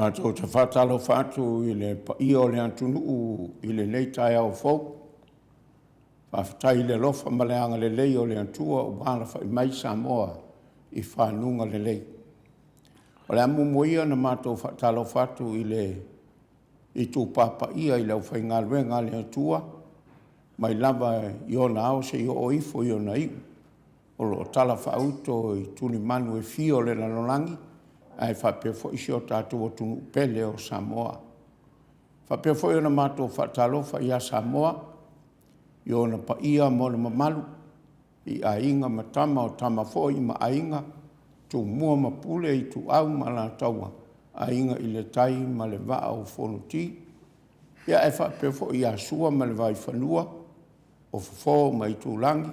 Mātou te whātalo whātu I le i o le antunu I le leitai au fau. Whawhatai le lofa maleanga le lei o le antua o bāna whai mai Samoa I whanunga le lei. O le amu moia na mātou whātalo whātu I tū pāpa ia I lau whai ngā luenga le antua. Mai lava I o na ao se I o ifo I o na iu. O lo tala whauto I tuni manu e fio le lalolangi. Ai whapea fo isi o tātou o tunu pele o Samoa. Whapea fo I o na mātou whatalo whai a Samoa. I o na pa ia mo le mamalu. I a inga matama o tama fo I ma a inga. Tu mua mapule I tu au ma la taua. A inga I le tai ma le vaa o whono ti. Ia e whapea fo I a sua ma le vai whanua. O fo ma I tu langi.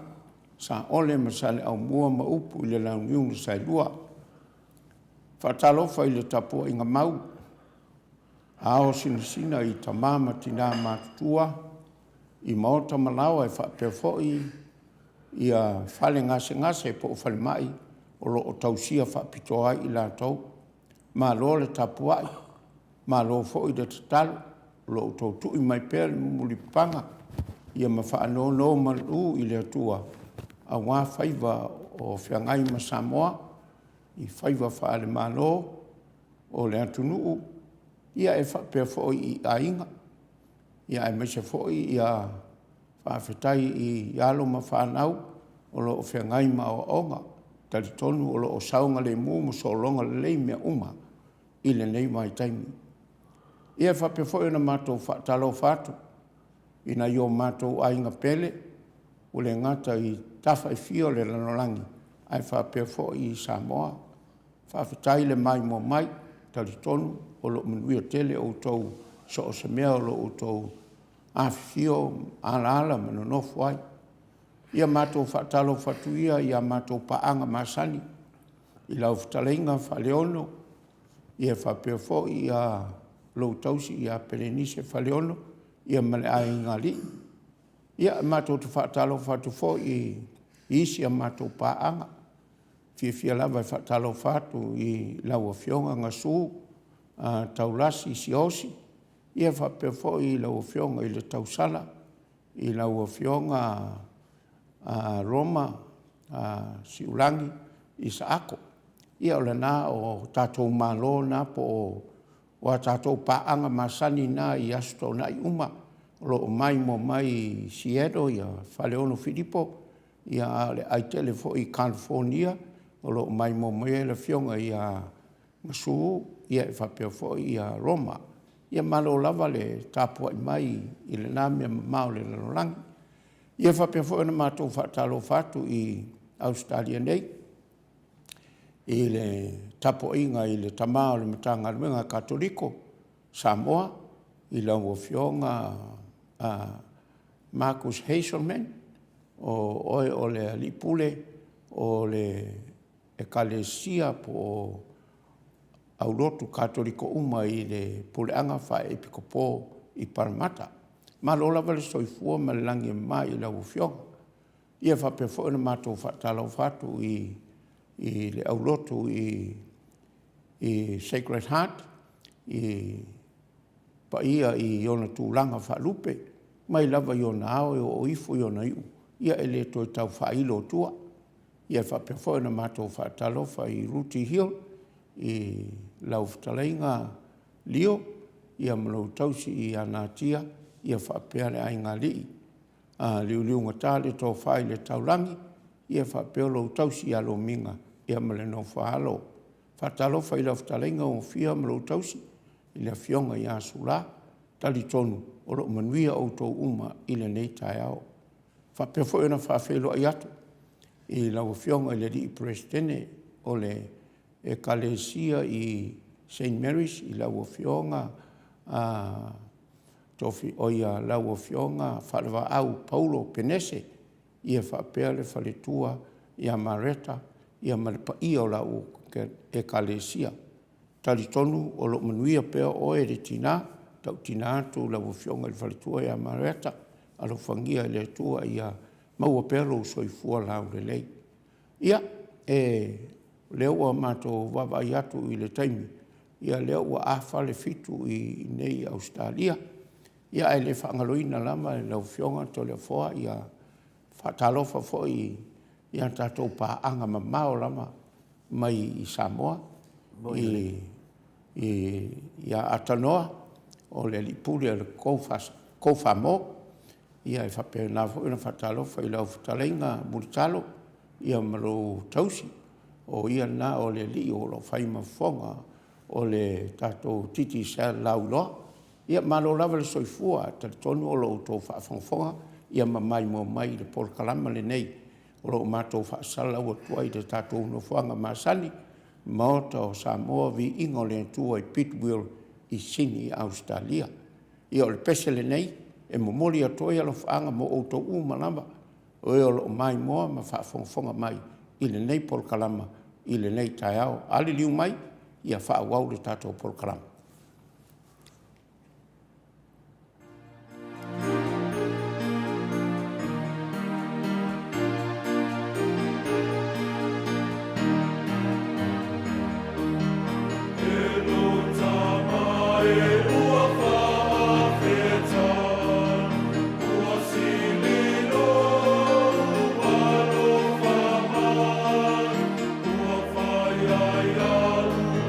Sa ole ma sale au mua ma upu I le launiunga sai lua. Whatalo whai le tapua inga mau. Ao sina I tamama tina mātutua. I Maota Malawa e whapea fhoi. I a whale ngase po o whale mai. O lo o tausia whapitoa I la tau. Ma lo le tapua ai. Ma lo fhoi de tatalo. Lo o tautu I mai pēr muli panga. I a ma whaano no malu I le atua. A wā whaiva o whiangai ma Samoa. I whaiva whaale malo o le atunuu. Ia e whapea fhoi I a inga. Ia e mese fhoi I a whawhetai I alo ma whanau. O lo o whiangai ma o onga. Tari tonu o lo o saunga le mo so longa le lei mea uma. I le nei mai taimi. Ia e whapea fhoi na mātou whaatalo whātu. Ina I o mātou a inga pele. O le ngata I tawha I fio le lanolangi. Ai whapea fhoi I Samoa. Whawhetai le mai mo mai, tari tonu, o lo manuia tele o tau so o se mea o lo o tau awhio ala manonofu ai. Ia mātou whaatalo whatuia, ia mātou paanga masani. I lau whatalenga whaleono, ia whapea fhoi ia lo tausi ia perenise whaleono, ia male a inga li. Ia mātou te whaatalo whatu fhoi I isi a mātou paanga. Fia lava I whaatalo whātu I lau a whionga ngasu, taulasi si osi. Ia whapea fhoi I lau a whionga I le tausala, I lau a whionga Roma, si ulangi, I saako. Ia o le nā o tātou malo nā po o a tātou paanga masani nā I asto na I uma. Lo o mai mo mai si edo ia Whaleono Filipo, ia le aitele fhoi I California, o lo mai mo mai le whionga I a ngasu, ia e whapea fhoi I a Roma. Ia malo lava le tāpua I mai I le nāmea mao le lalolangi. Ia whapea fhoi na mātou whaatalo whātu I Australia nei. I le tapo inga I le tamao le matanga luenga katoliko, Samoa, I lau o whionga Marcus Hazelman, o le alipule, o le ekalesia po aulotu katoliko uma I le puleanga whae epikopo I Parramatta. Ma lola vale soifua ma langi mai I lau whionga. Ia whapea fhoi na mātou whaatalo whatu I le aulotu I Sacred Heart, I paia I ona tūlanga whalupe, mai lava I ona ao o ifo I ona iu. Ia ele toi tau whailo tua. Ia whapea fhoi na mātou whaatalofa I Ruti Hill, I lau whatalenga lio, ia malau tausi I anatia, ia whapea le ainga lii. Liu ngatā le tō whai le taulangi, ia whapea lau tausi I alo minga, ia male no whaalo. Whaatalofa I lau whatalenga o whia malau tausi, I le whionga I asula, tali tonu, o lo manuia o tō uma I le nei tai ao. Whapea fhoi na whawhelo I atu. I lau whionga I le di presidene o le ekalesia I St. Mary's, I lau whionga tofi o ia lau whionga whalawa au Paulo Penese, ia whapea le whaletua, ia mareta, ia malepa I o lau ekalesia. Tali tonu o lo manuia pea o le tina, tau tina atu lau whionga le whaletua ia mareta, alo whangia le tua ia maua pelo soifua lau le lei. Ia, leo a mātou wawai atu I le taimi, ia lea ua afale fitu I nei Australia. Ia e le whaangaloina lama e lau fionga to le foa ia whatalofa fo ia tatou paanga mamao lama mai I Samoa. Ia atanoa o le lipule le koufa mo. Ia e whapena fo ina whatalofa I lau whataleinga muritalo ia malo tausi. O ia na o le li o lo whaima fonga o le tatou titi sa lau loa. Ia malo lava le soifua ta tonu o lo tō whaafongfonga ia mamai mo mai le polkalama le nei o lo mātou whaasala ua tua I te tatou no fuanga masani Maota o Samoa Viiga o le atua I Pittsburgh I Sydney Australia. Ia o le pese le nei e momoli atoa ia lo whaanga mo o tō umalama o e o lo mai moa ma whaafongfonga mai I le nei polkalama I le nei taiao. Ali liu mai ia whaawau le tatou polkalama.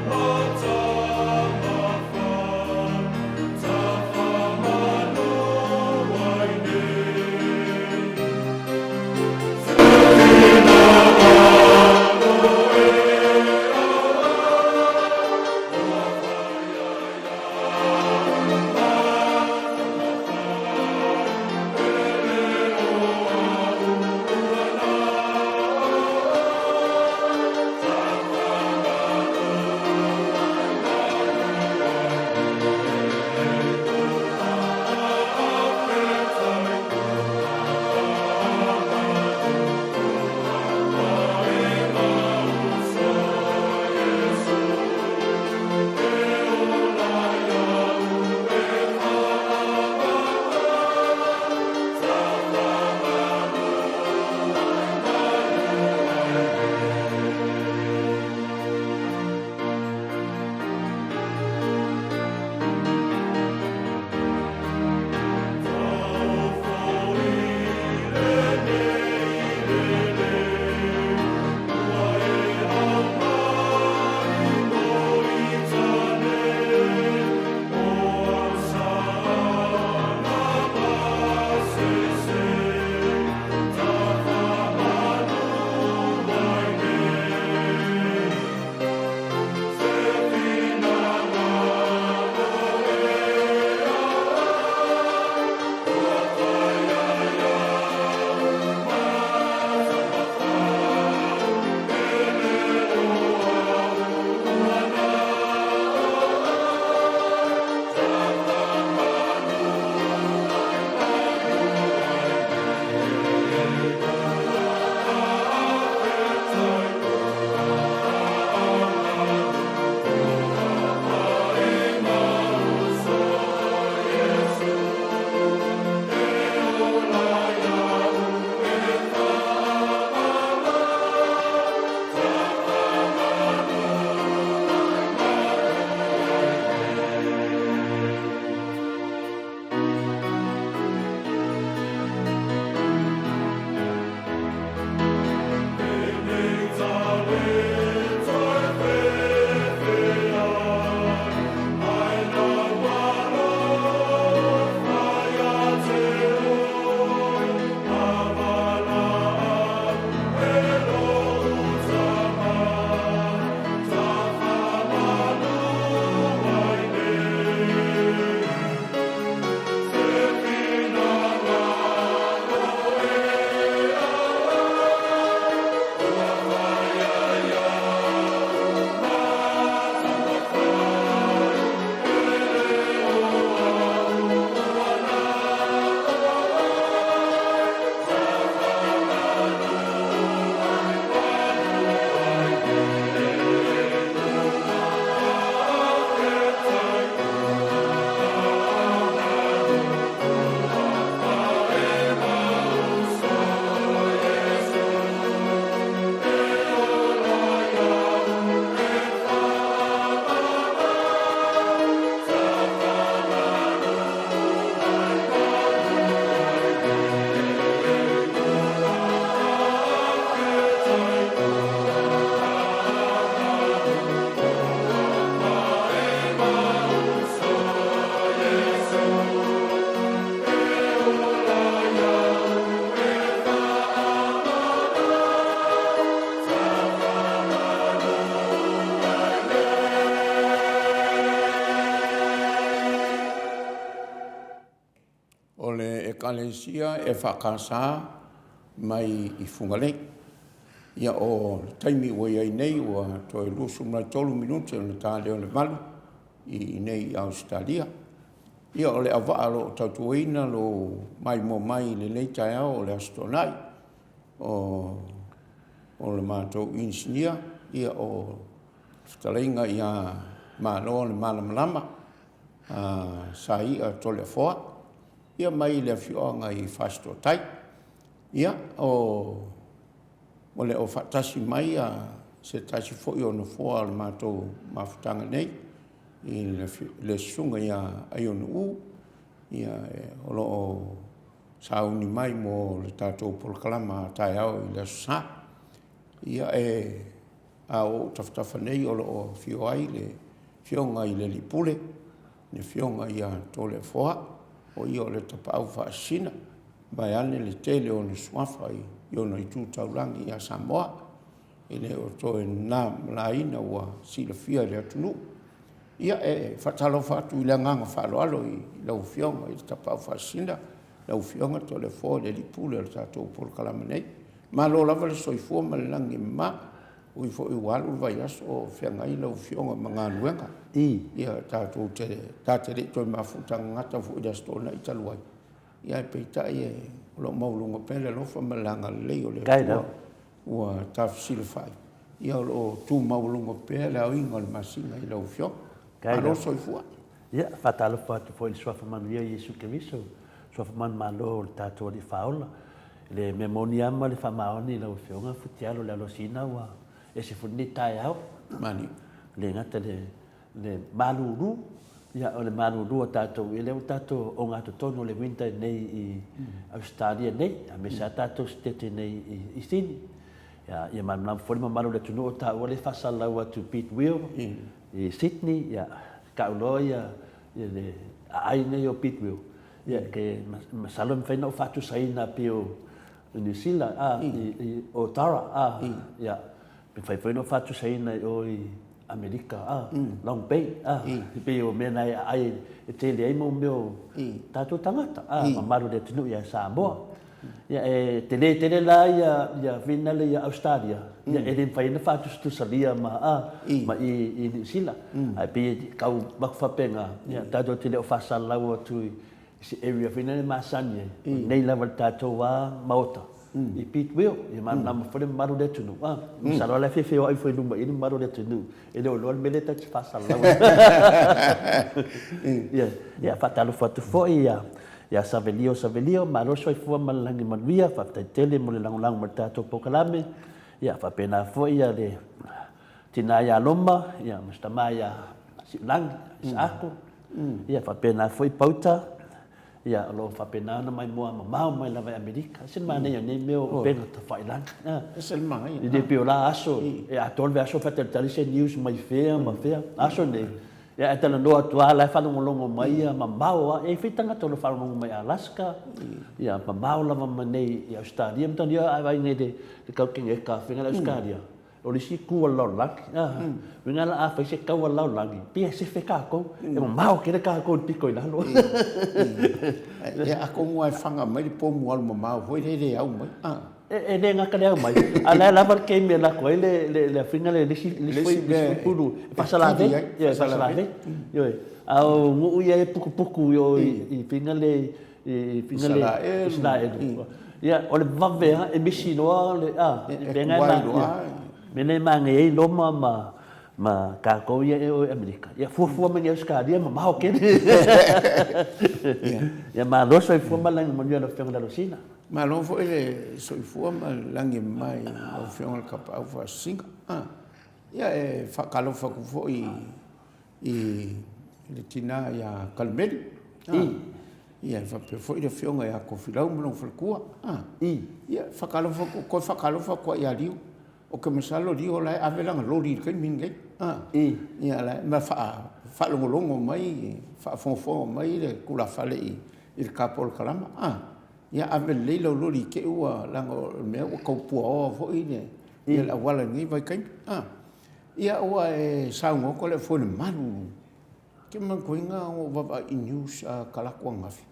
Maota le ekalesia e whakasa mai I fungalei. Ia o taimi ua ai nei ua toi lusu mai 3 minuti le tā leo le malu I nei Australia. Ia o le awaa lo tautuaina lo mai mo mai le leitai au o le astonai o le mātou insinia. Ia o taleinga ia māloa le malamalama sa ia tole foa. Ia mai le fioanga I fasto tai. Ia o le o fatasi mai se tasi fo I ono foa le mātou mafutanga nei. I le sunga ia aionu u. Ia o lo o sauni mai mo le tātou polkalama tai au I le sa. Ia a o taftafa nei o lo o fio ai le fionga I le lipule. Le fionga ia tole foa. O ia o le tapau faasina. Mai ane le tele o le suafa I ono I tūtaurangi ia Samoa. I le o toe nā mlaina ua sila fia le atunu. Ia whatalo whatu I le nganga whaloalo I lau fionga I le tapau faasina. Lau fionga tole foa le lipule le tātou polkalama nei. Ma lo lava le soifua ma le langi ma. Ui fo I walu vai aso o whiangai lau fionga mga nuenga. Ia tātou tāte le toi mafutanga ngata fu I stona I taluai. Ia peita lo maulunga pele lofa malanga leo le ua tafsila fai. Ia lo tu maulunga pele au inga le masinga I lau fionga. Alo soifua. Ia fatalo fatu fo I swafa manu ia Yesu Keriso. Swafa manu malo le tātou li faola. Le memoniama le whamaoni lau fionga futialo le alosina ua e se funi tai au. Mani. Le ngata le maluru. Ia o le maluru o tātou I leo tātou o ngā totono le winter nei I Australia nei. A me sa tātou stete nei I Sydney. Ia manam fori mamaru le tunu o tāua le whasalau atu Pete Wheel I Sydney. Ia kaulo ia le ai nei o Pete Wheel. Ia ke masalo mwhaina o whatu saina pe o New Zealand I Otara. Ia me whaina o whatu saina o I Amerika Long Bay pe o mena ai e tele ai mo meu tātou tangata mamaru le tunu ia Samoa. Ia tele la ia vinale ia Australia. Ia ele whaina whatu stusalia ma I New Zealand. Ai pe kau makwapenga ia tātou tele o whasalau atu si area vinale masanye. Nei lava tātou wa Maota. I Pete Wheel, I manama fore maru le tunu. Salo le fefe o ai foi numa I maru le tunu. Ele o lor meleta te passa lá. Ia fatalo fatu foi ia savelio maro soi fua malangi manuia fa tele mo le lang matato pokalame. Ia fa pena foi ia le tina ia loma, ia mastama ia silang sako. Ia fa pena foi pauta. Ia lo whapena na mai mua mamau mai lava Amerika. Sen mana ia nei meo pena ta whailan. Sen mai. I de pio la aso. E a tolve aso whatatari se news mai fea, ma fea. Aso nei. Ia e tala noa tua lai whanongolongo mai ia mamau. E whitanga tolo whanongolongo mai Alaska. Ia mamau lava manei I Australia. Mtani ia ai nei de kauking e ka whinga Australia. O le si kua lau laki. Winga la a whai se kaua lau laki. Pia se whe kako. E mamau kere kako piko I lalo. Ia ako ngua e whanga mai po mualu mamau. Hoi re au mai. E le ngaka le au mai. A lai lavar kei mea lako e le whinga le lisi puru. Pasalave. Ia pasalave. Au ngu ia e puku I whinga le Israel. Ia o le vavea e misi noa le venga e mene mange e loma ma kako ia e o Amerika. Ia fuafua mani Australia ma maho kene. Ia ma lo soifua ma langi manuia na whianga lalo sina. Ma lo fo ele soifua ma langi mai o whianga kapa au wha singa. Ia e whakalofa ku fo I le tina ia Kalmeri. Ia whape fo I le whianga ia kofilau mano whalkua. Ia whakalofa kua ia riu. O ke masalo rio lai avelanga lori kai mingai. Ia lai ma fa longo mai fa fonfo mai le kula fale I le kapol kalama. Ia avel leilo lori ke ua lango me o kaupua o fo I ne. Ia la wala ngi vai kai. Ia ua e saungo ko le fo le manu. Ke man koinga o baba I news kalakua ngafi.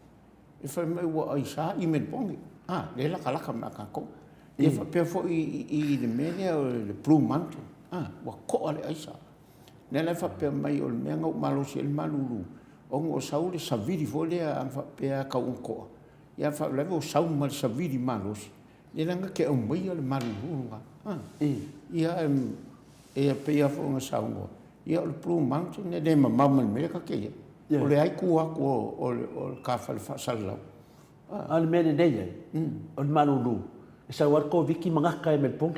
e fa mai wa ai sa I men pongi le la kala ka ko e fa pe fo I le mene o le Blue Mountain wa ko ale ai sa ne la fa pe mai o le menga o malo se le malulu o ngo sau le saviri fo le a fa pe ka un ko ia fa le o sau mal saviri malos le langa ke o mai o le malulu nga ia e pe ia fo nga sau ngo ia o le Blue Mountain ne le mama me ka ke o le ai ku o le ka fa fa salau al mene nei o le malulu sa war ko viki mangaka e melpong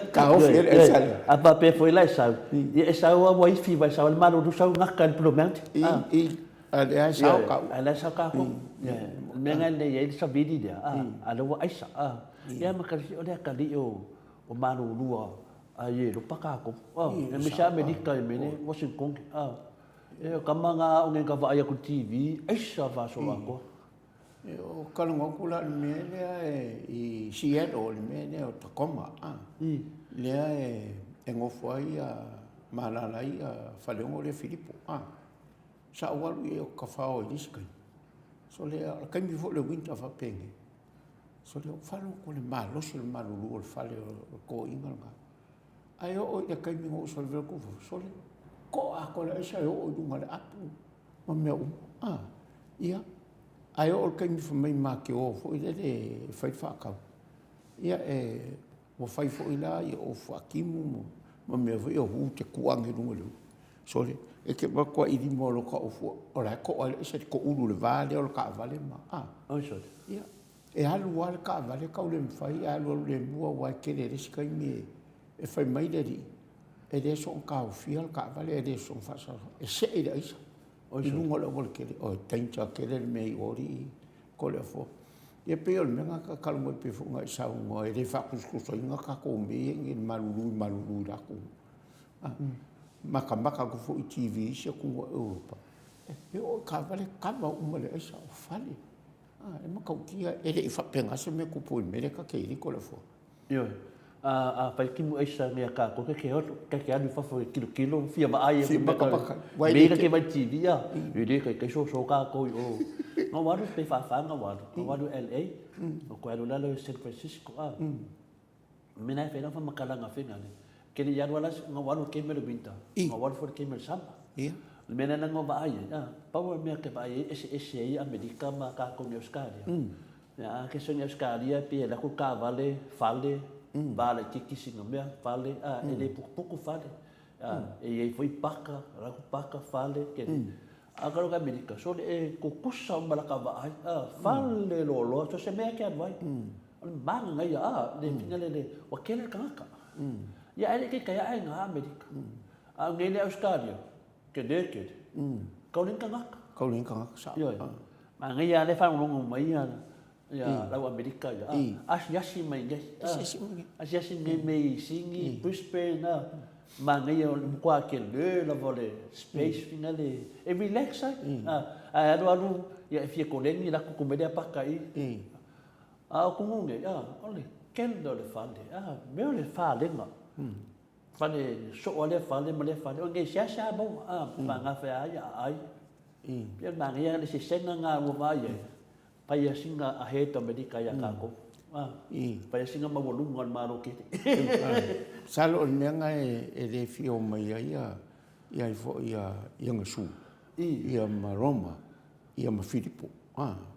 ka o fer e sale apa pe foi lá sa e sa wa wa fi vai sa le malulu sa ngaka le proment ai sa ka ala sa ka ko menga nei e sa vidi dia ala wa ai sa ia makasi o le ka li o malulu ai lo paka ko e me sa medika e mene Washington e kamanga o nge ka va ia ku TV ai sa va so ko o kalunga kula le mene I Seattle le mene o Tacoma lea e ngofo ai a malala ai a whaleongo le Filipo sa walu e o kawhao I Liskai so lea kaimi fo le winter whapenge so lea o whalo ko le malosi le malulu o le whale o ko ingalanga ai o e kaimi ngo so le velkufo so le ko a ko le aisa e o dunga le apu ma mea ia ai o kai mi mai ma ke o fo ile le fai fa ka ia o fai fo ila ia o fa kimu ma me vo o hu te kuange no le so le e ke ba ko I di mo lo ka o fo o la ko o se ko ulu le vale o ka vale ma o so ia e alu wal ka vale ka o le fai alu le bua wa ke le risika mi e fai mai le ri e de so ka o fial ka vale e de so fa sa e se e isa o I lungo le vol ke o tencha ke le mei ori ko le fo e pe o menga ka kalmo pe fo nga sa ngo e le fa ku so nga ka ko me ngi malulu la ku maka ko fo I TV se ku Europa e o ka vale ka va o le sa fale e maka kia e le fa penga se me ku po me le ka ke ri ko le fo yo pai ki mu aisa me ka ko ke anu fa fo kilo fia ba ai e maka me ke ba TV ya e le ke so ka ko o no waru pe fa nga waru LA o ko alo la San Francisco me na fe na fa makala nga fe ngale ke le ya wala nga waru ke me le winter nga waru for ke me sama me na nga ba ai pa wa me ke ba ai ese America ma ka ko Australia ya ke so ni Australia pe la ko ka vale fale vale tiki singa mea fale e le puku fale e foi paka raku paka fale ke agora ka America so e ko kusa malaka va fale lo so se mea ke vai bang ya le finale le o kele kaka ya ele ke kaya ai nga America ngene Australia ke deket kauling kangaka sa ma ngia le fa ngong mai ya lau Amerika ya asiasi mai gai asiasi mai singi Brisbane ma ngai o kwa ke le la vole space finale e relax adu ya fie ko lengi la ko media pakai ko nge ole kendo le fale me le fale nga fale so ole fale me le fale o nge sia bo ma nga fa ai ya ma ngai le se senga nga wo va ye pai singa a he to medica ya ka ko pai singa ma volum ngon maro ke salo menga e le fio mai ia fo ia ngasu ia ma Roma ia ma Filipo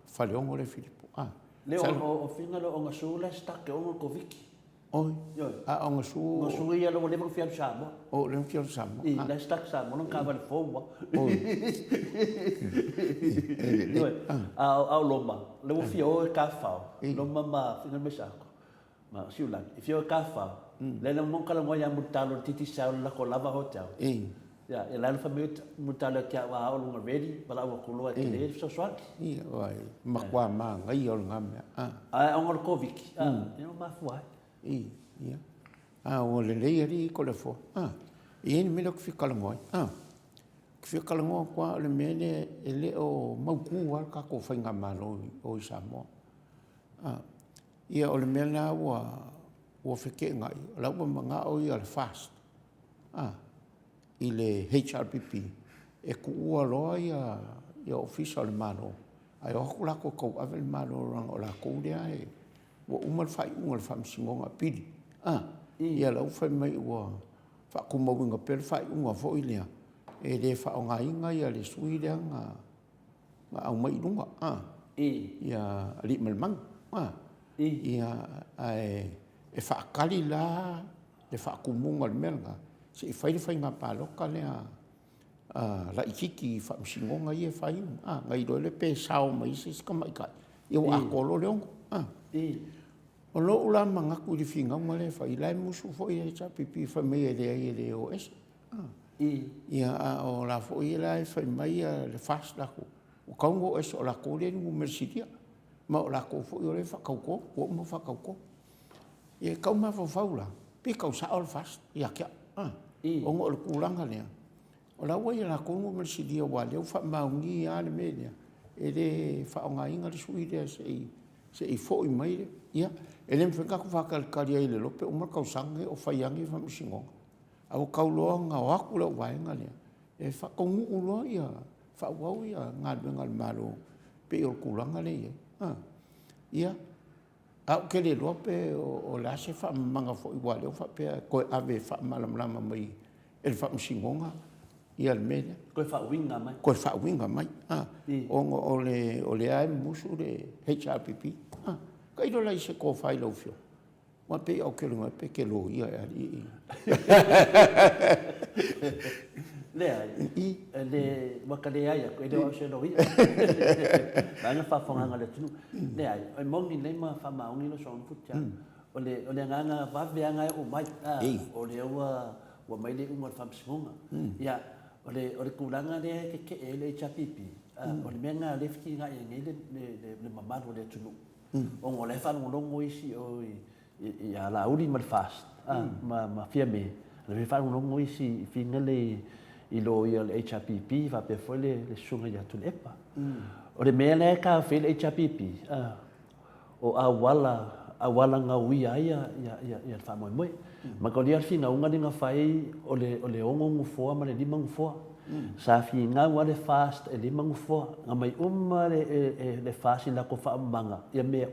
fale ongo le Filipo le o finga lo ngasu la sta ke ongo ko viki oi ngasu ia lo le mo fiam sama le fiam sama la sta sama non ka va le fo au loma le mo fio ka fa loma ma finga me sa ma siulan if you ka fa le no mon kala mo ya mutalo titi sa la ko lava hotel ya e la fa mutalo kia wa au lunga ready bala wa ko lo ke le so swat vai ma kwa ma ngai o ngam ongor covid no ma fuai o le ri ko le fo e ni me lo que fica ngoi que fica ngoi kwa le mene ele o mau wa ka ko fa ngamalo o Samoa ia o le mena wa fike ngai la wa manga o ia le fast i le HRPP e ku ua loa ia official mano ai o kula ko ko avel malo rang o la ko dia e wo umal fai ungal fam singonga pidi ia la ufai mai ua fa kuma winga pel fai unga fo ilia e le fa o ngai ngai ale sui dia nga au mai lunga ia ali malmang ia ai e fa kali la le fa kumunga le melga se fai nga palo kale la ikiki fa singonga ia fai ngai do le pe sao mai se ska mai ka eu akolo le o lo ula mangaku di finga male fa ilai musu fo ia cha pipi fa me ele o es ia o la fo ia fa mai le fast la ko o kongo es o la ko le ngu mersidia ma o la ko fo le fa ko o mo fa ko e kau ma fo faula pe kau sa o fast ia kia o ngo le kulanga le o la wa ia la ko ngu mersidia wa le fa maungi ale media ele fa o ngai ngal suide se i fo i mai ia ele mfenga ko fa kal karia ile lope o marka sangue o fa yangi fa msingo au kaulo nga wa ku lo wa nga le e fa ko ngu lo ia fa wa ia ngal malo pe o kulanga le ia au ke le lope o la se fa manga fo igual o fa pe ko ave fa malam mai el fa msingo ia le media ko fa winga mai o le ai musu le HRPP kai do lai se ko fai lo fio wa pe o ke lo pe ke lo ia ali le wakale ai ko do se lo ia bana fa fonga le tunu le ai o mongi le ma fa ma ongi lo son futia o le nganga va vea ngai o mai o le wa mai le umar fa msunga ia o le kulanga le ke ele chapipi o le menga le fiti ngai le mamado le tunu o ngole fa ngolongo isi o ia la uri mal fast ma fia me le fa ngolongo isi finale i lo ia le HPP va pe fole le sunga ya tulepa o le mele ka fe le HPP o awala nga wi ia fa moi ma ko dia fina unga dinga fai o le ongo ngufo ma le lima ngufo sa finga wa le fast e lima ngufo nga mai le fast la ko fa manga ia me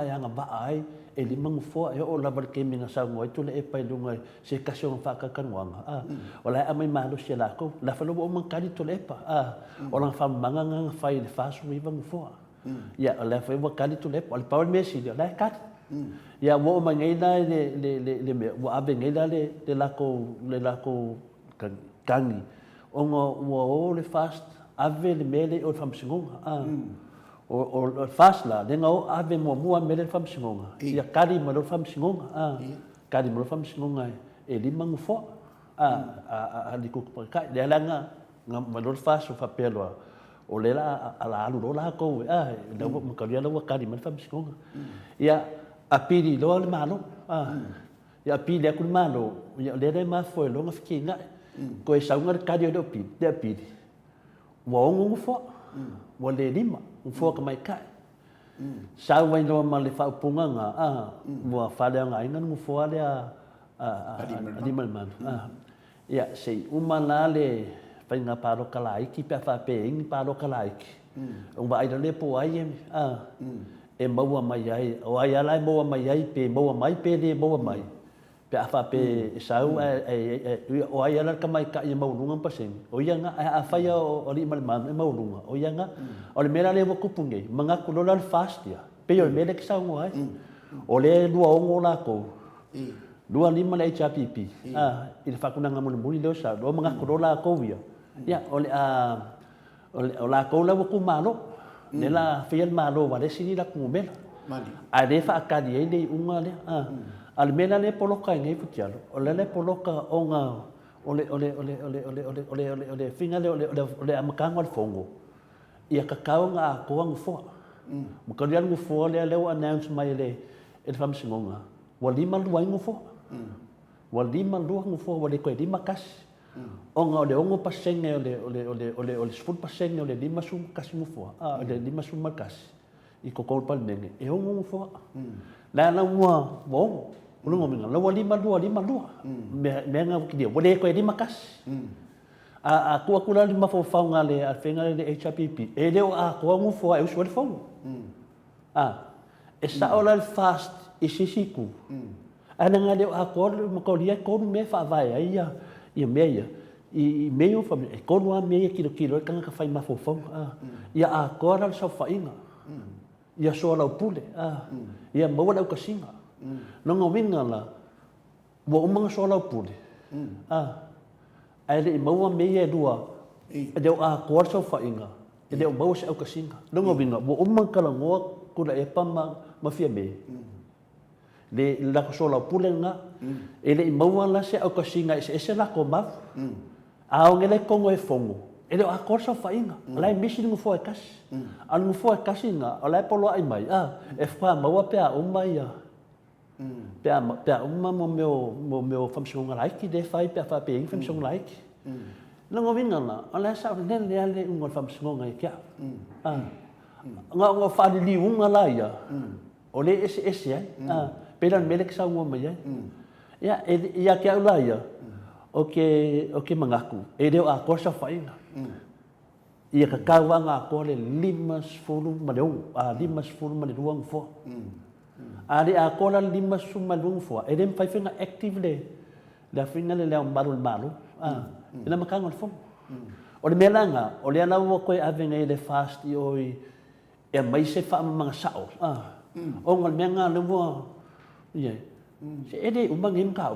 ya nga ba ai e lima ngufo e o la bar ke minga sa ngoi tu le e pai lunga se kasong fa ka kanwanga o la mai malo se la ko la fa lo o man kali tu le pa o la fa manga nga fai le fast wi ngufo ia la fa wa kali tu le pa le pa me si la kat ia wo ma ngai la le wo ave ngai la le lako kangi o le fast ave le mele o famsingonga o fast la le ngau ave mo mele famsingonga ia kali mo famsingonga kali mo famsingonga e lima ngufo ali ko ka le langa mo fast fa pelo o le la ala alu la ko le mo kalia lo kali mo famsingonga ia apili lo le malo ia apili aku malo ia le ma foi lo ngafikinga ko e saunga ka dio do pi de apili wa ngu fo wa le lima fo ka mai kai sa wa no ma le fa punga nga mo fa le nga ina ngu fo le lima man ia sei umana le fa nga paro kalai ki pa fa pe ing paro kalai o ba ida le po ai e maua mai ai o ai ala maua mai ai pe maua mai pe le maua mai pe afa pe sau o ai ala ka mai ka ia maulunga paseng o ia nga a fa ia o li mal mal maulunga o ia nga o le mera le wo kupunge manga ku lo fast ia pe o mele ki sau ai o le lua o la ko lua lima le HPP i le fakuna nga mo le sa do manga ku lo la ko ia ia o la ko la wo ku malo nela fiel malo vale sini la kumela ade fa akadi ele unga le al mena le poloka ngai futialo o le poloka onga ole finga le amakanga le fongo ia kakao nga ko ang fo mo kalia ngu fo le announce mai le famsingonga walima lu ngu fo walima lu ngu fo wale ko di makas onga le ongo pasenge ole sport pasenge ole lima sum kasi mufo le lima sum makas i ko kol pal nenge e ongo mufo la wa bo ulo ngominga la lima lu me nga ki dia ole ko di makas a kula li mafofau nga le alfenga le HRPP e leo a kua ngufua e usua le fongo e sa ola le fast i sisiku ana nga leo a kua le makolia konu me whaavai ia ia mea i meo family e konu a mea kilo e kanga ka whai mafofau ia a kua la sa whainga ia soa lau pule ia maua lau kasinga nonga winga la wa umanga soa lau pule ai le maua mea e lua e deo a kua sa whainga e deo maua se au kasinga nonga winga wa umanga kalangoa kula e pa ma fia me le la ko sola pule nga e le maua la se au kasinga e se la ko ma a o ngele kongo e fongo e le a korsa fainga la misi ngo fo e kas al ngo fo e kasinga ala polo ai mai e fa maua pe a mai pe a mo meu famsong like de fai pe fa pe famsong like Lango winga na, ala sa ne le ungol famsong ngai kia nga fa li unga la ya ole ese ya pedan melek sa ngo mai ya ya kia la ya oke mangaku e deu a korsa fainga ia ka kawa nga ko le limas fulu madeu limas fulu madeu fo ali a ko la limas fulu madeu fo e dem fai finga active le la finga le le malu ina makanga fo o le melanga o le ana wo ko avenga le fast oi e mai se fa mga sao o ngol menga le wo ye se ede umang im ka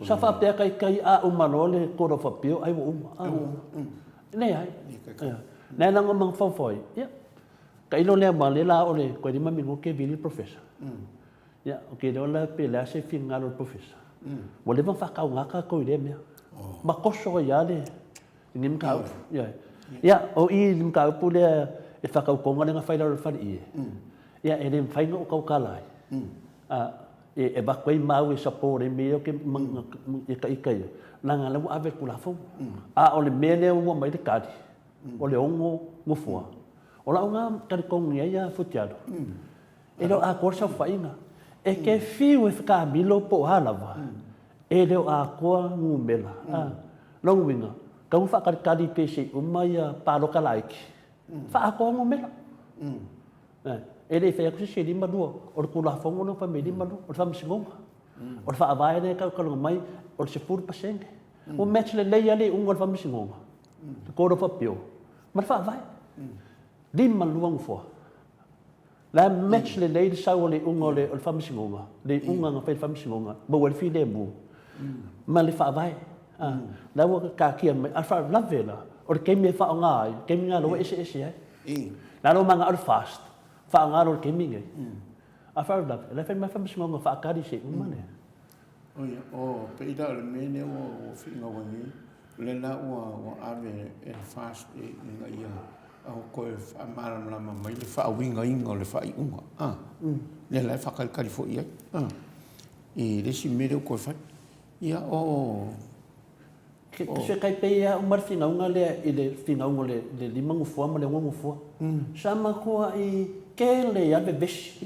sa fa pe kai a umano le ko ro fa pio ai wo nei ai nei lang umang fa foi ya kai lo le ma le la o le ko di mami ngo ke bili professor ya okay do la pe la se finga lo professor wo le fa ka nga ka ko ile me ma ko so ya le nim ka ya o i nim ka pu le e fa ka ko nga fa la fa i ya e nim fa ngo ka ka lai e ba ko mau e sapore me o ke e ka nanga le ave kula fo o le mele o mai de kadi o le ongo ngo fo o la nga ka ko ngia ya futiado e do a corsa fainga e ke fiu e ka milo po halava e do a ko ngu mela long winga ka fa ka kadi pese o mai pa lo ka like fa ko ngu mela e le fa ko se di madu o kula fo no fa me di madu o fa msingonga o fa vai ne ka ko mai o se pur paseng o match le le ale un gol fa msingonga ko ro fa pio ma fa vai di maluang fo la match le le sa o le un gol o fa msingonga le un nga fa msingonga bo wel fi le bu ma le fa vai la wo ka ki mai fa la vela o ke me fa nga ke me nga lo ese la lo manga al fast fa ngaro ke minge a fa la fa ma fa msingonga fa ka di se umane pe da le mene o finga wani le na o ave e fast e nga ia o ko fa mara la mai le fa winga inga le fa unga le la fa ka fo ia e le si mede ko fa ia ke se kai pe ia umar finga unga le ile finga unga le limangu fo ma le ngongu fo sama ko i ke le ya be besh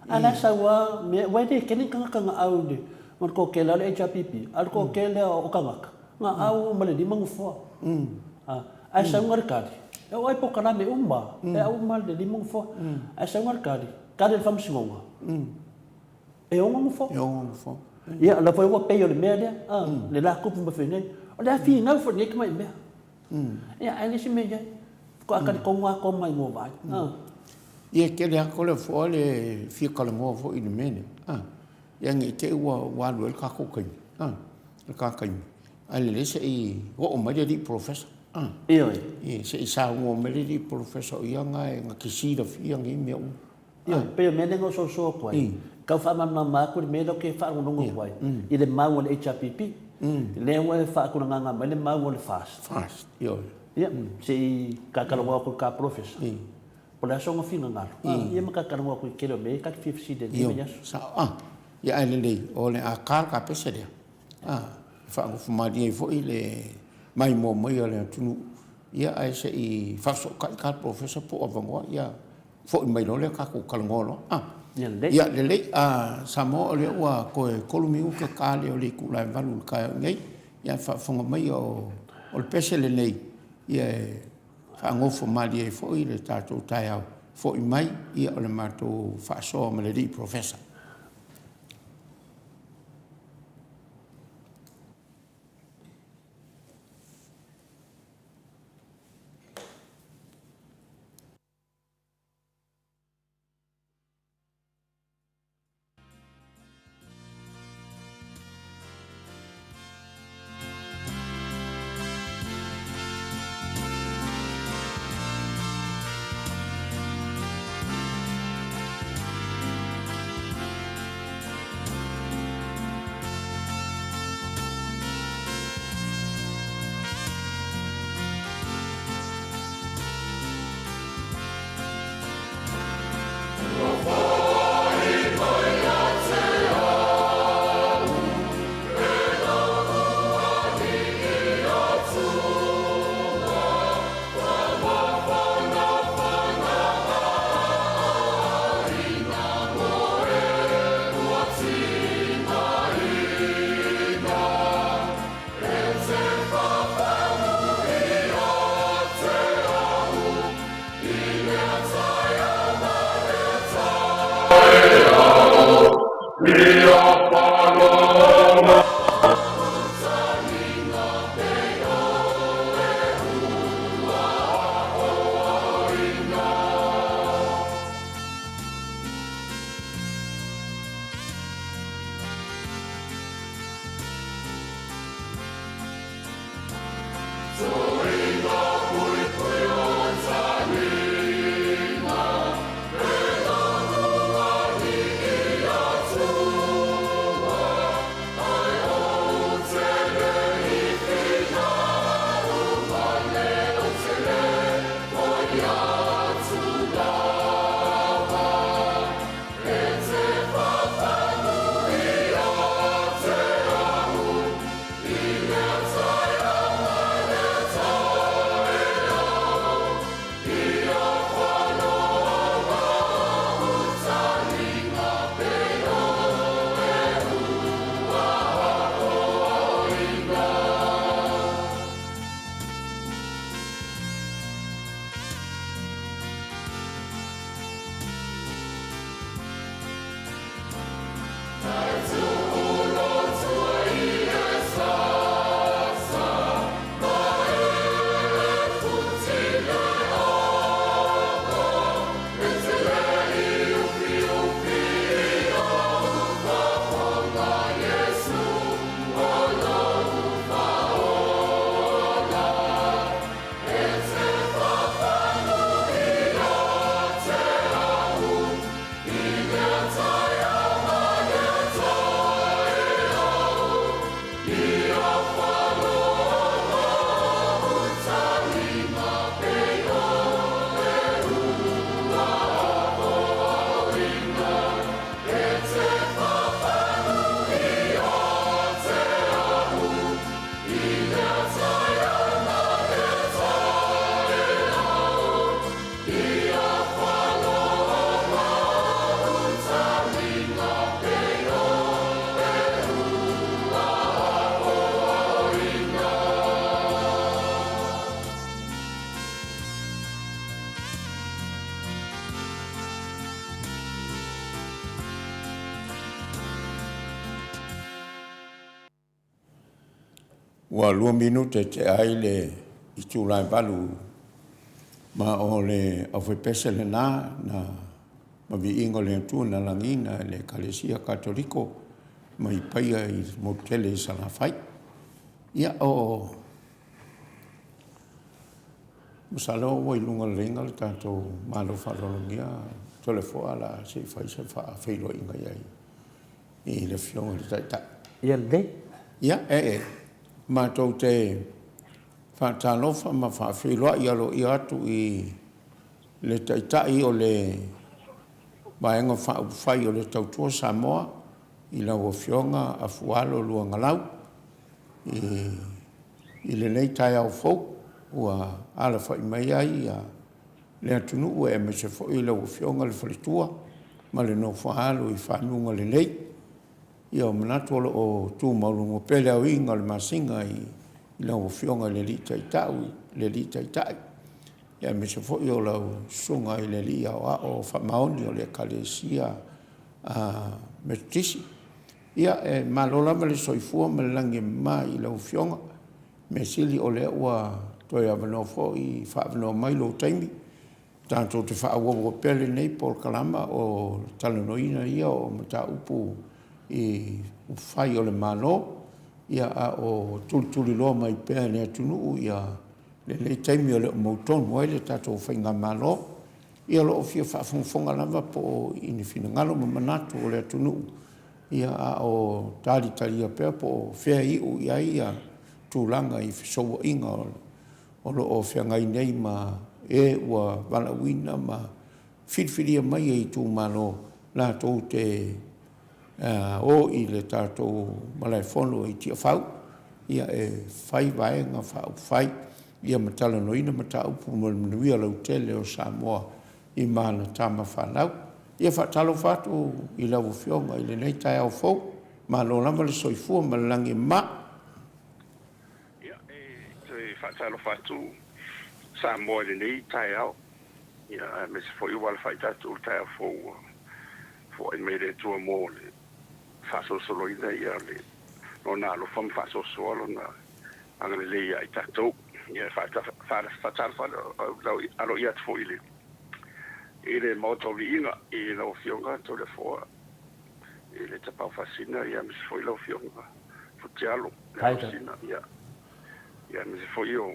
ana sa wa me wa de ke ni kanga au de mon ko ke la le HPP al ko ke le o kanga nga au ma le limangu fo ai sa ngar kadi e oi po kana me umba e au mal de limangu fo ai sa ngar kadi fam singonga e o ngongu fo ya la foi wa pe yo le me le la ko pu fe nei o da fi nga fo ni ke mai me ya ai le si me ya ko aka ko nga ko mai mo vai ia ke le ko le fo le fi ka le mo fo i mene ia ngi te wa lu ka ko kai ka kai ai le se i o mai di professor ia se i sa mo mai di professor ia nga kisi da fi ngi me ia pe me ngo so ko ai ka fa ma ko me lo ke fa ngo ngo wai i le mau le HPP le wa fa ko nga mai le mau le fast ia se ka ka lo ko ka professor Pola so ngo finga ngalo ia maka ka ngo ko kelo me ka fi de me sa ia ai le o le akar ka pese de fa ngo fuma di fo ile mai mo mai le tunu ia ai se i fa so ka professor po avango ia fo mai no le ka ko kalngolo ia le Samoa le wa ko kolumi u ka le o le ku lai valu ka ngai ia fa fonga mai o o le pese le nei ia e whaangofo mali e fo i le tātou tai au fo i mai ia o le mātou whaasoa ma le ri professor. Ua 2 minute te ai le i tūlai balu ma o le awhi pese le nā na ma vi ingo le atu na langina le Kalesia Katoliko ma i paia i motele i Salafai. Ia o masalo wa ilunga lenga le tātou malo whalolongia tole foa la se fai se wha whilo inga iai i le fionga le taita. Ia le? Ia mātou te whātalofa ma whawhiloa i alo i atu i le taitai o le maenga whai o le tautua Samoa i lau o fionga AFUALO LUAGALAU i le nei tai au fau ua ala whai mai ai le atunu ua me se fo i lau o fionga le whalitua ma le no whaalo i whanunga le nei ia o manatu o tū maurungo pele au inga le masinga lau fionga le li tai tau, le li tai tai. Ia me se fo i o lau sunga i le li au a o whamaoni o le kalesia me tisi. Ia e malola ma le soifua ma le langi mai i lau fionga. Me sili o le ua toi avano fo i whaavano mai lo taimi. Tātou te whaawawa pele nei por kalama o talanoina ia o mata upu i whai o le malo. Ia a o tuli loa mai pēr ne atunu ia le taimi o le mautonu ai le tātou whainga malo. Ia lo o fia whaafonga lava po i ni whinangalo ma manatu o le atunu. Ia a o tali pēr po whea iu ia ia tūlanga i whisoa inga o lo o whea ngai nei ma e ua walawina ma whiriwhiria mai e i tū malo la tō te o i le tātou malai whono i tia whau. Ia e whai vaenga whau whai. Ia matala noina mata upu manuia lau tele o Samoa i mana tama whanau. Ia whatalo whatu i lau whionga i le nei tai au fau. Ma lo lama le soifua ma langi ma. Ia te whatalo whatu Samoa le nei tai au. Ia me se foi wala whai tatu tai au fau. Fo i me le tua mō le whasosolo i nei ia le. No nā lo wham whasosolo na anga le lei ai tatou. Ia whatalo alo ia te fo i le. I le Maota Viiga i lau fionga to le foa. I le tapau fasina ia me se foi lau fionga. Futialo. Fasina ia. Ia me se foi o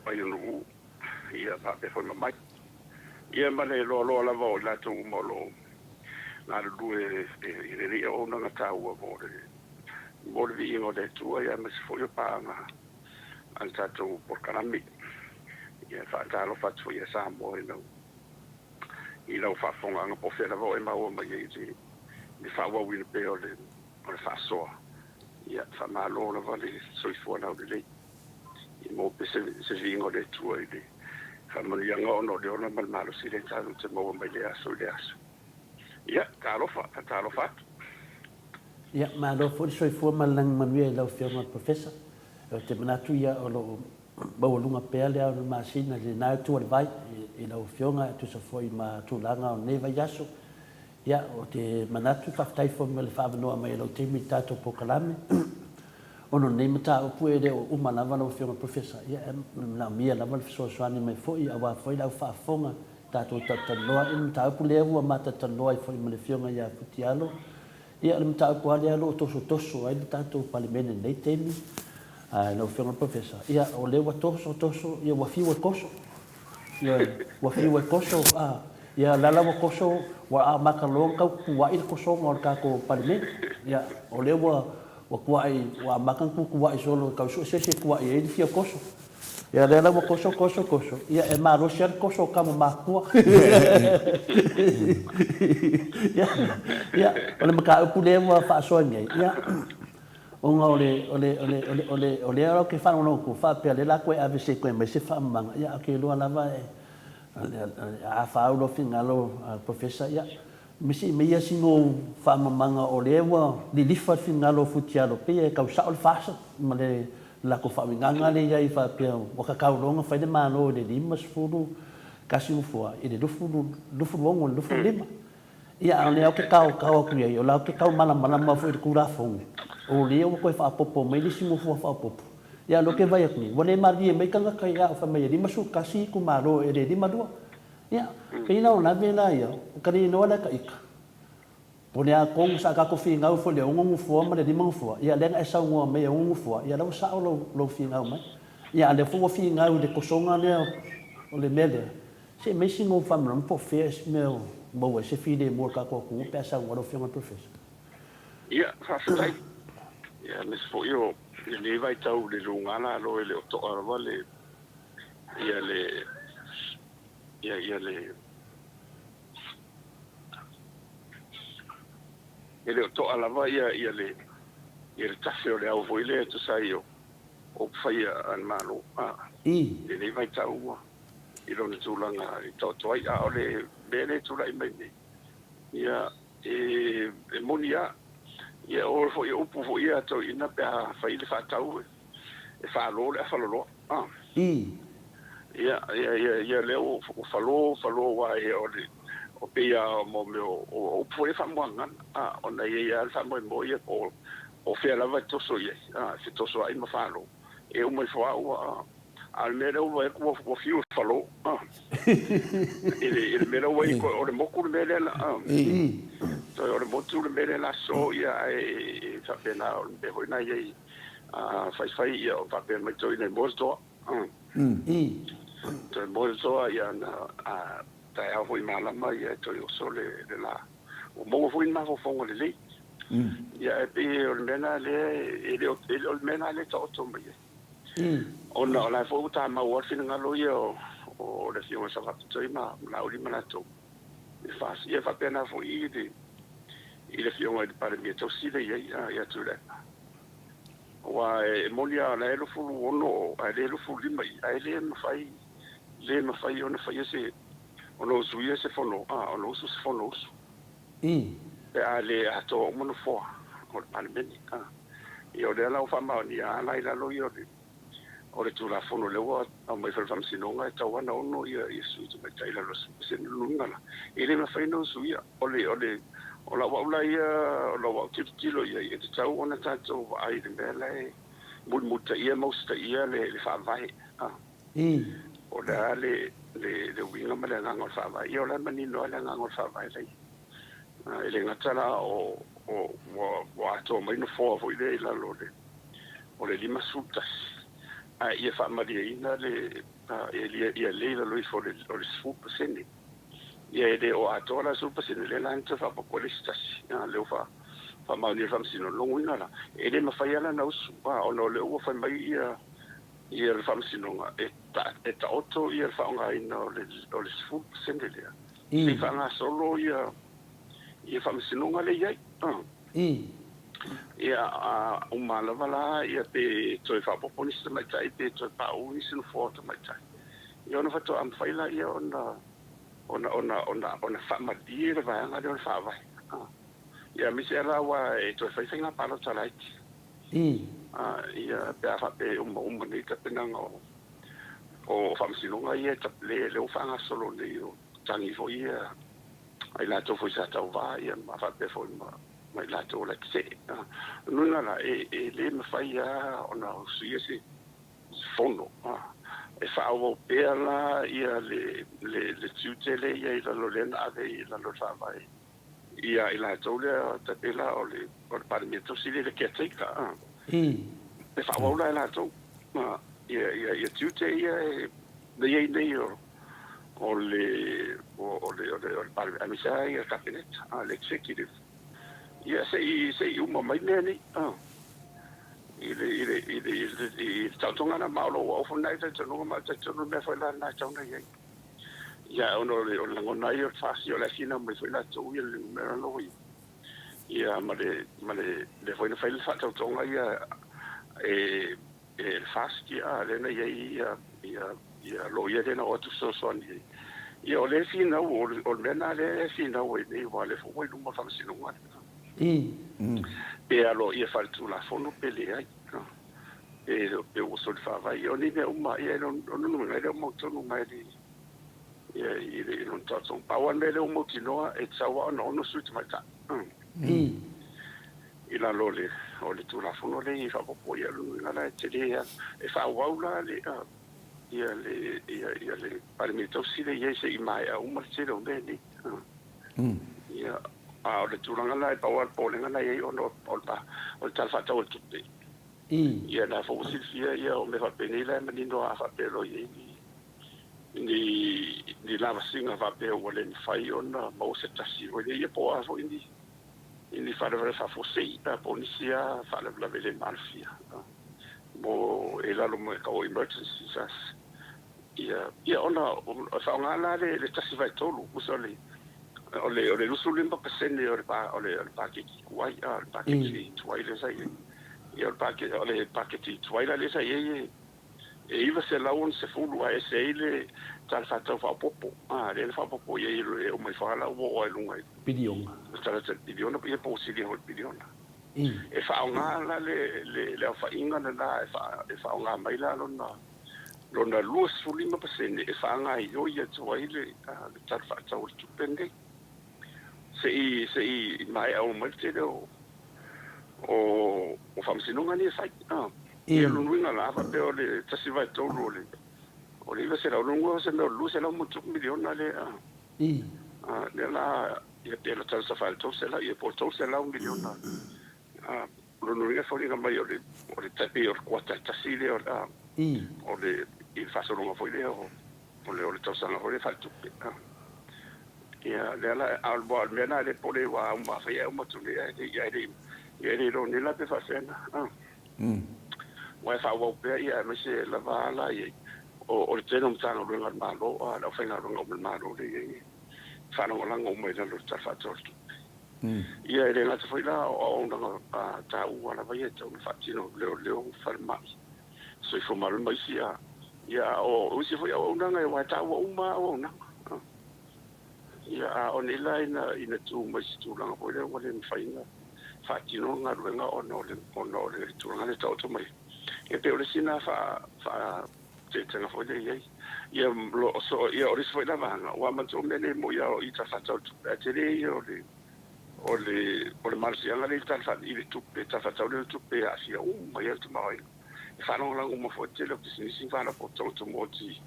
ai unu. Ia pape foi mamai. Ia ma le loa lava o la tu molo. Nga lue i le ria o nga taua mo le. Mo le Viiga o le tua ia me se foi o paanga. An tatou por kanami. Ia whaatalo fatu ia Samoa i nau. I lau whaafonga anga po whera vo e maua mai e ni whaua wina pe o le whaasoa. Ia whamalo la vale soifua nau le lei. I mō pe se Viiga o le tua i le. Whamanianga ono le ona malmalo si le tānu te maua mai le aso i le aso. Ia, tālofa atu. Ia, mālofa o le soifua malang manuia i lau whionga professor. Te manatu ia o lo baualunga pea lea o masina le nā tua le vai i lau whionga tu sa foi ma tūlanga o neva yaso. Ia, o te manatu whaftai fo me le whaavanoa mai lau teimi tātou po kalame. Ono nei mata upu e o umalawa lau whionga professor. Ia, na mia lava le fisoasoani mai foi awa foi lau whaafonga tātou tatanoa i mata upu lea ua mata tatanoa i foi ma le whionga ia Futialo. Ia, le mata upu alea lo toso ai le tātou palimene nei teimi. Lau whionga professor. Ia, o lewa toso, ia wafiwa koso. Ia, wafiwa koso, ia lalawa koso, wa makalong kau kuwa il koso ngor kako palimene. Ia, o lewa wa kuwa wa makan kuwa solo kau sese kuwa ia il fia koso. Ia lalawa koso. Ia, e maro siar koso kama makua. Ia, ole maka upu lewa whaasoa ngai. Ia, onga ole aro ke whanau no ko whapea le lako e avise koe mai se whamanga. Ia ake lua lava a whaaulo whingalo professor. Ia misi meia singo whamamanga o le ewa li lifa whingalo Futialo pia e kau sao le whasa. Ma le lako whaminganga le iai whapea waka kauronga whaide mano le lima sifuru kasi ufua. I le lufu wongo le lufu lima. Ia ane au ke kau aku iai o lau ke kau malama fu i kura fongu. O leo ko fa popo mai lisi mo fa popo ya lo ke vai akni wale mari mai kanga kai ya fa mai di masu kasi ku maro e di madua ya ke ina ona vela ya kari no ala ka ik pone a kong sa ka ko finga fo le ngongu fo ma le di mangfo ya le esa ngo mai ngongu fo ya lo sa lo finga mai ya le fo finga de ko songa le o le mele se mai singo fa mo po fes meu bo se fide mo ka ko ku pesa ngo lo finga professor ya fa sai. Ia, me se fo io, le vai tau le lungana lo le oto arava le ia le oto alava ia le tafe o le au voile tu sai o faia an malo le vai tau i lo tulanga i to ai a le bele tulai mai ia e monia ia o fo ia upu fo ia to ina pe fa ile fa tau whālo le whalolo. Ia. Ia leo o whalo wa e o pia mo me o pue whamuanga. O na ia whamoe mo ia o whea lava toso ia. Se toso ai ma whalo. E umai whaua. Al mera ua e kua fiu whalo. Ele mera ua e kua o le moku le mera la. So o le motu le mera la so ia e whapena o le beho ina ia whai ia o whapena mai toi nei mostoa. Toi mostoa ia na tai au hui malama ia toi o so le la. O mongo hui ma fongo le lei. Ia e pe o le mena le ele o le mena le ta oto mai. Ona la fo ta ma wa fina ngalo ia o le fio sa va toi ma na uri mana to. E fa ia fa pena fo i de ile fio ai para mi to si de ia tu le. Wa e molia la elo fu ono a le elo fu lima ai le ma fai ona fai se ono suia se fono ono su se fono e ale a to mo no fo o para meni io le la fa ma ni ala ila lo io o le tu la fono le wa o mai fa fam sinonga e tawana ono ia su tu mai taila lo se lunga la ile ma fai no suia o la wa ia o la wa tilo ia e tau ona tato ai de bele muta ia mosta ia le fa vai o le winga ma le ngangol fa vai io la mani no le ngangol fa vai lei ele ngatala o wa to mai no fo ile la lo le o le lima sutas ia fa ma ina le ia le la lo fo le supa seni ia ele o atola supa seni le lanta fa populistas le fa ma ni fam sino longo ina la ele ma fa ia na usu o no le o fa mai ia le fam sino e ta otto ia fa nga ina o le supa seni le si fa nga solo ia fam sino nga le ia malava ia pe toi fa populista mai tai pe toi pa u sin foto mai tai ia ona fato am faila ia ona fa ma dire va nga de fa vai ia mi se la wa e toi fa singa pa lo talai ia pe fa pe ni ka penanga o fam sino nga ia ta le o fa nga solo le yo tangi fo ia ai la to fo sa ta va ia ma fa pe fo mai la to la se nuna la le me fai ona suia se fondo e fa o pela ia le tutele ia la lorena ave la lorfa vai ia ila to le ta pela o le parlamento si le che tika e fa o la to ia tute ia le nei o le parlamento ia cabinet l'executive ia sei uma mai neni ile tautonga na malo o fo nai tano ma tano me fa la na tano ia ono le o na ia fasi o la fina me foi la to ia le mera lo ia ma le foi na fa fa tautonga ia fasti le na ia lo ia de na o tu so ni ia o le fina o mena le fina o ni wa le fo no ma fa sino ngata pe alo ia faltu la fono pele ai e o sol fa vai o ni me uma ia no me le mo to no mai ia non tatso pa wan me le mo tino e tsawa no suit mai ta ila lole o le tu la fono le fa po ia lu la tele e fa waula le ia le parlamento si le ia se mai a uma se lo bene ia o le turanga lai pa wa po lenga lai o tal fa tau tutte ia na fo silfia ia o me fa penila manino a fa pelo ni lava singa va pe o le fai ona mo se tasi o le ia po a fo ini fa fa fo sei pa polizia fa la vele malfia mo ela lo mo ka o emergency sas ia ona fa ngala le tasi vai tolu usole ole lusulin pa pasende ole paket kuai paket tuai le sai ia paket tuai le sai iva se laun se fulu ai se ile tal fa fa popo le fa popo ia o mai fa la o lunga pidion tal pidion ia po si ho pidion e whaonga la le au whainga na la e whaonga mai la lona lua sulima pasene e whaanga i oi atua i le tar whaatau le tupende se i mai au mai te o whamsinunga ni e whai ia lunuinga la awa pe o le tasi vai tolu o le iwa se rau lungo se meo lu se lau mutu miliona le le la ia te la tala sa whaile tau se la ia po tau se lau miliona lunuinga whaunga mai o le tapi o le kuata tasi le o le i whasolonga foi le o le tausanga foi le whaile tupe ia le ala alboa mena le pole wa uma whaia umatu le ia le ro nila pe whasena wai whawau pia ia me se la wala ia o le tēnā mtanga runga malo la whainga runga o malo le ia whanonga langa o mai nalo ta whaatau tupe ia le ngata foi la o nanga ta ua la vai e tau whaatino leo whalemai so i whamaro mai si ia o usi foi o nanga e wai ta ua uma o nanga ia o nila ina tu mai si tu langa foi le wale mwhainga whaatino ngā ruenga o no le tu langa le tau mai e pe o le sina wha te tanga foi le iei ia o risi foi la vanga ua mantu mene mo ia o ita whatau tupe a te re ia o le marasianga le talfa i le tupe ta whatau le tupe a sia ia tu mawai e whanonga langa uma foi te leo kisinisi whana po tautu moti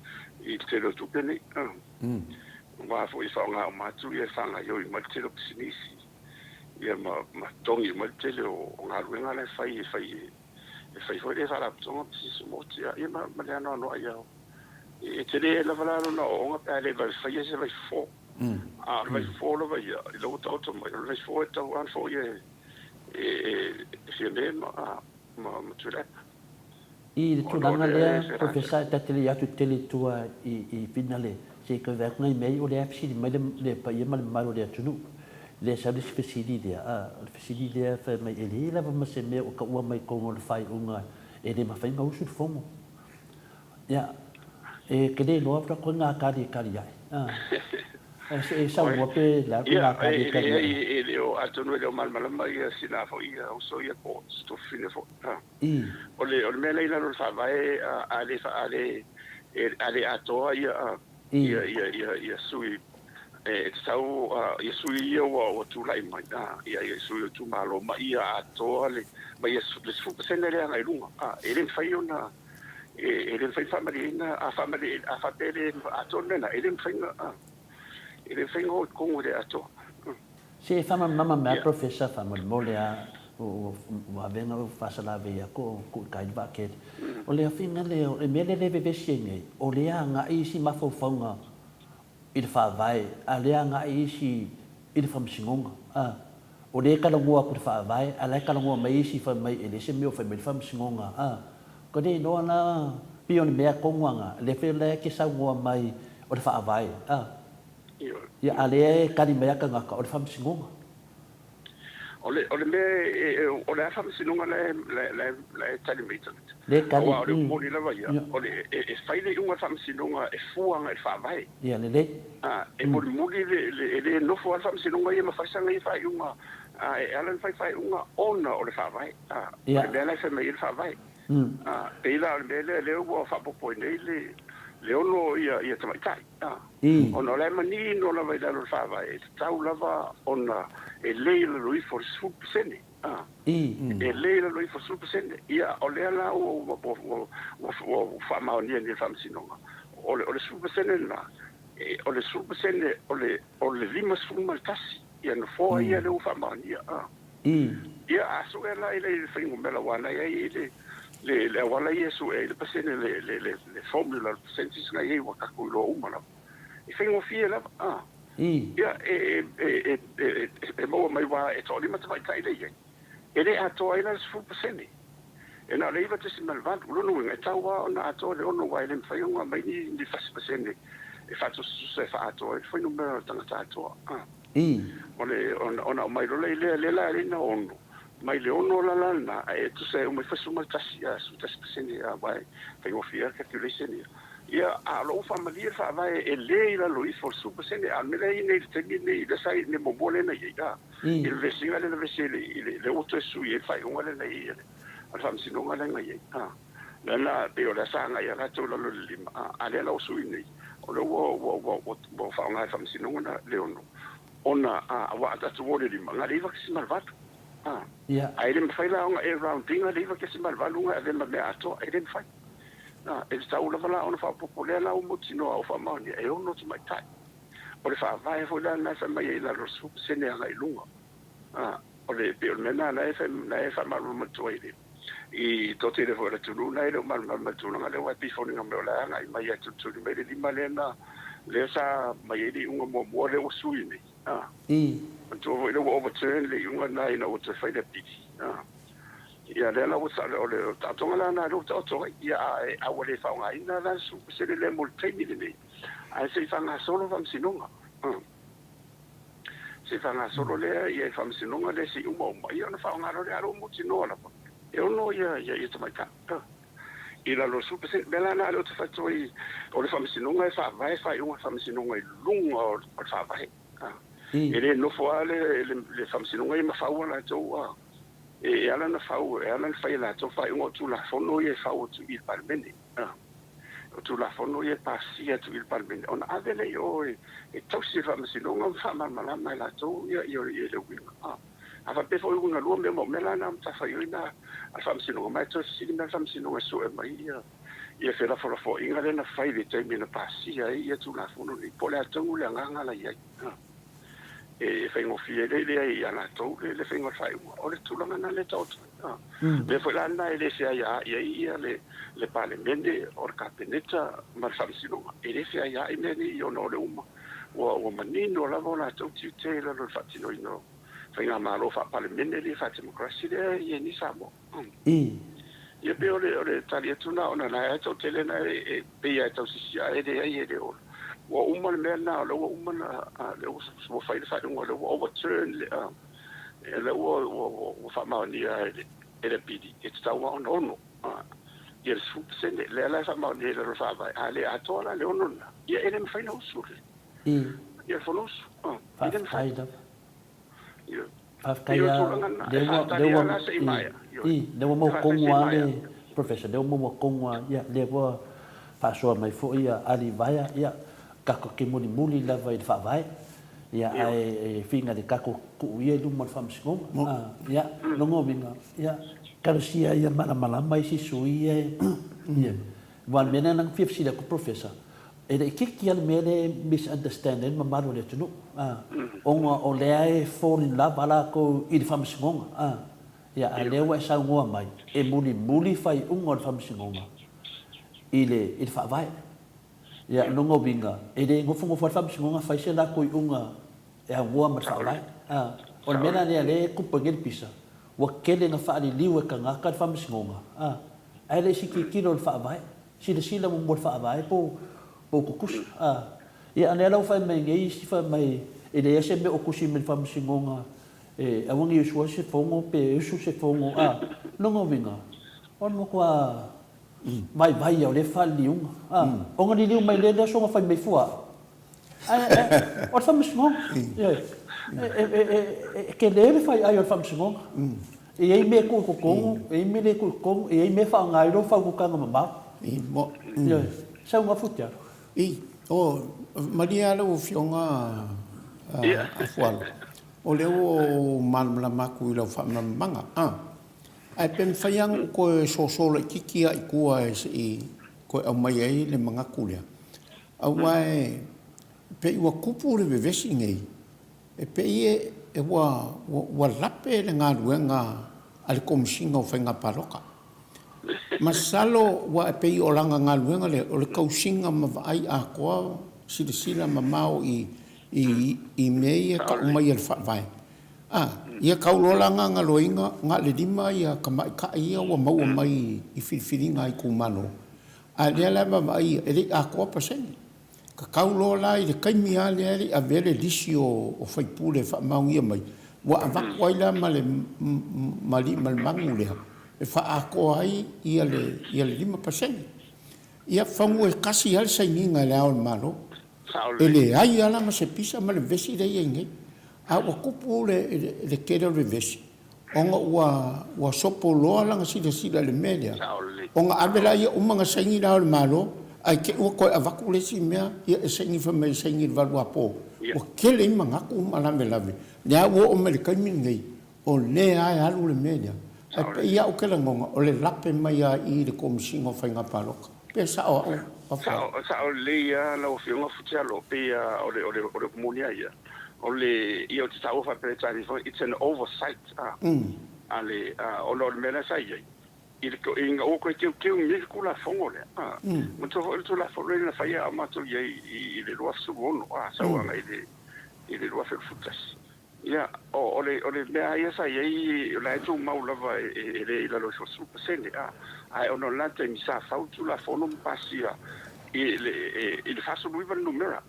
i te leo tupe ne wa foi whaonga o matu ia whanga ioi ma te leo kisinisi ia ma tongi ma te leo o ngā ruenga le whai fai foi le whala putonga pisi moti ia ma le ano ai au e te re la wala no o nga pa le vai fai se vai fo vai fo lo vai i lo tautu mai lo vai fo tau an fo e ne ma tula i tu langa le professor tatele ya tu tele tua i finale se ko va ngai mai o le apsi mai le pa ia mal malo le tunu le sa le facility le facility fa mai ele la ma se me o ka ua mai ko ngol fai unga e le ma fai ma usu fomo ya e que de no pra con a cari ya e sa mo pe la con a cari e o atono le mal mai sina fo ia o so ia po sto fine fo o le me la no fa vai ale atoa ia sui e sau ia sui ia o tu lai mai ia sui tu malo mai ia atoa le mai ia su sene le ngai lunga ele fai ona ele fai family a fatele a tonena ele fai o kongo de ato se fama mama me professor fama molea o avenga o fasala vea ko kai ba ke o le finga le mele le bebe senge o le anga isi mafofonga il fa vai a le anga isi il fam singonga o le kala ngua ku fa vai a le kala ngua mai isi fa mai ele se me o fa me fam singonga ko de no na pion me kongwanga le fele ke sa ngua mai o le fa vai ia ale kali me ka nga o le fam singonga o le fam singonga le tali mita le kali o le mo ni la vai o le fai le unga fam singonga e fuanga e fa vai ia le e mo le no fo fam singonga ia ma fa sanga i fai unga e alan fai unga ona o le fa vai le bela fa me il fa vai e la le o fa po nei le ono ia tamai tai ono le mani no la vai lo fa vai tau lava ona e le lo i for super sene e le lo i for super sene ia o le la o fa ma ni fa sinonga o le super sene na o le super sene o le lima suma tasi ia no fo ia le fa ma ni ia aso ela ile fingo mela wana ia ile le wala yesu e le pasene le formula percentage nga ye waka ko lo umana e fingo fie la ia mo mai wa e toli mata mai tai le ele ato ila su pasene e na le va tesi malvat lo no nga tawa na ato le ono wa ile fai nga mai ni fas pasene e fatto se fa ato e foi numero tanga ato ona mai lo le la na ono mai le ono la e tu se o me fasu mal tasi su tasi sene vai fai o fia calculation ia a lo fa malia fa vai e le la lo i for super sene a me le nei te ni le sai ne mo bole na ia il vesinga le vesile le otto su e fai un le nei al fam si non le ngai la pe o la sanga ia la to lo lima a le la su ni o lo wo fa nga fam si non na le ono ona a wa ta tu le lima nga le va si malvat ai le fai la nga e round thing le va che si malvalu nga le ma me ato ai le fai e sta una vala ona fa popolare la un motino o fa mani e ono ti mai tai o le fa vai fo la na fa mai la rosu se ne ai lunga o le pe o mena na fa malu mo ile i to te fo le tulu na ile mal tulu na le wa pi fo ni ngam la na mai ya tu mai le malena le sa mai ile un mo le o sui ni to vo ile overturn le un na ina o te fa le pi ia le la usa le tatonga la na ro to ia a wale fa nga ina la su se le molte ni ni a se fa nga solo fam sinonga se fa nga solo le ia fam sinonga le si umo ia na fa nga ro le aro mutino la e ono ia to mai ka ila lo su se bela na lo te fa to i o le fam sinonga fa vai fa un fam sinonga lunga o fa vai ele no fo le fam sinonga ma fa wala to e ala na fau e ala fai la to fai un tu la fono e fau tu il palmene tu la fono e passia tu il palmene on avele yo e to si fa si non fa mal mal la to io le win ava pe fo una lu me mo mela na ta fai ina a fam si non mai to si na fam si non so e mai ia fe la fo inga le na fai le te me na passia e tu la fono e pole a to le nganga la ia e fai ngo fie le ana to le fai ngo fai o le tulanga na le tot le foi lana e le sia ia le parlamento o capeneta ma famsino e le sia ia e meni io no le uma o manino la vola to te la lo fatino no fai nga malo fa parlamento le fa democracy le e ni samo ia pe o le talia tuna ona na to tele na e pe ia to sia e de o wa umma le na lo umma le so fai un le overturn le o fa ma ni le pidi e sta wa no il su se le la fa ma ni le fa vai ale atola le ono ia ele me fai no su ia fonos ia me fai da ia de mo kongwa le professor de mo kongwa ia le wa fa so mai fo ia ali vai ia kako ke muli la vai fa vai ia ai finga de kako ku ia du mal fam singom ia no ngominga ia karsia ia mala mai si sui ia wan mena nang fif si da ku professor e de kiki al mele misunderstanding ma malu le tunu onga o le ai fall in love ala ko i fam singom ia ale wa sa ngoa mai e muli fai un fam singom ile fa vai ya nongo binga ede ngofo fam singonga faise la ko unga e agua ma salai o mena le ku pengel pisa wa kele na fa ali liwe ka ngaka fam singonga ele siki kilo fa vai sila mo fa vai po kukus ya anela fa me ngai si fa mai ede ya se me okusi me fam singonga e awangi uswa se fongo pe usu se fongo nongo binga on mo kwa mai vai au le faliung onga ni liu mai le da so fa mai fua o fa msmo ke le fai ai o fa msmo e ai me ko e me le ko e me fa ngai ro fa ku ka ma mo sa nga futia o maria lo fionga afualo o le o mal la maku lo fa manga ai pen faiang ko so kiki ai kua e ko au mai ai le manga kulia au mai pe wa kupu le vesi ngai e pe e wa lape le nga luenga al komsinga o fenga paroka masalo wa pe o langa nga luenga le o le kausinga ma ai a ko sila ma mau i mei ka mai el fa vai ia kaulolanga nga loinga nga le dima ia kamai ka ia wa mau mai i filfilinga i kumano le la mai ele a ko pasen ka kaulola i le kaimia le a vele disio o fai pule fa mau ia mai wa ava koila male mali mal mangule e fa a ko ai ia le 5% ia fangu e kasi al sainga le ao malo Saole. ele ai ala ma se pisa ma le vesi le yengi a wa kupu le kera le vesi onga wa sopo loa langa sida le media Saole. onga abela ia umanga saingi le ao malo ai ke o ko avaku le si mea ia e saingi fa mai saingi valua po o kele ima ngaku malame lave nya wo o me kai min ngai o le ai alu le media ai ia o kele ngonga o le lape mai a i le komisingo fainga paloka pesa o Saole ia la o fiunga futialo pe o le komunia ia. O le ia o te tau fa pe tani fo it's an oversight ale o lo mena sai ia. Il ko inga o ko te mi kula fongole mo to la fo le fa ia ma to ia i le lo su bono sa wa ngai le lo fa futas. Ia o le mea ia sai ai la tu mau lava le lo su pesene ai ono la te mi sa fa tu la fono pasia il faso lui van numera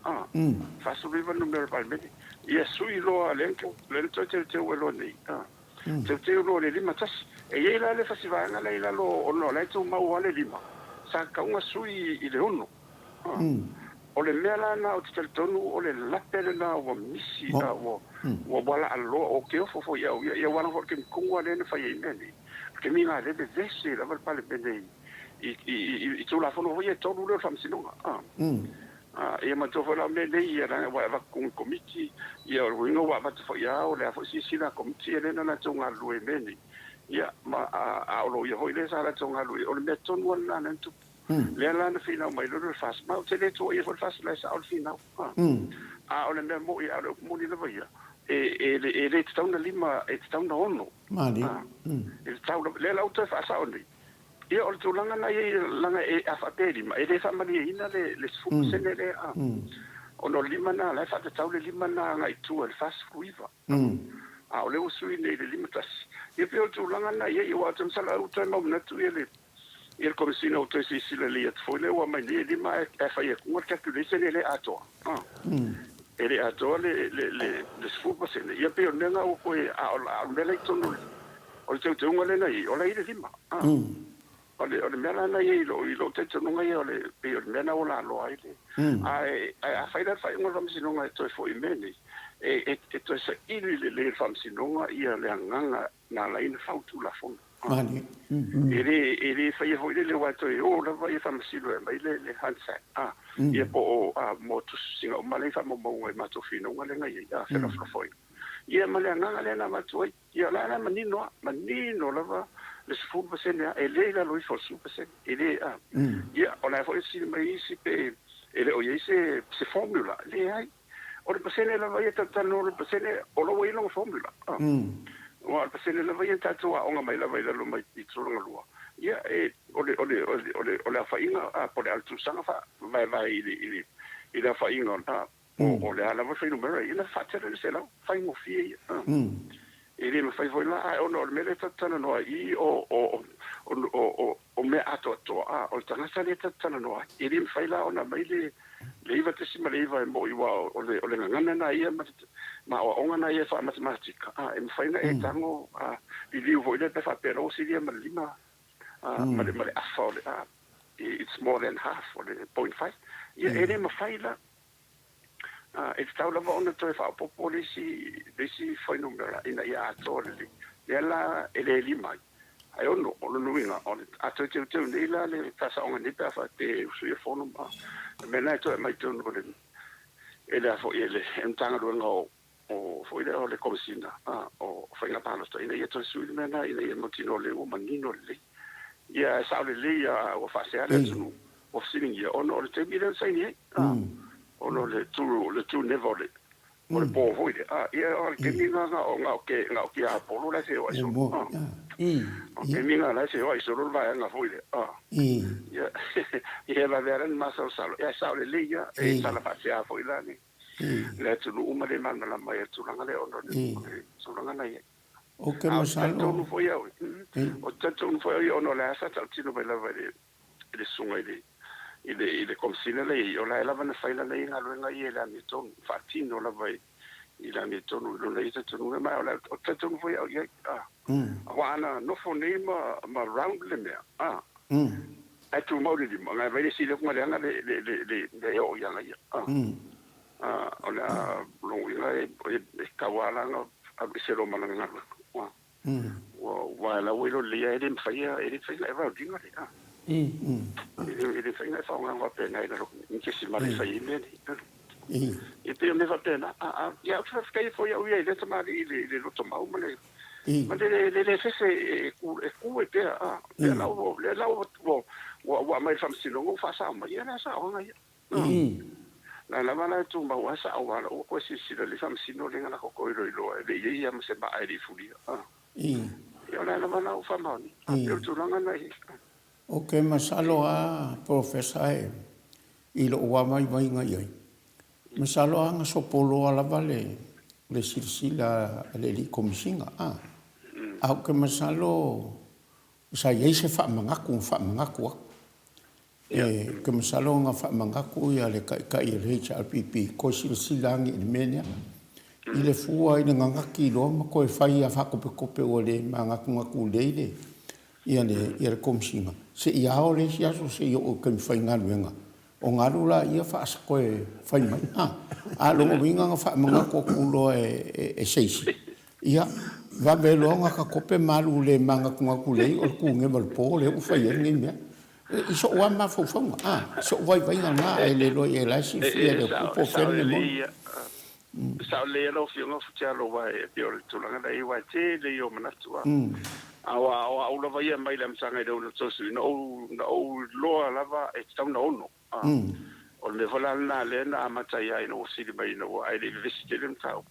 faso lui van numera palmeni ia sui lo alenko le te lo nei te lo le lima tas e ia la le fasivanga la lo ono la tu mau le lima sa ka unga sui i le ono o le mea la na o te tonu o le lapele na o misi o wala alo o ke fo ia wala fo ke kungwa le fa ia meni ke mi na le vese la val pale bene i tu la fono ia tonu le famsinonga ia ma to la me le ia na wa kun komiti ia o wingo wa va fo ia o le fo si na komiti le na tunga lu e meni ia ma a o lo ia ho le sa la tunga lu o le me tonu na na tu le la na fina mai lo fast ma te le to ia fo fast la sa o fina o le me mo ia o mo ni le ia le tau lima e tau na ono mani e tau le la uta fa sa oni ia o tu langa na ia langa e afapeli ma e le fa mani ina le fu sene le ono lima na la fa tau le lima na ngai tu el fast fuiva o le usui nei le lima tas ia pe o tu langa na ia o atum sala uta no na tu ele il commissioner o si le le foi le o mai le lima e fa ia ku calculation le ATUA ele ATUA le sfupa se ia pe ona o ko a mele tonu o te ngole na i o le lima o le mela na i lo te tonu ngai o le pe o mena o la lo ai ai a fa ngo va misi nonga to foi meni e to se le famsi nonga ia le nganga na la in fautu la fon mani ele fa ia foi le wa to o la va ia famsi lo mai le hansa ia po mo tu singa ma le fa mo ma to fino ngale ngai ia fa la foi ia ma le nganga le na ma to ia la manino la va le fu pesene ele la lo fo su pesene ele ia ona foi si mai si pe ele o ia se formula le ai o le pesene la va ia tano le pesene o lo ia no formula o le pesene la va ia tato a onga mai la va lo mai i tsolonga lua ia o le fa inga po le altu sanga fa vai i la fa inga o le ala va fa numero ina fa tere se la fa ingo fie ele me fai voila o no me le tatana no i o me ato o tanga sa le tatana no ele me fai la ona mai le iva te sima le iva mo iwa o le ngana na ia ma o onga na ia fa matematika e me fai na e tango i liu voila te fa pero si dia ma lima ma le afa it's more than half o le 0.5 ia ele me fai la e tau lava ona toi fa populisi desi foi numera ina ia atole ela ele lima ai ono ono nuinga on ato te nei la le tasa onga ni pa fa te sui fono ma me na to mai to no le ele fo ele entanga do ngo o foi le comissina o foi na palo sto ina ia to sui me na ina ia motino le o manino le ia sa le ia o fa se ale tu o sitting ia ono le te mi le sai ni ono le tu nevole o le po voide ia o ke minga nga ke a polo la se o iso ke minga la se o iso lo va nga voide ia la vera ma so salo ia sa le ia e sa la face a voide la ni le tu uma le man la mai tu langa le ono so langa na ia o ke mo salo o tanto no foi ono la sa tino vai la vai le sunga ile komsina le o la lava na faila le nga luenga i la miton fatino la vai i la miton lo le tatu no ma la tatu no foi ia wana no fo nei ma round le mea ai tu mau di mga vai si le kuma le nga le o ya nga ona lo nga e kawala nga a se ro mana nga wa la we lo le e dem faia e va dinga e fa nga fa nga va pena e lo che si mari fai me e pe me va pena ya fa che foi o ia le tamari le lo tomau male ma le fese ku e pe le la wa mai fam si lo fa sa ma ia na sa nga ia la mana tu ma wa sa wa o ko si le fam si no le nga ko ko ro le ia ma se ba ai di fulia ia la mana o fa ma ni eu tu langa na Ok, masalo a profesa i lo ua mai nga iai. Masalo a nga sopolo ala vale le silsila le li komisinga Au ke masalo sa iai se whaamangaku ke masalo nga whaamangaku ia le ka i le HRPP ko silsilangi i menia i le fua i le ngangaki loa ma koe whai a whakope o le mangaku leile ia le komisinga. Se ia o le si aso se ia o kai whai ngaluenga. O ngarula ia whaasa koe whai mai. A longo winga nga whaamanga kulo e seisi. Ia, wabelo nga ka kope malu le manga kunga kulei o kunge malpo le u whai ngi mea. Iso ua ma fawhanga. So wai nga e le loi e laisi fia le kupo whene mo. Sa le lo fionga futia lo wa e pio le tulanga dai wa te le yo manatua. Awa lava ia mai le msanga i rau na tosu no loa lava e tau na ono o le whala na le na amatai ai no siri mai no ai le visite le mtau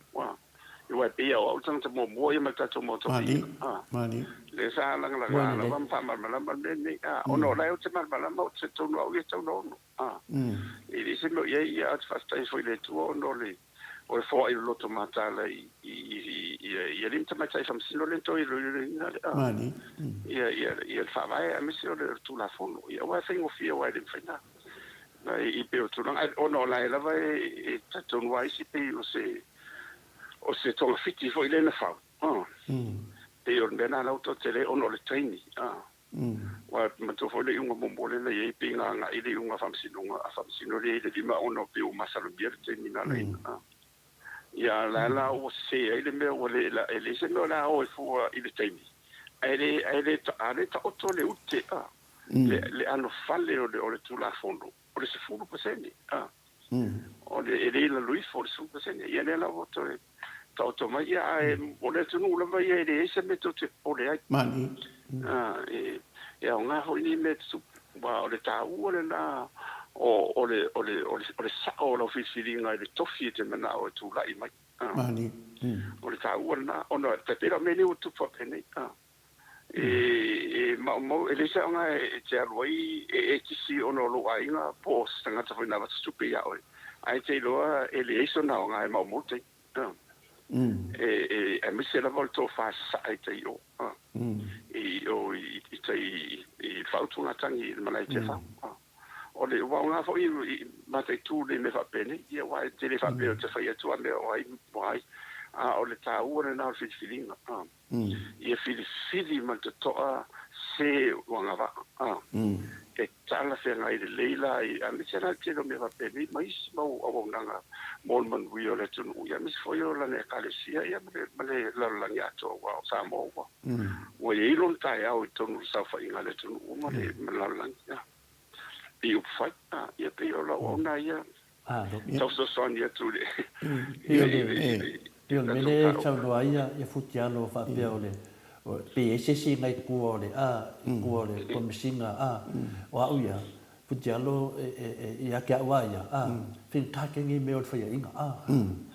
i wai pia o au tanga mo ia matato mo to mani le sa langa lava mpa malama le ono lai o te malama o te tonu au ia tau na ono i li se mo ia at fasta i foi le tuo no le o fo i loto matala i limta mai sai fam sino lento i mani ia fa vai a misi o le tu la fono ia wa fengo fia wa le fina i pe o tu lang o no la ela vai e taton wai si pe o se to fiti fo ile na fa pe o bena la auto tele o no le traini wa mato fo le unga bombole na i pe nga ile unga fam sino le lima ono pe o masalo bierte ni na la ia la o se ele me o le se no la o fu ile taimi ele ta o to le utte le ano falle o le tu la fondo o le se fu po seni o le la lui for su po seni ia la o to to mai ia o le tu no la vai ele se me to o le mani ia nga ho ni me su wa o le ta o le na o le sa o lo fisilinga le tofi te mana o tu lai mai mani o le ta na ono te pero me ni o tu fa pene mo ele sa nga e te aloi e si ono lo ainga po sanga ta fina va stupi ya o ai te lo ele eso na nga e mo te e mi se la volto fa sa te io i te fa tu na tangi mana te fa o le wa nga fo i ma te tu le me fa pene ia wa te le fa pe te fa ia tu ame o ai o le ta u na fi filinga ia fili ma te to se wa nga va e tala fe nga i le leila i a mi se na te me fa pene mai ma o nga molman wi o le tu ia mi fo yo la ne kalesia ia ma le la ya to wa Samoa o i lon ta ia o to sa fa inga le tu ma le la ya i fai ia pe o la ona ia tau so son ia tu le Pio mele tau loa ia futialo fa pe ole pe ese ngai kuole kuole komisinga o au ia futialo ia ke wa ia fin take ngi me o fa inga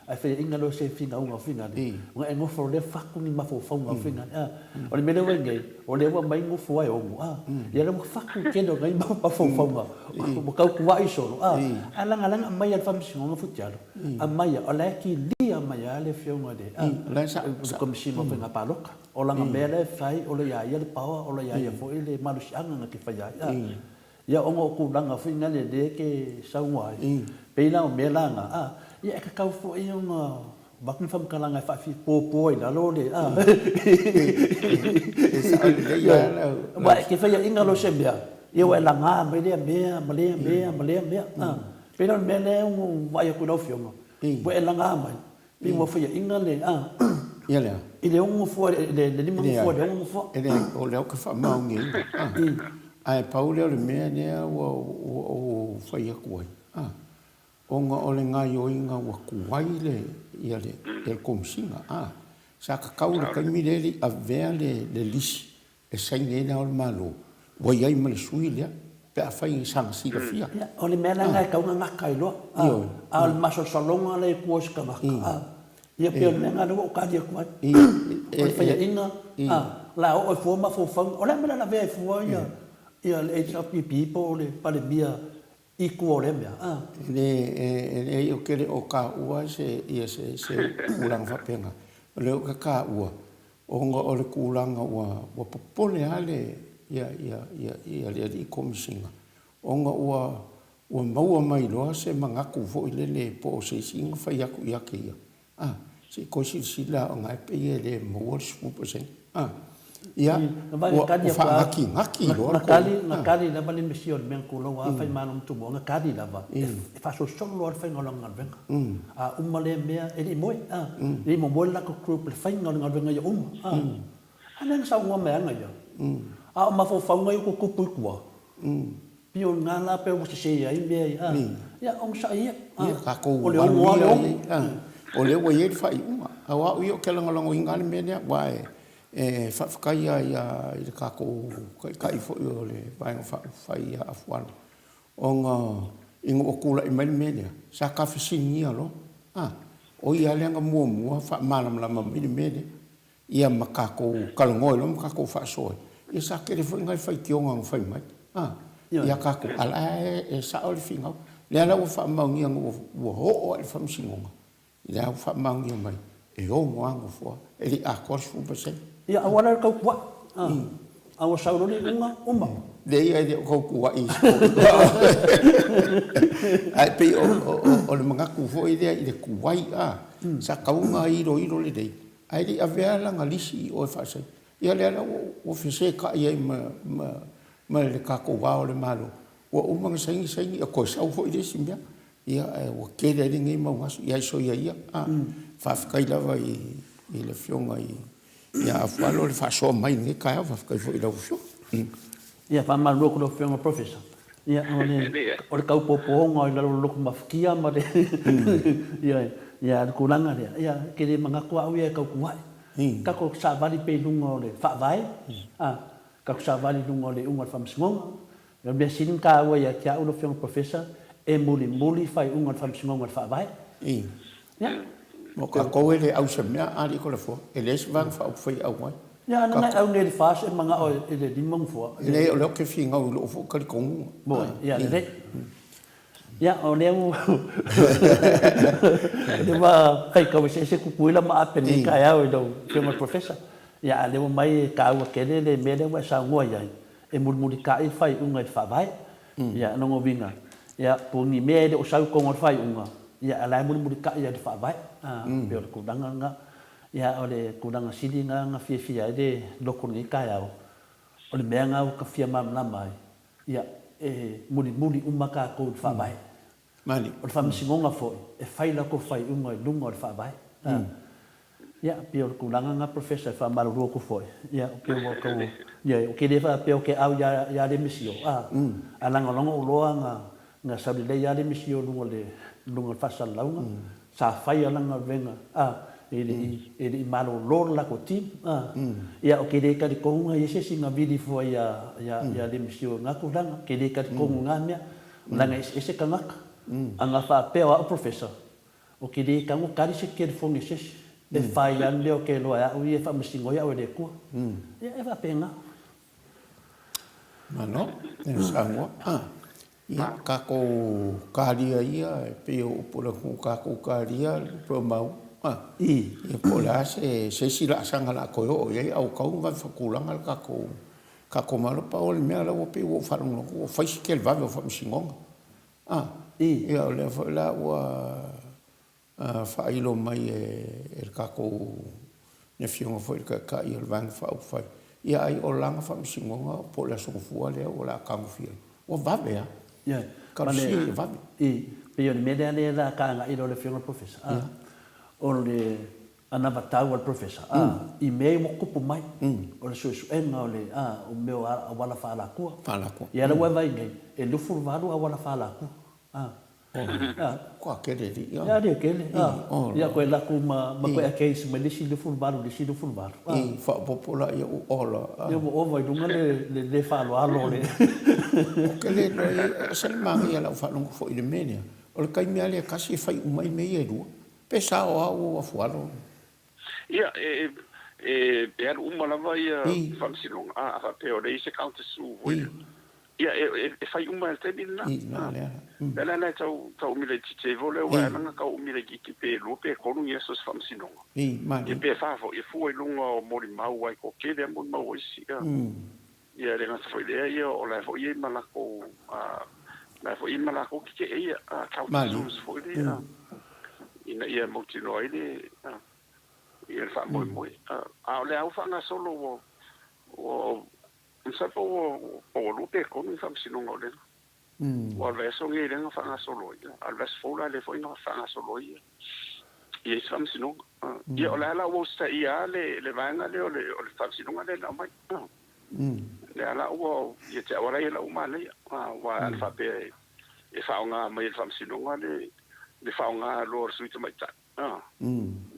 ai fa inga lo se finga unga finga nga e ngofo le faku ni mafo fonga finga o le mele wengai o le wa mai ngofo ai o ia le faku ke do ngai mafo fonga mo ka ku wa iso alanga mai al famsinga ngo futialo mai o le ki li mai ale fionga de la sa komisinga finga paloka o langa mele fai o le ia le pawa o le ia fo ile malusianga nga ke fa ia ongo ku langa finga le de ke saua peina o melanga ia ka kau fo i nga bakun fam kalanga fa fi po ina lo le ba ke fa ia inga lo sembia Ia la ngā mea. Pena mea le vai a kura fionga. Wa la ngā mai. Pi mo fia inga le Ia lea. I le ongo fua, le lima fua, le ongo fua. Ele o leo ka whamaungi. Ai pau leo le mea nea o whai a kuai. Onga o le ngai o inga wa kuai le ia le komisinga. Sa ka kaura kaimi le a vea le lisi. E sainge na o le malo. Wa iai ma le sui lea. Pe a whai sanga sira fia. O le mea ngai kaunga ngaka i loa. A le maso salonga le kuoska ngaka. Ia pia le ngā o kādia kuai. O le whaia inga. La o fua ma fua whang. O le mea la vea fua ia. Ia le HRPP po le pale mia I kua o le mea. Le o kere o ka ua se kulanga whapenga. Le o ka ua. Onga o le kulanga ua popole ale ia le komisinga. Onga ua maua mai loa se mangaku fo I le po o se singa whai aku I ake ia. Se kosi sila o ngai pe ia le maua le 10%. Ia, ngaki loa. Nakali lava le mesio le mea kulau a whai mana mtumo. Ngakali lava. E whaso solo loa le whai ngau ngalvenga. A uma le mea, e li moe. Li mo moe lako group le whai ngau ngalvenga ia uma. Anang sa ua mea nga ia. A o mafo whaunga i ko kupu kua. Pio ngā la pe o se se ia I mea ia. Ia, ong sa ia. O le ongo le ongo. O le ua ieri whai uma. A wau I o ke langalongo I ngāle mea nea. Wae. Whakaia ia I le kako kai fo I o le vaenga whai a AFUALO. Onga ingo o kula I mele mele. Sa ka whisingi ia lo. O ia leanga mua wha malamlama mele mele. Ia makako kalangoi lo makako whaasoe. Ia sa kere fo ingai whai kionga ng whai mai. Ia kako ala e sa o le whingau. Lea lau wha maungi ang ua ho'o le whamsingonga. Lea wha maungi mai. E o moango fua. E li a kors 10%. Ia awara kau kua. Awa sauroni unga uma. Dei ai kau kua I. Ai pe o le mangaku fo I le kuai sa kaunga iro le dei. Ai li avea langa lisi o whasai. Ia lea o whise ka I ma le kako wao le malo. Ua umanga saingi a koe sau fo I le simbia. Ia o kere le ngai maungasu. Ia so ia. Whawhikai lava I le fionga Ia AFUALO le whaasoa mai nge kai au whawhikai fo I lau fio. Ia whaama loko lo fionga professor. Ia o le kaupopohonga I lalo loko mawhikia ma le. Ia le kulanga rea. Ia ke le mangakua au ia kau kuai. Kako sa vali pe lunga o le whaavai. Kako sa vali lunga o le unga le whamsingonga. Ia mea sinin ka aua ia kia au lo fionga professor. E muli whai unga le whamsingonga le whaavai. Ia. Mo ka koe le au se mea ari ko le fua. E le se vang wha upwhai au mai. Ia, nanga au ne le whaas e manga o e le limang fua. Le o leo ke whingau I lo fua kari kongu. Moe, ia le re. Ia, o leo... Le wa kai kawe se kupuila ma apeni kai au I do fionga professor. Ia, leo mai ka au kele le mele wa sa ngua iai. E muli ka I whai unga I whaavai. Ia, nongo vinga. Ia, pungi mea le o sau kongo whai unga. Ia, alai muli ka I le whaavai. Pe o le kudanga nga. Ia o le kudanga sidi nga fia de loko ni kai au. O le mea nga o ka fia mamlama ai. Ia e muli umaka ko le whaavai. Mani. O le whamisingonga foi. E whaila ko whai unga I lunga o le whaavai. Ia pe o le kudanga nga professor e whamarurua ko foi. Ia o pe o kau. Ia o ke lewa pe o ke au ya le misio. Alanga longa o loa nga SALELE ya le misio lunga le whasal launga. Sa whai alanga venga. Ele malo lor la ko tim. Ia o ke le ka di konga I se singa vidi fo ia le misio nga kudanga. Ke le ka di konga nga mea. Langa ese ka ngaka. Anga wha peo a professor. O ke le ka ngukari se ke le fongi sesi. E whai an leo ke loa au I e wha masingo ia o le kua. Ia e wha penga. Mano, e sangua. Ia kako kāria ia, e peo upura kong kako kāria, pro mau. Ia pola se sila asanga la koe o, ia au kaunga whakulanga la kako maropa o le mea la o peo o wharongo, o whaisi ke le vave o whamisingonga. Ia o le whaila ua whailo mai e kako ne fionga whaile ka i o le vanga whaupwhai. ia ai o langa whamisingonga po la songfua lea o la kangwhia. O vave a. Ia. Karusia i vave. I. Pe o le mea lea la kaanga ilo le whionga professor. O le anava tau al professor. I mei mo kupu mai. O le suesu enga o le o meo a wala whaalakua. Whaalakua. Ia la wai nei. E lufuru waru a wala whaalakua. Koa kere ri. Ia rea kele. Ia koe laku ma koe a keisi ma lisi lufuru waru. I whaapopola ia u ola. Ia mo ova i runga le whaalo alo le. O kele noi, sani mangi ia lau whalongo fo i le menea. O le kai mea lea kasi e whai umai mei e rua. Pesa o au a fualo. Ia, e aru umalawa ia whamsinonga. Pe o le ise kaunta su. Ia, e whai umai te nina. Nā lea. Pela nei tau umile tite vole wa nanga ka umile ki pe lo pe konu ia sos whamsinonga. Mani. E pe whafo, e fua i lunga o mori mau ai ko kele mo mau isi. Ia, le ngata fwoi lea ia o lai fo i malako, lai fo i malako ki ke ia, kaunta su fwoi lea. Ina ia mautino ai le, ia le wha moi moi. A o le au whanga solo o Nsapo o lupe konu whamsinonga o lena. O alveso nge lenga whanga solo ia. Alves fola le fo inga whanga solo ia. Ia is whamsinonga. Ia o le ala uosta ia le vaenga le o le whamsinonga le la mai. Le ala uo ia te awara ia la umale ia. Wa alfa pe e whaonga mai le whamsinonga le whaonga loa suita mai ta.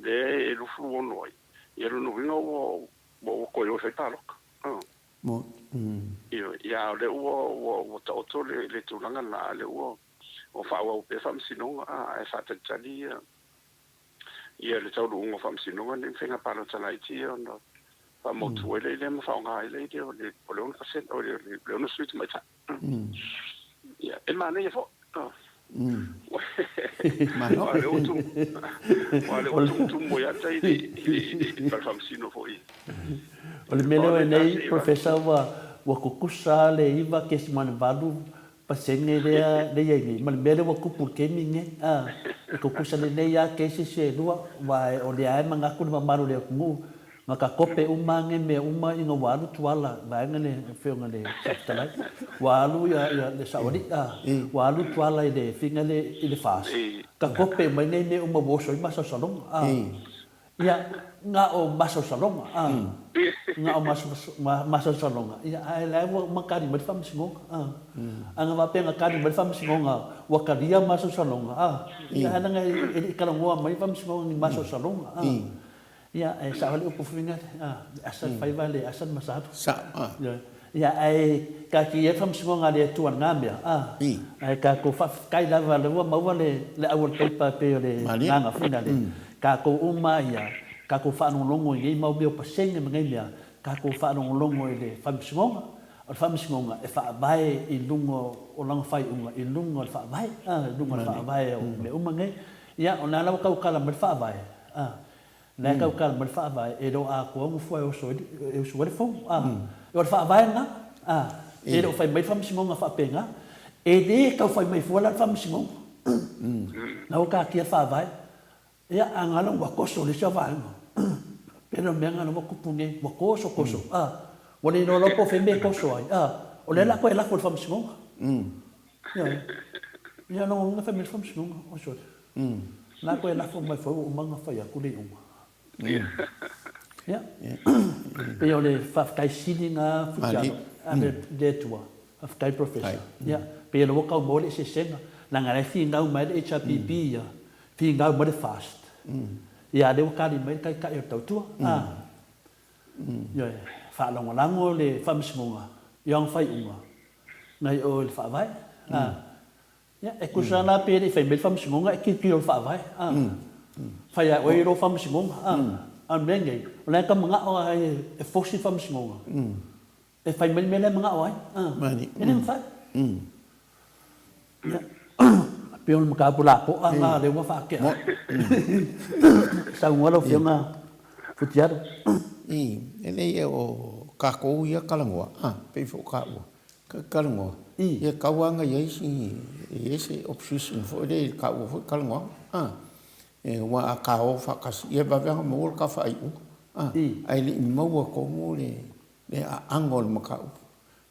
Le e lufu ono ai. Ia runu winga o koe o whai paloka. Mo. Ia le ua taoto le tūlanga la le ua o whaua upe whamsinonga e whatatali ia le tauru unga whamsinonga le whenga palo talaiti ia ona whamotu ele le ma whaonga ele o le leona percent o le leona suite mai ta. Ia, e mana ia fo. Mano. Wale o tu moiata i whamsino fo i. O le mele o nei professor wa kukusa le iwa ke si mane valu pasenge le iei ma le mele wa kupu ke minge e kukusa le nei a ke se lua wa o le ai manga ku ma maru le ku ma ka kope umange me uma inga walu tuala va ngale feonga le saptalai walu ya le sauri walu tuala ile fingale ile fas ka kope mai nei me uma boso i masa salong ia nga o maso salonga nga o maso salonga ia ai lai wa makari mai fam singo anga va penga kari mai fam singo nga wa karia maso salonga ia ana nga e kala ngoa mai fam singo ni maso salonga ia e sa wale upu finga asal fai vale asal masato ia ai ka ki e fam singo nga le tuan ngambia ai ka ko fa kai la vale wa ma vale le awol paper pe le nga fina le ka ko uma ia ka ko fa no longo i mau beo pasenge ngai mea ka ko fa no longo i le famsingonga o famsingonga e fa vai i lungo o lang fai unga i lungo fa vai lungo fa vai o le uma ngai ia ona la ka kala me fa vai na ka kala me fa vai e do a ko mo foi o so e so fo o fa vai na e do fai mai famsingonga fa penga e de ka fai mai fo la famsingonga na o ka ki fa vai ia angala wa koso le savanga pero me angala wa kupunge wa koso wale no lo po fembe koso ai o le la ko la ko fam singonga ia no nga family fam singonga o so la ko la fo mai fo o manga fa ya kule uma ia pe o le fa kai sininga futia ame de tua of kai professor ia pe lo ka mo le se senga na ngara fi ngau mai de HPP ia fi ngau mo de fast ia de kali mai kai kai tau tua ia fa longo lango le famsingonga yang fai unga ngai o le fa vai ia e kusana pe le fai mel famsingonga e ki o fa vai fai a oi ro famsingonga an bengai la ka mga o e fosi famsingonga e fai mel mel mga o ai mani ene fa pion maka pula po anga le wa fa ke sa ngolo fiona futiaro ele e o ka ko ia kalangoa pe fo ka kalangoa e ka wanga ye si ese opposition fo de ka o fo kalangoa e wa ka o fa ka e ba va mo ka fa ai ai le mo ko mo le le a angol maka upu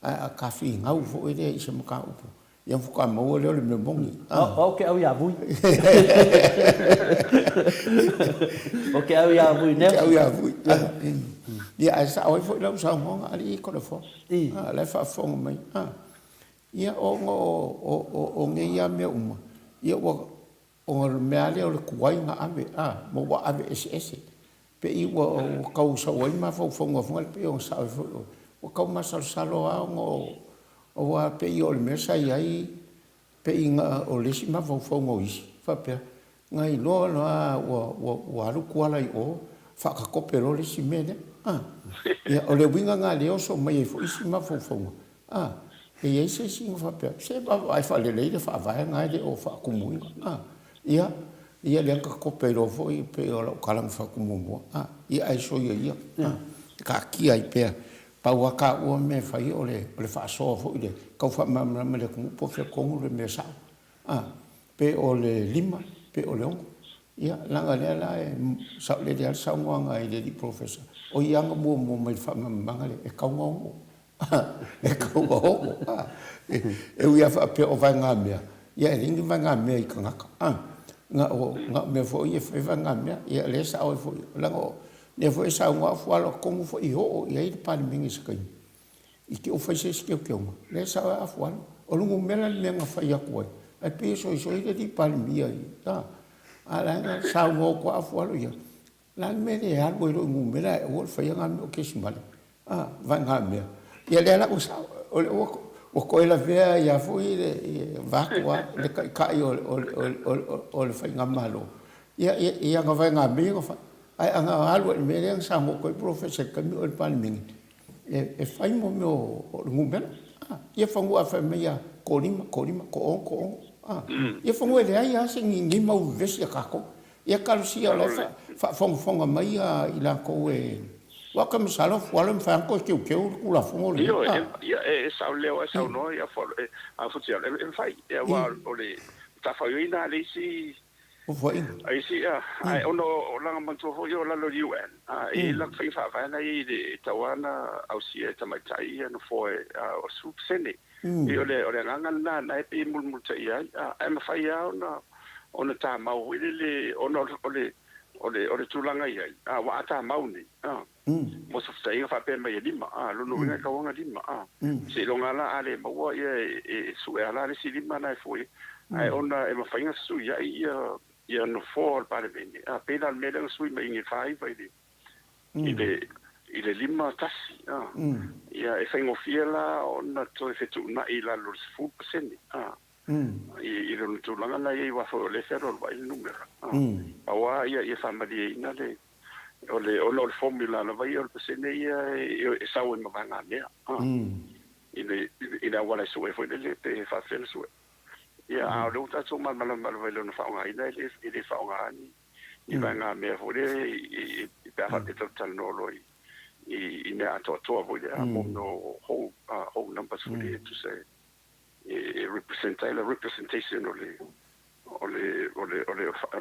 a kafi ngau fo ide i se maka upu ia fuka mo le me bongi okay au ya vui okay au ya vui ne au ya vui ia ai sa oi fo lo sa mo ali ko le fo le fa fo mai ia o nge ia me uma ia o me ale o le kuai nga ame mo wa ame ss pe i wa kau sa oi ma fo nga pe o sa o kau ma salo a o wa pe i o le mesa ai pe i nga o le si ma fo ngo isi fa pe ngai lo wa lu kuala i o fa ka kopelo le si mene ia o le winga nga le o so mai fo isi ma fo e ia se singa fa pe se ba vai fa le fa vai ngai le o fa kumunga ia le ka kopelo fo i pe o kala fa kumunga ia ai so ia ka ki ai pe pa wa ka o me fa i o le fa so fo ile ka fa ma le ku po fe ko le me sa pe o le lima pe o le ongo ia langa le la sa le dia sa nga i le professor o ia nga mo mai fa ma le e ka ngo e ka ngo e ia fa pe o va nga me ia ringi va nga me i ka nga me fo ia fa nga me ia le sa o fo langa ne foi sa un afualo como foi o e aí para mim isso que e que eu fiz isso que eu ne sa afualo o lungo mera le nga fai a coi ai peso isso aí de para mim aí tá ala sa un ko afualo ia la me de algo lo lungo mera o fai nga o que se mal vai nga me e ele la usa o ko ela vea ia foi va qua le kai o le fai nga malo ia nga vai nga me ai anga alwa me le sa mo ko professor ka mi o palming e fai mo o ngumela ia fangu a fa me ia kolima ko ia fangu le ai ase ni mau vesi ka ko ia kalusia le fa fonga mai i la ko wa ka misalo fualo fa ko ke ku la fongo le ia sa leo sa no ia fo a futia e fai ia wa o le ta fa ina le si ai si ai ono langa mantu fo yo la lo UN e la fai fa va na i de tawana au si e tamatai no fo o sup sene e ole nganga na e pe mul mul tai ai ma fai ona ta mau ile ole tulanga ia wa ta mau ni mo so sai fa pe mai lima lo no nga ka wanga lima se lo ngala ale mo e su ala le si lima na fo ai ona e ma fai nga su ia no for para bene pena al medan sui mai ngi fai vai ile lima tasi ia e fai ngofiela ona to e fetu na ila lo fu sene i lo tu langa na ia wa fo le fero vai numero awa ia family ina le ole formula na vai o sene ia e sa o ma vanga ne ile wala so e fo le te fa fel so ia a lo ta so mal vai no fa nga ina ile fa nga ni vanga me fo le i pa fa te total no lo i ne a to vo le mo no ho numbers for the to say representation ole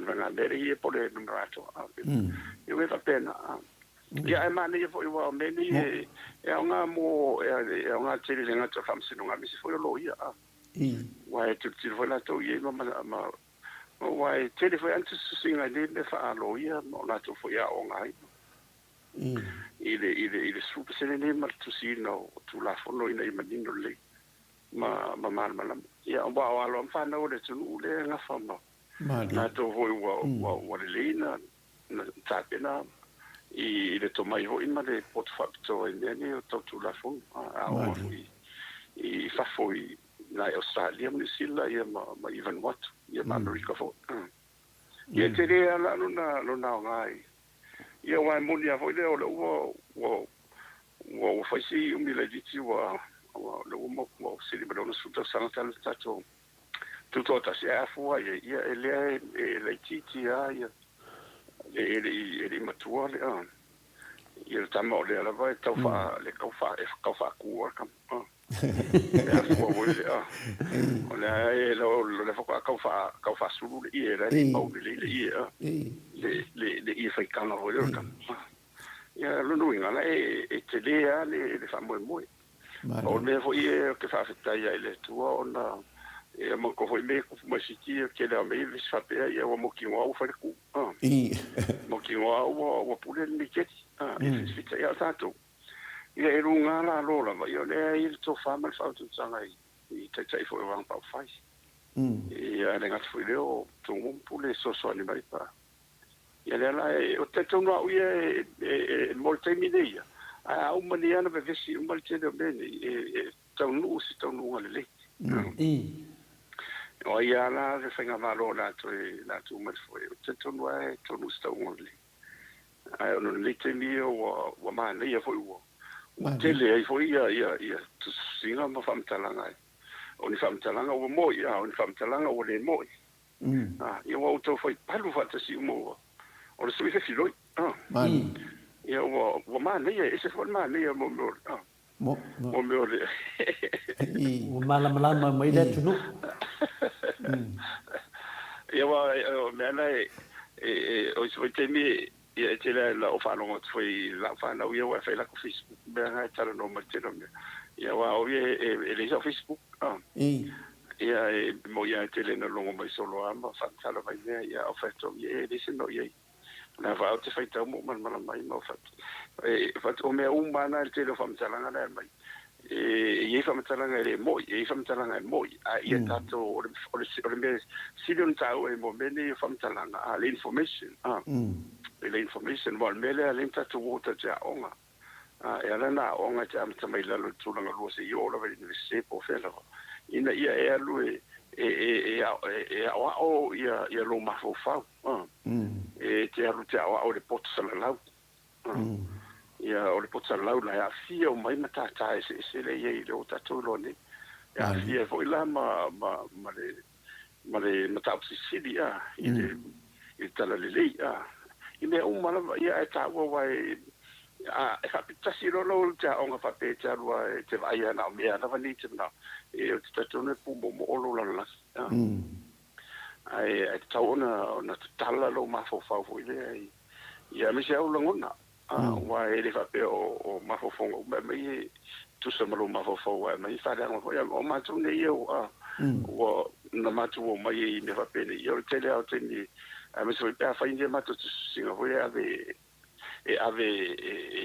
vanga le i po le numerato io ve pena ia e mani fo i meni e nga mo e nga tele nga to famsi no nga mi fo lo ia wai tu fo la to ia ma wai tele fo antes singa le fa lo ia no la to fo ia o ngai ile super sene ma tu si no tu la fo no ina i manino le ma ia wa lo fa no le tu le nga fa ma na to vo wa le na ta pena i le to mai ho in ma le portfolio ne to tu la fo i fa foi na Australia ni sila ia ma even what ia ma America fo ia te re ala no na ngai ia wa mo ia fo le wo fa si mi le diti wa lo mo si le no su ta sana ta to ta si afua ia le titi ia ele matua le ia ta mo le ala vai ta fa le ka fa ku kam Olha, ele foi com a sulu e ele mau le ia le ia foi kana ho le ia lunu ingala te lea le whamoe. O me foi ke whawhetai ai le tua o na e mo ko foi me ko masiki ke le me vis fapea ia o mo ki ngā u whareku. Mo ki ngā o pule ni keti. E fita ia tātou. Ia e runga la lola ma ia le i to whamal whautu tanga i tai foi wang pau whai. Ia le ngati foi leo tungu pule soso ni mai pa. Ia le la o te tonu au ia e molte mineia. A umani ana be vesi umalte de bene tonu si tonu ngale. O ia la de fenga malo la tu mal foi. Te tonu ai tonu sta ngale. Ai no le te mio o ma le ia foi o. Te le ai foi ia tu singa ma famtalanga. O ni famtalanga o mo ia o ni famtalanga o le mo. Ia o to foi palu fatasi mo. O le sui fe loi. Ia o mana ia ese foi mana ia mo le o malama mai le tunu ia wa mena o se te mi ia te la o fa no foi la fa na ia wa fa la ko Facebook bena tara no ma tena ia wa o e le Facebook ia mo ia te le no longo mai solo ama fa sala vai ia o fa to ia le se no ia na va te fai tau mo man mai mo fat o me mana te lo fam talanga na mai e fam talanga le mo e fam talanga mo a ia tato o me silon tau e mo meni fam talanga a le information le information mo mele le tato water ja onga e ala na onga ja mai la lo tulanga lo se yo la ve ni se po fela ina ia e alu o ia lo mafo fa te aru te awa o le poto salalau. Ia o le poto salalau la ia fia o mai matata se le iei le o tatou loni. Ia fia foi la ma le matau sisili i le tala lelei i mea umala ia e taua wai e whapitasi rolo te aonga whape te arua te vai ana o mea nawa ni te na e o te tatou ne pumo mo olo la ai tau ona tala lo mafofau foi le ia me se au langona wa ele fa pe o mafofau me tu se malo mafofau me fa da o ma tu ne eu o na ma tu o mai me fa pe io te le au te ni me se pe fa inde ma tu singa foi ave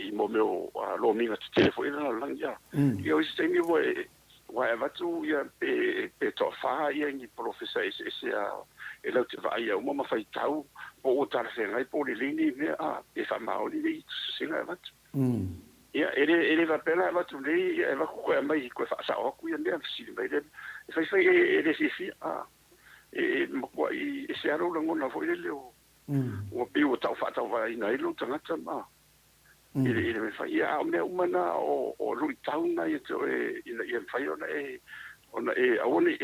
i mo meu lo minga te telefone na langa io se mi voi wa tu ia pe to fa ia ni professor ese e lau te vai au mama fai tau po o tar senga po le lini e fa mau ni singa va ia ele va pena va tu le e va ko mai ko fa sa o ku ia me si mai le fai ele si e mo ko i se aro lo ngona foi le o pe o tau fa tau vai na ilo tanga ma ele me fai ia me umana o lui tau na ia ia fai ona aoni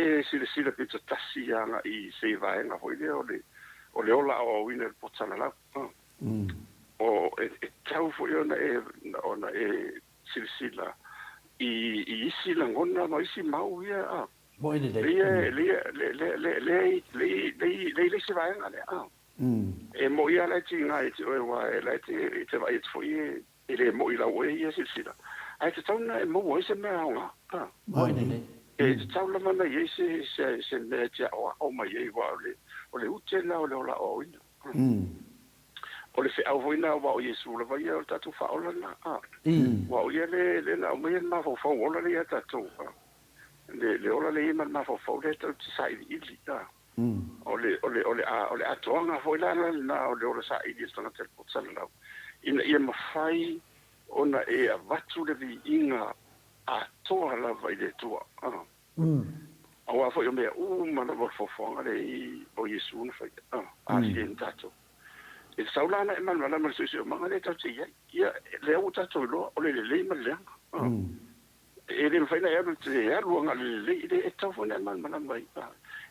sila pizza tasi anga i se vai nga foi le o le ola o winner potsana la o tau foi ona sila i sila ngona no isi mau ia mo ine le se vai nga le e mo ia la tinga e wa la te vai foi ele mo ila we ia sila ai te tau na mo se me nga mo ine e tau la mana ye se me te o mai e wa o le utela o le ola o ina o le fe au voina wa o Yesu la vai o tatu fa ola na wa o ye le na mai ma fo ola le tatu le ola le ma fo le tatu sai i ta o le atonga foi la na o le ola sai i sta na te potsala la ina ia mafai ona e avatu le vi inga a toa la vai de tua awa foi o me mana mo fofonga le o Yesu na fai si tato e saulana e mana ma se manga le tatu ia le o tatu lo o le ma le e le fai na e te alu nga le e tau fo na mana mai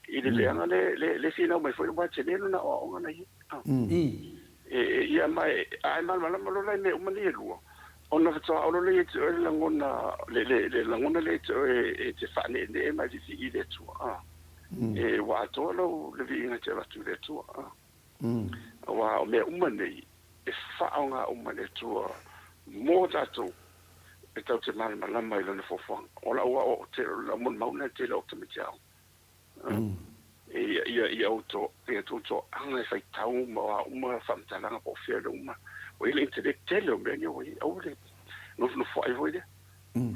e le anga le fina mai foi wa te na o nga nei ia mai ai mana lo le me o mani lu ona fa o le langona le langona le te fane ne mai di i le tu e wa to lo le vi nga te va tu le tu wa o me umane e fa nga umane tu mo tatou e tau te malama i lana fofanga o la ua o te la mon mauna te la o te mitiao ia auto e tuto anga fai tau ma uma famtalanga po fia uma o ile intellectual o me o le no fai voide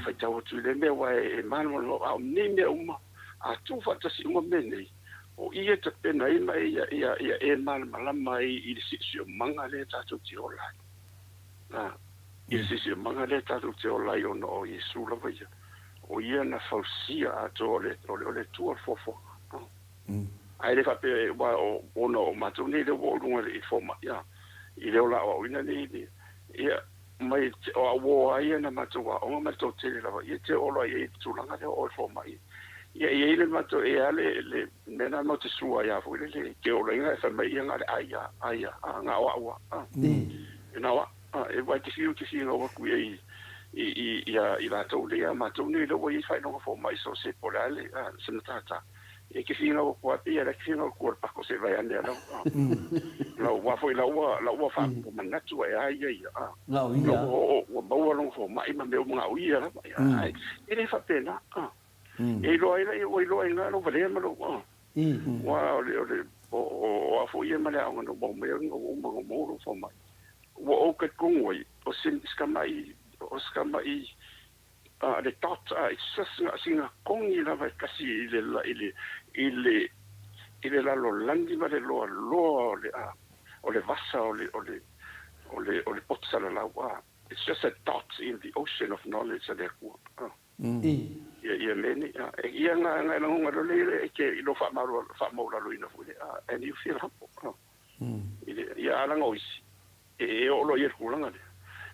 fai tau tu le me wa e malama lo a ni me uma a tu fata si uma me nei o ia te pena i mai ia e malama i si manga le tatu ti ola i si manga le tatu ti ola o no i sula vai o ia na fausia a to le tu fofo ai le fa pe wa o no matuni le wo lunga le forma ya i le ola o ina ni ia mai o wo ai na matua o ma to te la ia te ola ia tu langa le o forma ia le mato e ale mena no te sua ia fu le ke ola ina fa mai ia ai nga wa ina wa e vai te fiu no ku i la to le matuni le wo i fa no forma so se polale se notata e che fino a qua e era fino al corpo così vai andare la ua foi la ua fa ma natu e ai no ia o baua non fo mai ma me uma ia ai e le fa pena e lo ai no vale ma lo wa o a foi ma le no bo me no mo fo mai o que com o sin skamai le tata i singa kongi la vai kasi ile la lo landi ma le lo o le vasa o le potsa la wa it's just a dot in the ocean of knowledge that ku ia meni ia nga lo le ke lo fa ma la lo ina fu and you feel happy ia ala ngoisi e o lo ia ku langa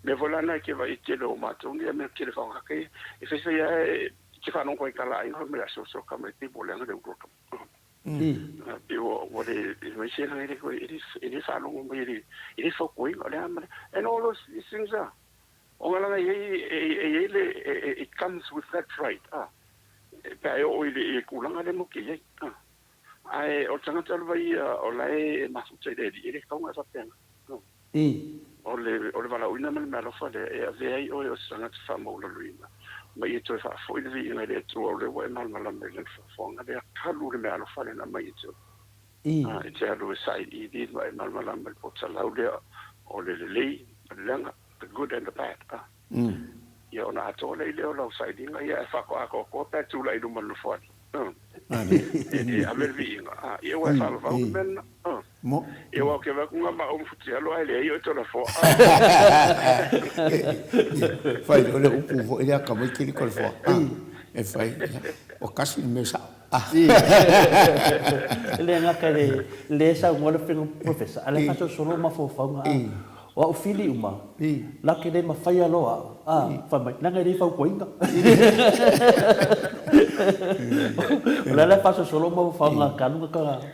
me volana ke vai te lo matongi me ke le fanga ke e se ia ke fa non ko kala i ho me la so kamera te bolanga de uto e o le me se na ele ko ele fa non mo ele fo ko ile ama and all those things are o ngala it comes with that right pe o ile kulanga le mo ke ai o tanga tala vai o lai masu te ele ka nga sa pena o le vala uina me lo fa le e ve o sanga te fa mo lo luina mai to fa fo ile ina le to o le wa mal mal me le fa nga le ka lu le me lo fa le na mai to e te lo sai i di mal mal me po tsala o le langa the good and the bad ia ona to le lo sai di nga ia fa ko pe tu la i do mal lo fa e a ver Viiga e o fa fa men mo e o ke va kunga ma o futi alo ai io to la fo fai ole upu vo ele acabou que ele colfo e fai o kasi me sa ele nga ka le sa mo le professor ale fa solo ma fo fa o o fili uma la ke le ma fai alo fa mai na ngai fa ko inga la la fa solo ma fa nga ka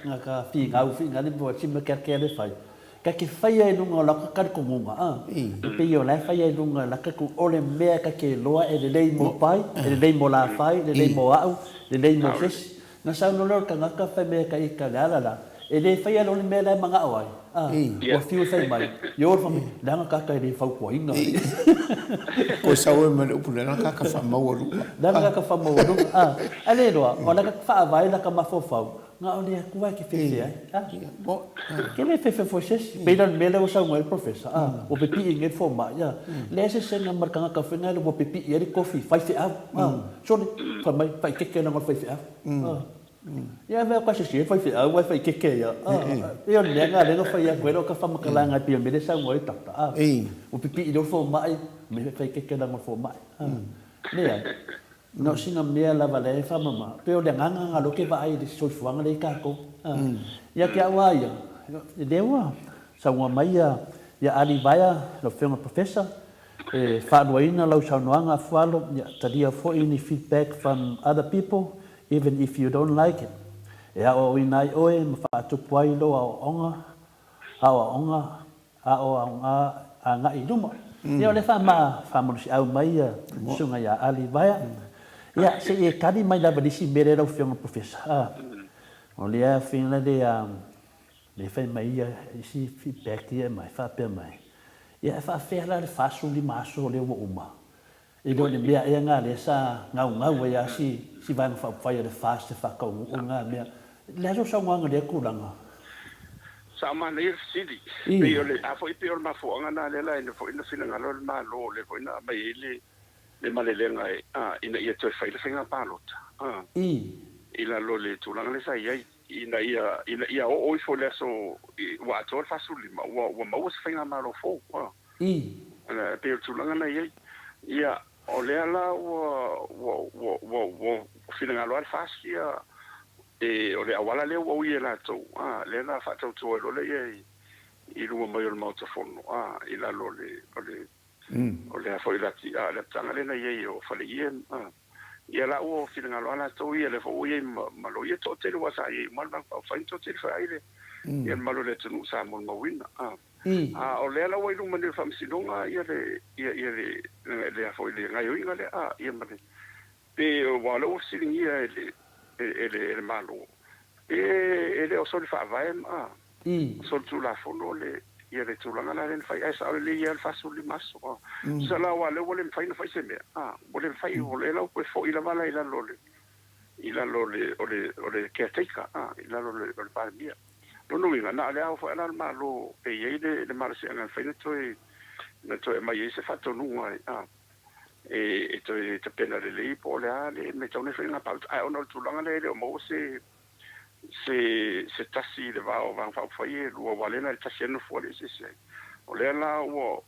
nga fi nga ni bo chim ke le fai ka ke fai ai nunga la ka ko ngunga pe yo la fai ai nunga la ka ko ole me ka ke loa e le mo pai e le mo la fai le mo au le mo fes na sa no lo ka nga ka fa me ka I ka la e le fai ai me la manga ai o fiu sai mai yo fa me danga ka le fa ko inga ko sa o me upu le ka fa ma o danga ka fa ma o ale do ona ka fa vai la ka ma fo fa nga ole ku vai ke fe bo ke le fe fo ses pe dan me le o sa mo professor o pe pi nge fo ma ya le se se na mar ka fe na le o pe pi e coffee fai fe so fa mai fai ke na ma fai fe ia ve kwa se fai fe wa fai ke ya io le nga le no fai ya kwelo ka fa ma ka nga pi me le sa mo ta o pe pi do fo ma me fai ke na ma fo ma le ya no singa mea lava le fa mama pe o le nganga lo ke vai de so fuanga le ka ko ya ke awa ya dewa sa wa mai ya ali vaya lo fe professor fa doina lo sa noanga falo ya tadia for any feedback from other people even if you don't like it ya o inai o e fa tu puai lo onga nga I duma ya le fa mo si au mai sunga ya ali vaya ya se e kadi mai la badisi bere lo fianga professor o le a fin la de le fai mai si feedback ia mai fa pe mai Ia fa fe la le fasu li maso le uma. E do le mea e nga le sa ngau ia si vang fa fai le fast fa ka nga mea. Le aso sa nganga le kulanga. Sama nei sidi. Pe ole a foi pe ole ma fo nga le la ina fo ina sina nga lo ma lo le fo ina mai le malelenga ina ia toi fai le finga palota. Ila lo le tulanga le sai ai ina o fo le so wa to fa suli ma wa ma was finga ma lo fo. Ana pe tulanga na ia o le ala wo finga lo al fascia e o le awala le o ia la to le na fa to lo le i lu mo yo mo to fono ila lo le o le foi la ti le tanga le na o fa le ia la o finga lo ala to ia le fo ia ma lo ia to te lo sa ia ma fa to te fa ile ia ma lo le tu sa mo wina o le ala o lu mo le fam sinonga ia le foi le ngai o le ia ma le pe wa lo singi ia ele malo ele o sol fa vai sol tu la fono le ia le tu la le fai esa le ia fa sul maso sala wa le wole fai no fai se me wole fai wole la ko fo ila vala ila lole ole ke teika ila lole le pa mia no ina na le au fa na malo e ye le malo se na fai no to mai se fa to nu e te pena le po le ale me tone fina pa ono tu langa le mo se tasi le va o van fa foi lo valena il tasi no fuori se o le la o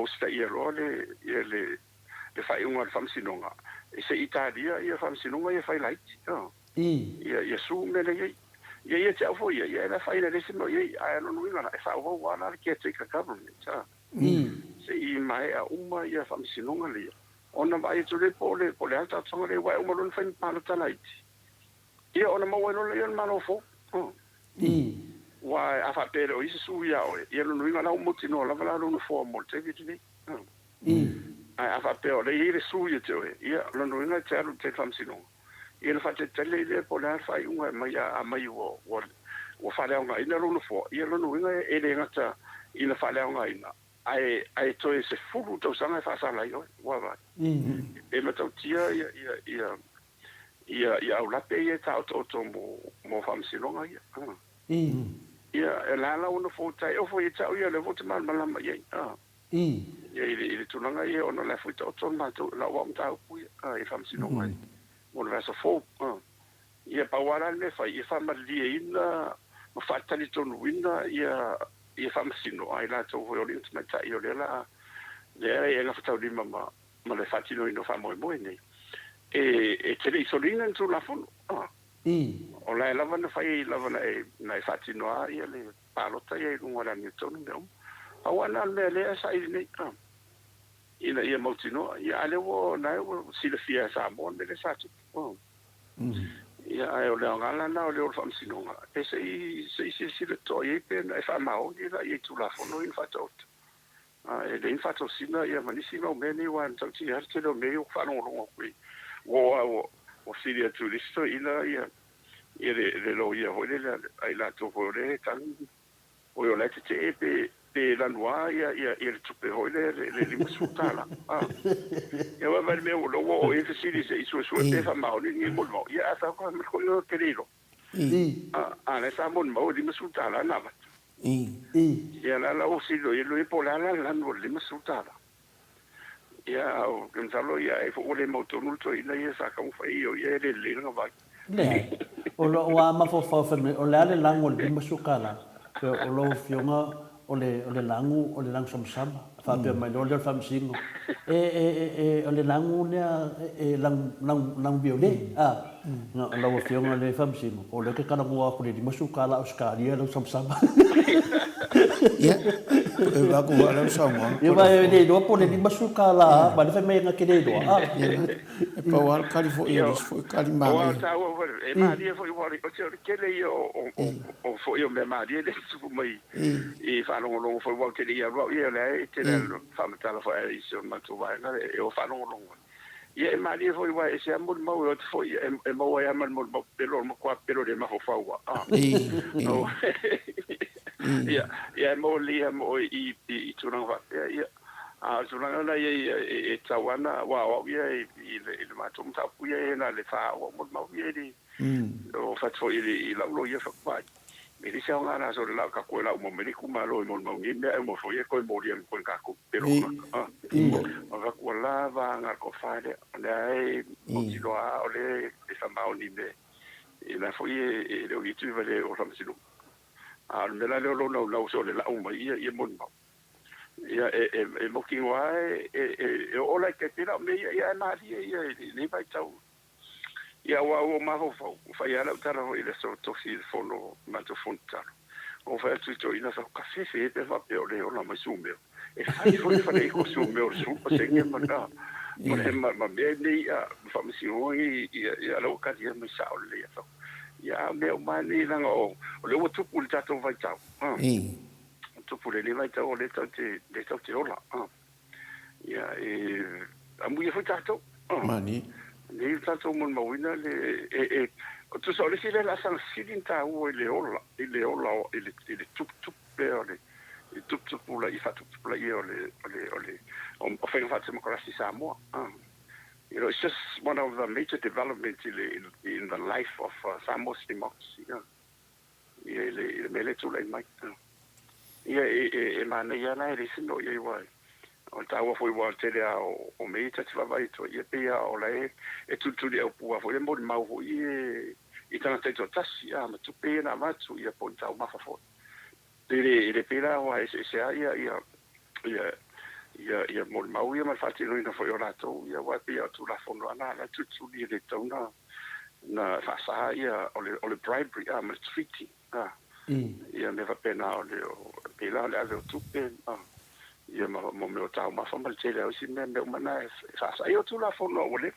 sta ia lo le fai un fam sinonga e se italia ia fam sinonga ia fai light ia su me le ia te foi ia la fai le se no ia no no ia fa o wa na ke te ka government se I mai a uma ia fam sinonga le ona vai tu le pole alta tsonga le wa uma lon fain palo talaiti ia ona mo no le ma no fo wa a fa pero isi su ia o ia no inga la mo tino la vala no fo mo te viti a fa pero le ile su ia te ia no inga te alu te fam sinonga ia fa te tele le pole al fai uma mai a mai wo fa le nga ina no fo ia no inga ele ngata ina fa le nga ina ai to se fulu to sanga fa sala yo wa va e ma to tia ia la pe ia ta to mo fam silonga ia la uno fo tai o fo ia ia le vot mal mal ma ia ile tu langa ia ono la fo to ma to la wa ta ku ia fam silonga mo la so fo ia pa wala le fa ia fa ma li ina mo fa tali to winda ia fam sino ai la to ho lint ma ta io la le nga fa di mama ma le fatino no fa mo nei e te le solina tu la fon o la van fai la van na fatino ai le palota ia un wala ni to no a wana le sai nei ina ia motino ia ale wo na wo si le fia sa mo le sa tu ia o le ngala na o le fam sinonga e se le to ye pe na fa mao ia tu la fono in fatot e le in fatot sina ia manisi no meni wan tau ti har te lo me o fa no lo qui o si dia tu listo ina ia le lo ia ho le ai la to ho le tan o yo le te pe la noa ia il tu pe ho le musutala ia va me o lo e si di se su te fa mao ni mo ia fa ko me ko yo querido le sa mon mo di musutala na va ia la o si lo e po la no le musutala ia o que salo ia e fo le moto multo ina ia sa ka fa io ia le no va o lo wa ma fo o le lango le musukala o lo fionga o le langu samsama fa pe mai le fam singo o le langu ne lang viole no lo fionga le fam singo o le ke kana mo ko le musukala australia lo samsama ia e va ko ala sama e vai de do po le musukala ba le fa me nga ke de do e pa wal california foi calima e ma dia foi o que le o foi o me ma dia le su mai e fa lo foi o que ia ro ia le te le fa metala foi e so ma tu vai na e o fa lo ia e ma dia foi vai se amor mo o foi e mo ia man mo pelo mo qua pelo de ma fo fa wa ia mo lia mo I tunanga wa ia a tunanga na ia tawana wa ia I le matum tapu ia na le fa o mo ma ia di o fa fo I la lo ia fa pa me di sa ngana so la ka ko la mo me ku ma lo mo mo ni me mo fo ia ko mo ria ko ka ko pero va ko la va nga ko fa de ai mo ti lo a ole sa ma ni me la fo ia le o tu va le o sa si a me la lo no so le la o mai ia mo ma ia mo ki wa o la ke tira me ia na ia ni vai tau ia o ma fo fa ia la tara o ile so to si fono ma to fonta o fa tu to ina sa cafe fe pe va pe o le o la mai sume e fa ko sume o su o se ke ma na ma me ni fa mi si o ia lo ka dia me sa o le so ia me o mani na o le o tu pu tato vai tau tu pu le vai tau le tau te ola ia amu ia foi tato mani ni tato mo mawina le tu so le sile la san silin ta o le ola ile tup le ole tup la I fa tup la I ole o fa fa mo krasi Samoa you know, it's just one of the major developments in the life of Samoa's democracy. Le mele tu le mai. Ma ne yana risino ye wai. O tawa foi wa tele o me ta tva vai to ye pe o le tu le o pua foi mo ma ho ye I tana te to tasi ma tu pe na ma tu ye po ta ma fa fo. Le pe la wa se ia mo mau ia mal fati no foi ora to ia wa pia tu la fono ana la tu le tona na fa sa ia o le bribery ma treaty ia me va pena o le pela le ave tu pe ia mo me o ta ma fa mal tele o si me mana fa sa ia tu la fono o le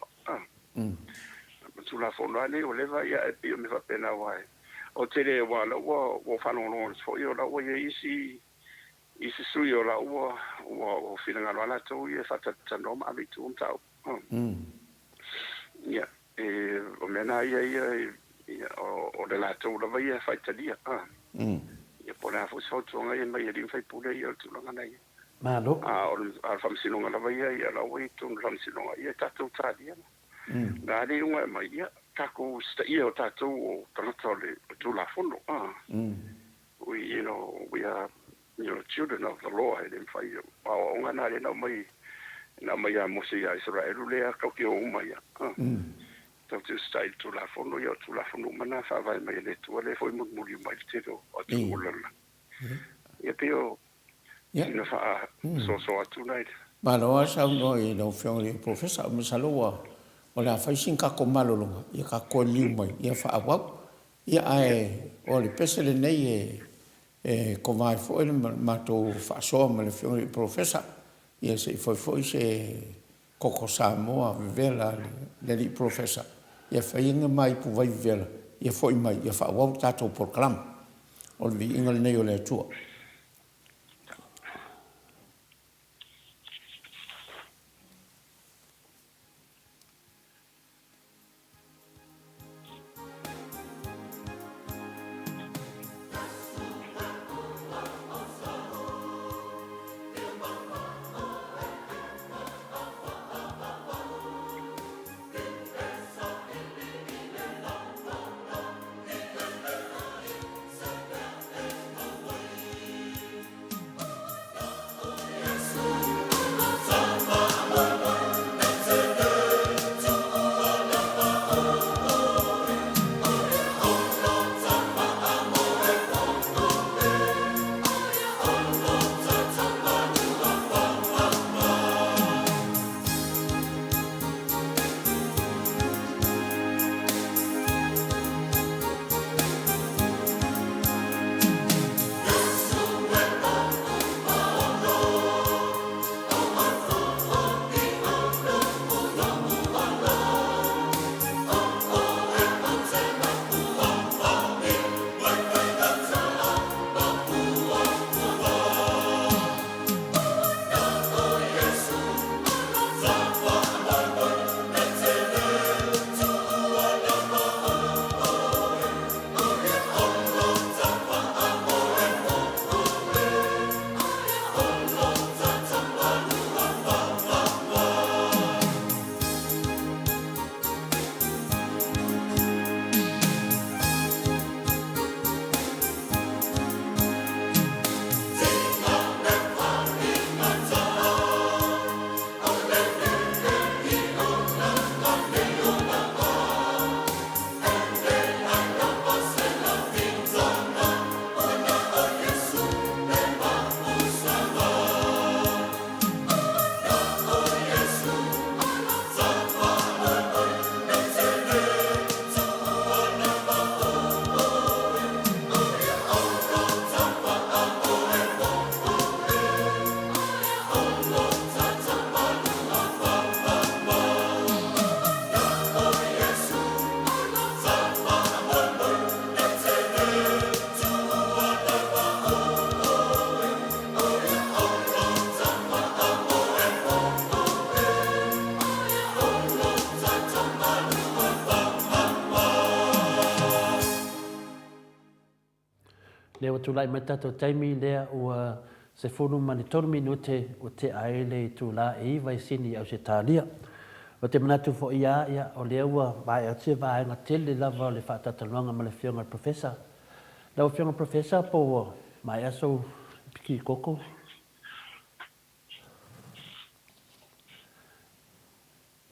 tu la fono ale o le va ia e me va pena wa o tele wa lo fa no fo io la o ia I se sui o la ua o whina ngā to ia whata tanoma a mitu tau. Ia, o mena ia o le la tau lava ia whaitalia. Ia pona a fusautuanga ia mai rin whai pule ia o tulanga nei. Malo. O whamsinonga lava ia la ua I tunu whamsinonga ia tatou tādia. Nā re unga mai ia, kako sta ia o tatou o tanata o le tula fono. You know, we are children of the law and in fai o ngana le na mai a mosi a Israel le a ka ki o mai to stai tu la fono yo tu la fono mana fa vai mai le tu le foi mo mai te o tu la ia peo ina fa so atu night malo sa no I no fiong professor mo saloa o la fai sin ka ko malolonga ia ka ko liu mai ia fa wa ia ai o le pesele nei ko mai foi ma to fa so ma le fiori professor ia se foi se koko Samoa vela le professor ia fai nga mai pu vai vela ia foi mai ia fa wa tato program o le ingal nei o le ATUA Le watu lai mai tato taimi lea ua se funu mani tonu minute o te aile tu la e iwa sini au se talia. O te manatu fo ia o lea ua vai au te vai nga tele lava o le whaatataluanga ma le whionga professor. Lau whionga professor po mai aso piki koko.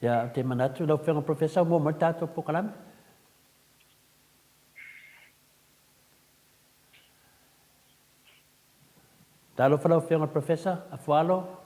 Ia te manatu lau whionga professor mo mai tato po kalame. Talo whalau whionga professor, AFUALO.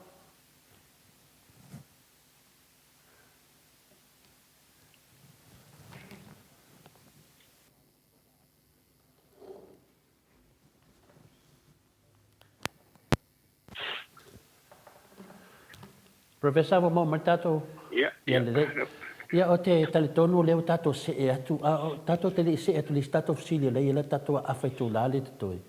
Professor mo mai tato. Ia le. Ia o te talitonu leo tato se e atu. Tato te li se e atu li tato fsili le ia tato awhaitu lale te toi.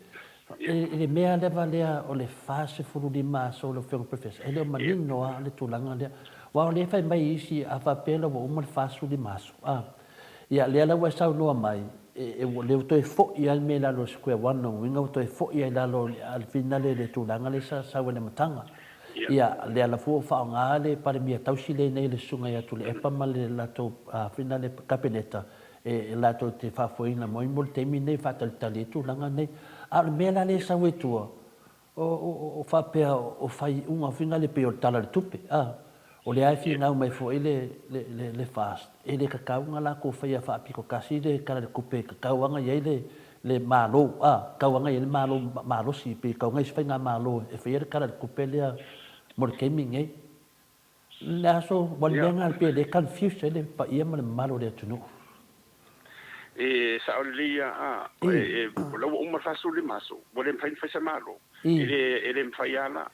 Ele mea lewa lea o le fase furu di maso le whionga professor. Ele o manino a le tulanga lea. Wa o le fai mai isi a whapela wa umar fasu di maso. Ia lea la wa sau noa mai. Leo toi fo ia me lalo square one no. Winga toi fo ia lalo al finale le tulanga le sa wene matanga. Ia le ala fu fa nga le pare mia tausi le nei le sunga ia tu le epa ma le lato fina le kapeleta e lato te fa foina mo mo te mi nei fa tali tu langa nei a me la le sa wetua o fa pe o fai un fina le pe o tala le tupe o le ai fina mai fo le fast e le kakau nga la ko fa ia fa piko kasi le kala le kupe kakau nga ia le malo kau nga ia le malo si pe kau nga fa nga malo e fa ia kala le kupe le mo ke minge la so walbenga pe de confuse le pa ia mal malo de tunu sa olia lo uma fasu le maso bole fain fa malo ele mfaiala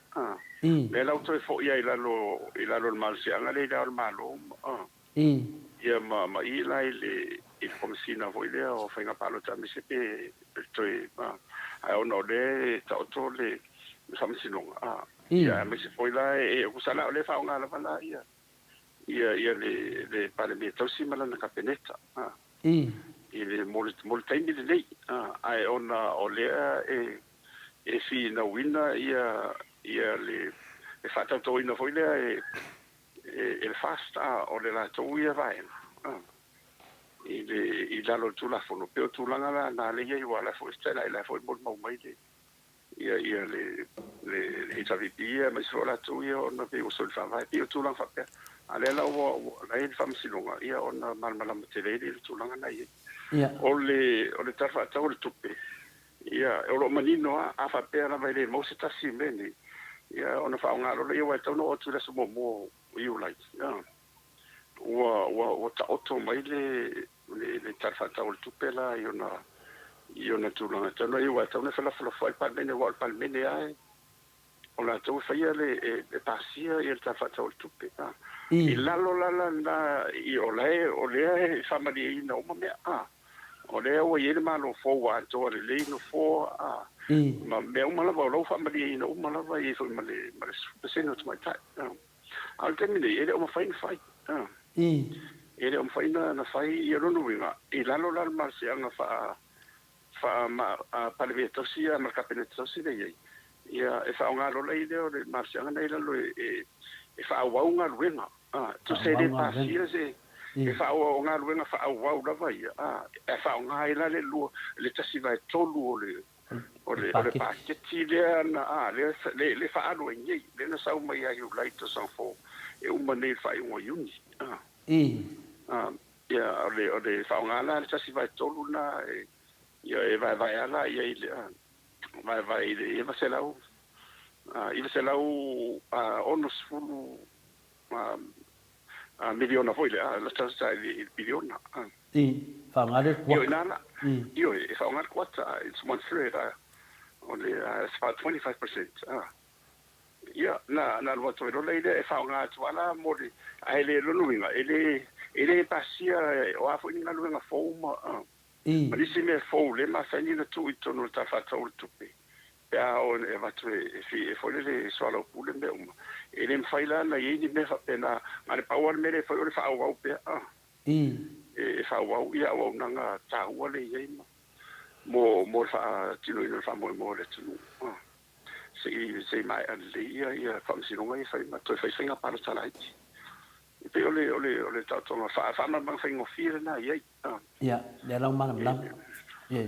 le la to fo ia ila lo mal si anga le la malo ia ma ila il komsina vo ile o fa nga palo ta mi se pe to ai ono le ta to le samsino ia me se foi lá e o sala le fa nga la pala ia le pale me tosi mala na kapeneta le molta mi le lei ai ona ole e fi na wina ia le fa ta to ina foi le e fasta o le la to ia vai il a lo tu la fono pe tu la na le ia wala foi stela la foi mo mai ia le HVP ma se la tu ia ona pe o sol fa vai pe tu la fa pe ale la o la il fam silonga ia ona mal te le tu la na ia o le tafa ta o le tupe ia o lo manino a fa pe la vai le mo se ta si meni ia ona fa nga lo ia wa ta no o tu la so mo you like o ta auto mai le tafa ta o le tupe la io na tu langa tano io wa tano fa la fa pa bene wa pa bene ai ona tu fa ia le pasia il ta fa ta o tupe il la lo la na io le fa ma di no ma me o le o ye ma lo fo wa to le no fo ma me o ma la lo fa ma di no ma la va i fo ma le se no mai ta al termine ele o ma fa in fai ele o fa na fai io no winga il la lo la ma se anga fa ma pale tosia ma kapeleta tosia le ia e fa nga lo le le marcia nga le lo e fa wa nga ruenga tu se le pasia se e fa wa nga ruenga fa wa la vai e fa nga ila le lu le tasi vai tolu o le paketti le na le fa alo ngi le na sa mai ai like to san fo e uma ne fa i uni ia le fa nga la le tasi vai tolu na ia e vai ala ia vai e va se lau ono sfulu miliona foi la tasa il biliona fa ngale io e fa ngale quattro it's one third only it's about 25% ia na lo to lo le e fa ngale wala mori ai le lo nuinga ele pasia o a foi ninga luenga foma ma disi me fo le ma fani na tu ito no ta fa tol tupe ya on e va tre e fo le swalo pule me ele me faila na ye ni me fa pena ma le power me le fo le fa wa pe e fa wa ia wa nanga ta wa le ye ma mo fa tino ino fa mo le tunu se mai an le ia fa si no ngai fa ma to fa singa para salai pe ole ta to fa ma bang fingo fira na ia le la ma la ia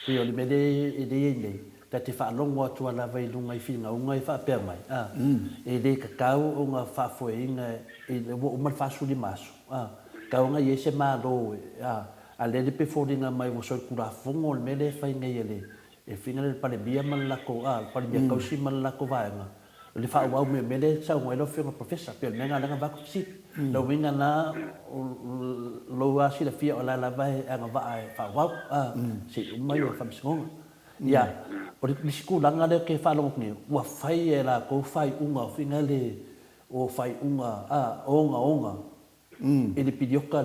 pe ole me de ta te fa longo atu ala vai lunga I finga unga I fa pe mai e le ka kau unga fa foinga e o mal fa su di maso ka unga ye se ma do a le pe foringa mai mo so kura fongo me le fa inga ele e finga le pale bia man la ko pale bia ko si man la ko vaenga le fa wa me le sa mo lo finga professor pe me nga nga va ko si lo winga na lo wa si la fia ola la vai nga va fa wa si mai fa msonga ya o le skulanga le ke fa lo ni wa fai e la ko fai unga finga le o fai unga onga e le pidioka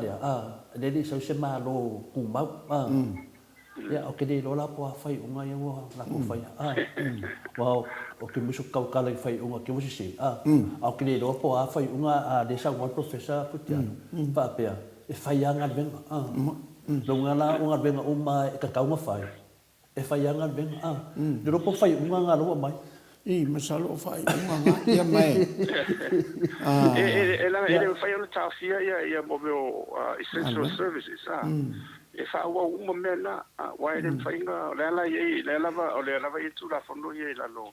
le le sa se ma lo ku ma ya o ke le lo la po fai unga ya wa la ko fai wow o ke musu kau kala fai unga ke musu si o ke le lo po fai unga le sa wa professor putia pa pe e fai anga ben lo ngala unga ben uma ka ka uma fai e fai anga ben de lo po fai unga nga lo mai masalo fai unga nga ia mai ele fai ona tafia ia mo essential services e fa wa uma mena wa ele fai nga lela i tu la fondo ye la lo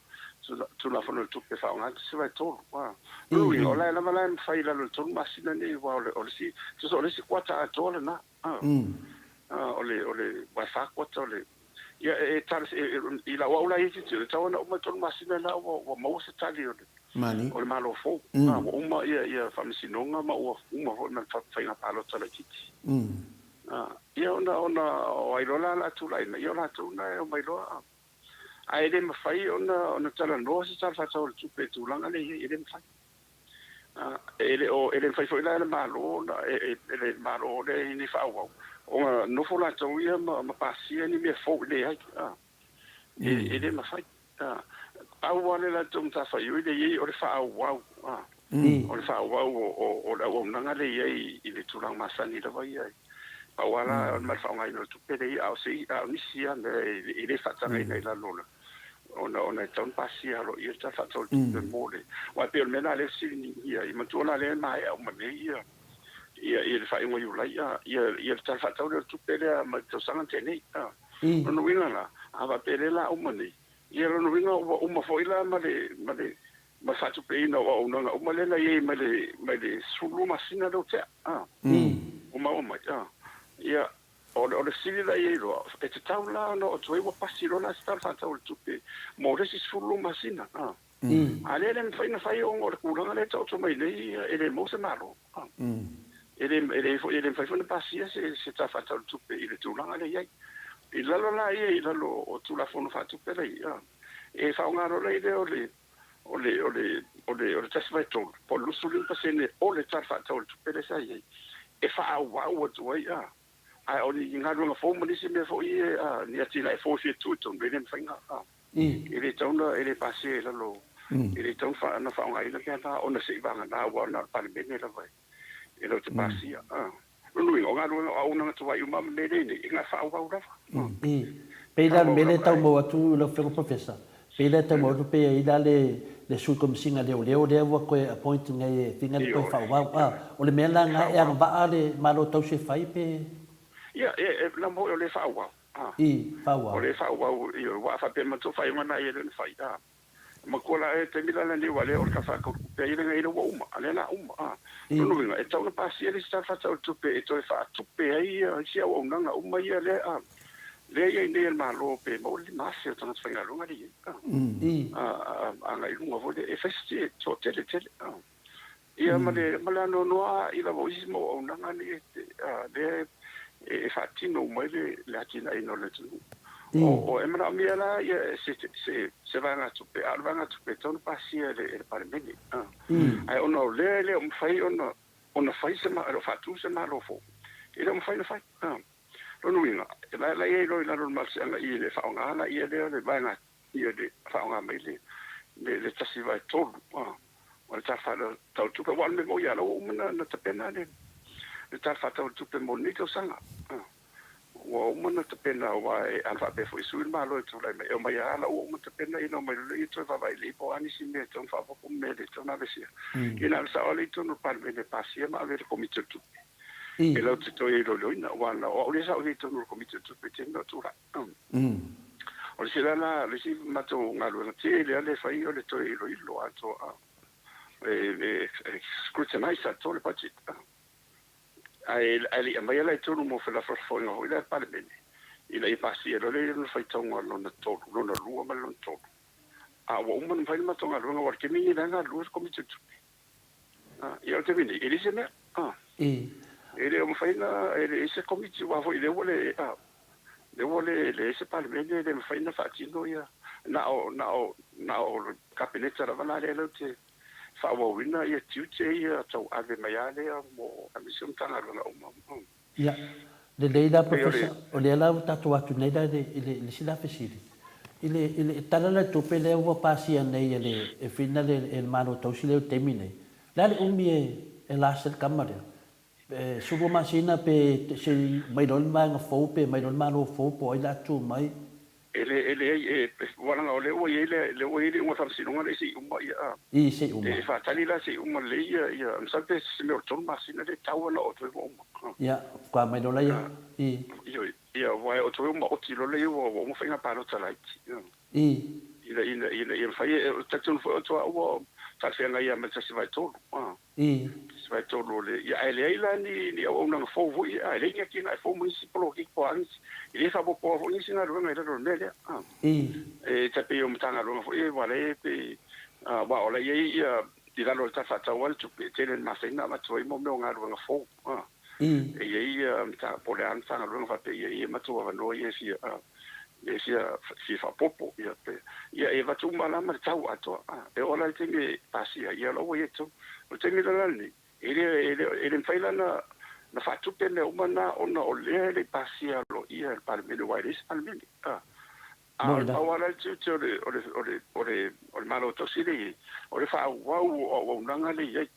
tu la fondo tu pe fa nga se va to wa lui o la la fai la lo tu masina ni wa o si so kwata to na ole wa fa kwata ole ia e tals I la wa ula I tu tawana uma ton masina la wa mo se tali mani o le malo fo uma ia famsinonga ma uma ho na fa ina palo tala kiti ia ona o ilola la tu la ia la tu na o mai loa ai le mafai ona tala no se tala fa tau tu pe tu langa le ele mafai ele fai foi la malo na ele malo le ni fa wa o no fo la tau ia ma pasia ni me fo le ai ele mafai au wale la tum ta fa yui le o le fa wa o le fa wa o la o nanga le ai I le tulang masani la vai ai pa wala ma fa ngai no tu pe le au si au ni sia le fa tanga nei la lola ona ton pasia lo ia ta fa tol tu mole wa pe mena le si ni ia I matona le mai au ma ia le fa ingo yu la ia ta fa tol tu pe le ma to sanga tene no winga la ava pe le la o mani ia no winga uma foila ma fa tu pe no o no uma le la ia ma le sulu masina do te uma ia o le sili la ia ro e te taula no o toi wa pasilo na sta fa tau tu pe mo le si sulu masina ale le fai o le kulanga le tau mai nei ele mo se malo ele fai fona pasia se ta fa tau tu pe ile tulanga le ia I lalo la ia I lalo o tu la fono fa tu pera ia e fa nga ro le ole tas vai tol po lu sulu pasene ole tar fa tol tu pera sa ia e fa wa o tu ia ai oli nga ro fo mo disi me fo ia ni ati la fo fi tu tu me fa nga ele tona ele passe lalo ele ton fa na fa nga ile ka ona se va nga wa na pa bene la vai ele te passe lui o ngalo o una tu vai uma me ni nga fa wa ura pe la mele tau mo atu lo fe professor pe la tau mo pe ida le su kom singa le wa ko appointing ai tinga ko fa wa o le mela nga e va ale malo tau se fai pe ia la mo le fa wa fa wa o le fa wa wa fa pe ma tu fai mana ia le fai ma ko la te mila la ni wale o ka fa ko pe ile ngai lo uma ale na no vinga e tau pa si ele sta fa tau tu pe to fa tu pe ai si o nga uma ia le ia nei ma lo pe mo li ma se tana fa nga lunga di ngai lunga vo e festi to tele ia ma la no ila vo ismo o nga ni de e fa tino mo le tina ino le tu o emra miela ia se va nga tu pe ton pasia le parlamento ai ono le fai ono fai se ma lo fa tu se ma lo fo ele fai no winga la ia lo mal se nga ile fa nga la ia le va nga ia de fa nga mai le tasi vai to o ta fa tau tu pe wan me mo ia lo na ta pena le ta fa tau tu pe monito sanga wa umana te pena wa alfa pe foi suin malo tu lai me o mai ala o umana te pena ino mai le tu va vai le po ani si me ton fa po me le ton avesia ina sa oli tu no par me pasia ma ave komite tu e lo te toi lo ina wa la o le sa oli tu no komite tu pe tendo tu la o le sila le si mato ngalo te le ale fai o le toi lo ilo ato scrutinize ato le budget ai mai la tu no mo fa la fo no ila par me ila i pasia lo le no fai tonga lo na to lo na lua ma lo to wa umman fai ma tonga lo wa ke mi na lu komite tu io te vedi e dice me ele o fai na ele ese komite wa foi le vole le ese parlamento le fai na fatino ia na o capinetta la vana le te fa wo wina ia tuche ia to ave maiale mo a mission tanga lo o ya le leila professor o le la tatu atu nei da le sila fesili ile tala la tupe le o pasia nei ele e fina le el mano to sile termine la umi e la sel camera subo masina pe se mai don ma fo pe mai don ma no fo po ila tu mai ele wala ole o ele o fa si non le si un mai i se un e fa tali la si un le ia sa pe se me ton masina de tawa no to ya qua mai don la ia ia vai o to mo ti lo le o mo fa pa lo tala ia fai o tatun fo to o ta se nga ia me se vai to se vai to le ia ele ni o na fo vo ia ele nga ki na fo municipal ki po ans ele fa po vo ni sina ro nga ro le ta pe o mtanga ro fo e vale pe wa ola ia di la lo ta fa ta wal tu pe tele ma se na ma to mo me nga ro nga fo ia ta po le an sa ro fa pe ia ma to va no ia si fa popo ia pe ia e va tu mala ma tau ato e ola te me pasia ia lo ia tu o te me la ni ele faila na fa tu pe le umana ona o le pasia lo ia el parlamento wa ris almeni wala tu o malo to si le o le fa o nanga le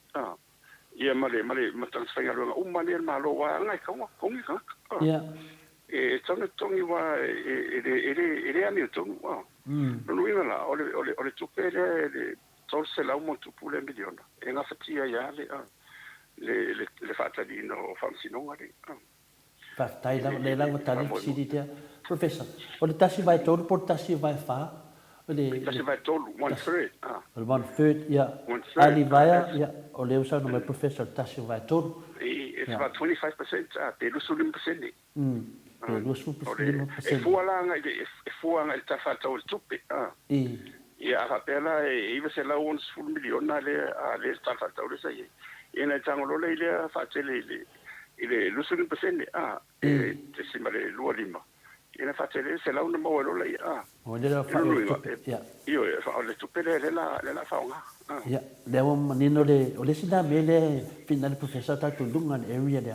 ia male ma transfera lo umane el malo wa ngai ka ko ia tongi wa ele ami tongi wa no ina la ole tupele torse la un tupule miliona e nga fatia ya le fatalino famsino ngari fa tai la tali siditia professor ole tasi vai todo por tasi vai fa ole tasi vai todo 1/3 ya ali vai ya ole usa no mai professor tasi vai todo it's about 25% te lo sulim percent e fualanga il tafata o tupe ia rapela e se la uns full miliona le tafata o sai e na tangolo le fatele ile lusun percent te simale lualima e na fatele se la una mo lo le o le fa io fa le tupe le la faunga ya le o manino le o le sina mele final professor ta tundungan area de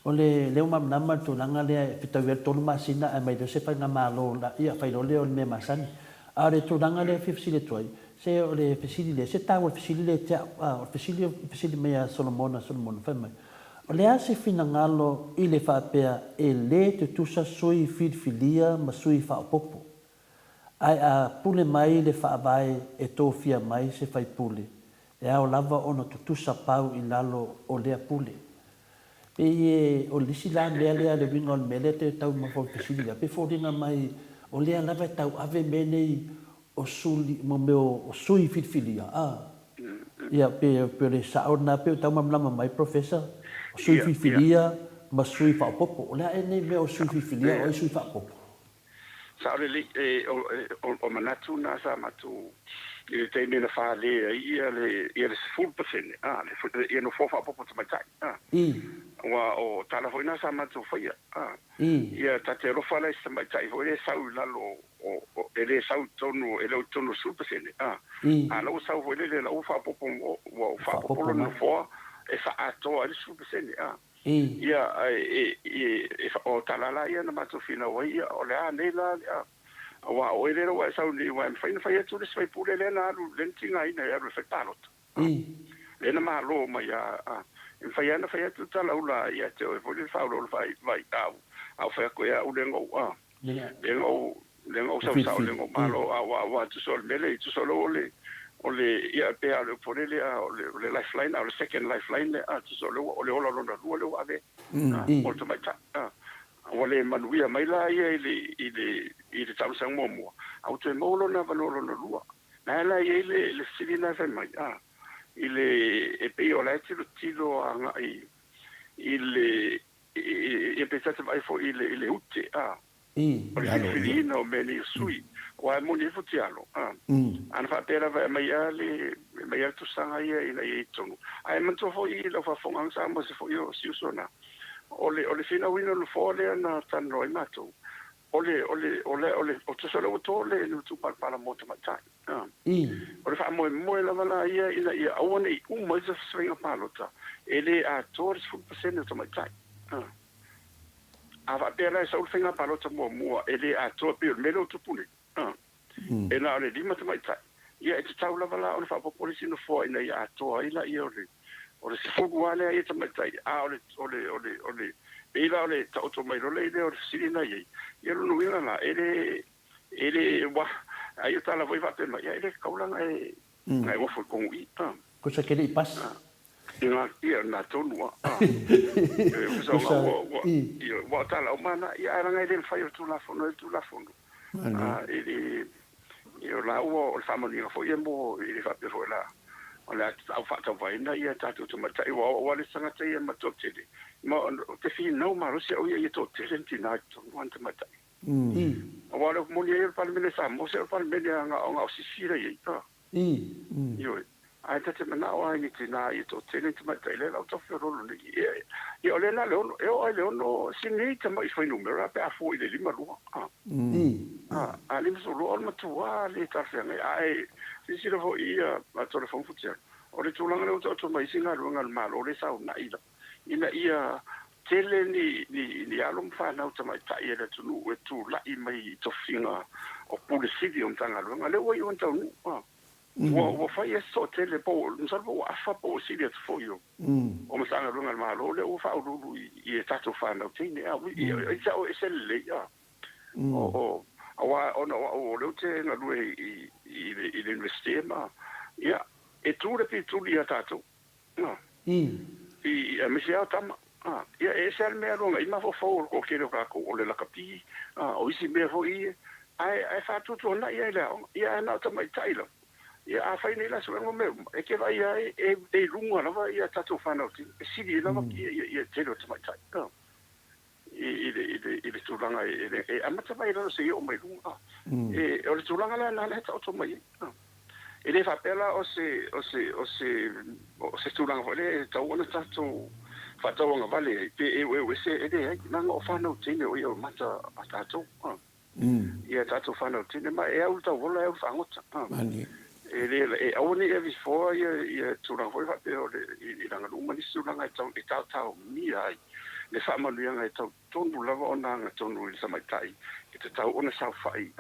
ole leo mam nama tu nanga le pita ver tonu masina e mai do se fa na malo la ia fa lo le me masani are tu nanga le fifsile toi se ole fifsile se ta o fifsile te o fifsile me Solomon fa mai ole a se fina ngalo ile fa pe e le tu sa sui filia ma sui fa popo ai a pule mai le fa vai e tofia mai se fai pule e a o lava ono tu sa pau i lalo o le pule e o lisi la le vinga mele te tau ma fo fisili pe fodinga mai o le lava tau ave mene o suli mo meu o sui filia ia pe le sauna pe tau ma mai professor o sui filia ma sui fa popo la ene me o sui filia o sui fa popo sa o manatu na sa matu e te me na fa le ia le full percent le no fo fa popo te mai wa o tala hoina sa matu faia ia tate ro fala sa mai tai ho le sau la lo o ele sau tonu ele tonu super percent lo sau ho le la fa popo o fa popo no fo e fa ato al super percent ia o tala la ia na matu fina wa ia o le anela wa o ele wa sau ni wa fa tu le sai pule le na lu lentinga ina ia le talot le na ma lo ma ia fa tu tala ula ia te o le fa lo vai au fa ko ya u lengo lengo sa lengo malo wa tu sol mele tu solo ole ia pe ale ponele le lifeline le second lifeline tu solo ole ola lona le wa ave o to mai ta ole manuia mai la ia ile tamsang momo au te molo na valolo na lua na la ia le silina fa mai ile e pe ola tilo anga ile e pensate vai fo ile utte ole filino meni sui wa moni futialo an fa pera va mai tu sanga ia ina tonu ai man to fo ile fa fonga sa mo se fo io si usona ole fina wino lo fole na tan roi mato ole o to solo tole no tu para moto matai ole fa mo la vala ia ia awone mo se swinga palota ele a tours fu percent to matai ava pera sa swinga palota mo ele a to pe melo tu pune e na ole lima to matai ia e tau la vala ole fa polisi no fo ina ia to ila ia ole se fugu wale ai tamatai ole ila ole tauto mai role ile ole sirina ye yelo no ila la ele wa ai tala voi va tema ele kaulanga ai wo fo con i ko sa kele pas ia na tonu so wa tala o mana ia ranga ile fa yo tu la fono ele io la o family fo yemo ile fa pe la ona au fa ta vai na ia tatu tu mata i wa le sanga te ia mato te ma te fi no ma ro se o ia to te senti na to wanta mata wa le mo ia pa le sa mo se pa le nga o si sira ia ta io ai te mana o ai ni na ia to te senti mata ile la to fero lo ni ia ole na le no sinei te mai foi numero pe a foi le lima lo ali so lo ma tu le ta fe ai si lo ia a to le fon futia o le tulanga le to mai singa runga malo le sa na ina ia tele ni alum fa na to mai ta ia le tunu e tu la I mai to finga o pule sidi on tanga runga le wo on tau wo fa ia so tele po no salvo afa po sidi to fo yo o ma sanga runga malo le o fa ulu I ta to fa na tini i sa o SALELE o awa o le te na lui I investema ia e tu le pituli atato I me sia tama ia e sel me ronga I ma fo ko kero ka ko le la kapi o isi me fo ai fa tu na ia ia na ta mai tailo ia a fa ni la so me e ke vai e lunga na vai ia tato fa no ti si di la ia te lo ta mai tailo ile tulanga e amata vai no se o mai lunga e o tulanga la ta o mai ele fa pela o se tulanga vole ta ona tato fa ta ona vale pe se ele na o fa no tine o yo mata tato ia tato fa no tine ma e au ta vola e fa ngota ele oni e before ia tulanga foi fa pe o le langa luma ni tulanga ta mi ai le fa ma luanga e tau tonu lava ona nga tonu I sama tai e te tau ona sa fai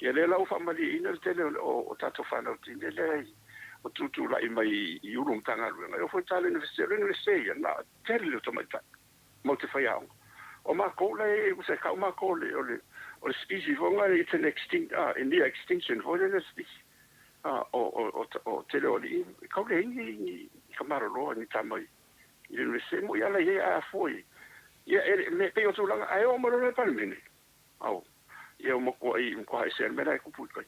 ia le lau fa ma li ina le tele o tato fa na tine le o tutu la I mai I ulum tanga luanga o foi tale ni se na tele le toma tai mo te fai au o ma ko le se ka ma ko le o species vonga it's an extinct in the extinction for the species o tele o li ka le ni kamaro lo ni tamai I le se mo ia la ia foi ia me pe o tulanga ai o mo le palmene au ia mo ko ai se me la ku pu kai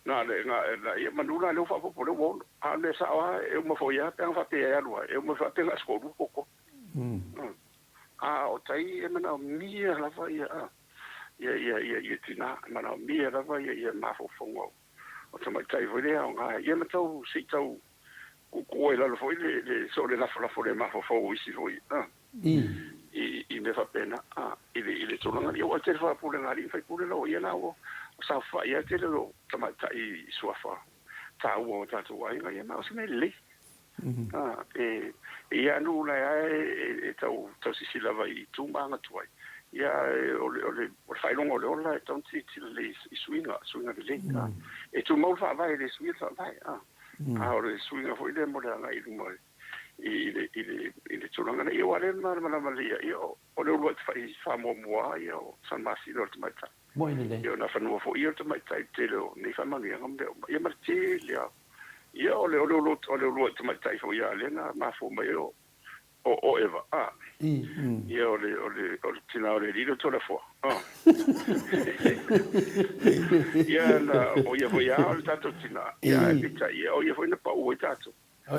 na le na ia manula le fa po le wo a le sa wa e mo foi ia pe fa pe ia lo e mo fa pe la sko lu ko o tai e mana mia la va ia ia tina mana mia la va ia ma fo fongo o tama tai vo le nga ia ma tau si tau ko la foi le so le la fo le ma fo isi foi I me fa pena ile tolanga ia o te fa pu le ngari fa pu le lo ia na o sa fa ia te lo tama tai suafa ta o ta to ai ia ma o se me le ia nu la e tau si la vai tu manga tu ai ia o fai longo le ola e tau ti le I swinga de le e tu mo fa vai le swinga vai o le swinga foi le mo la ngai mo I ile tulanga na iwa le na malia io o le lo fa mo io san masino te mai mo ile io na fa no fo io te mai te lo ni fa mani ngam io martilia io lo te mai fo ia le na ma fo mai o eva io le tina le lilo to la fo ia na o ia fo ia o tato tina ia io io fo na pa o tato o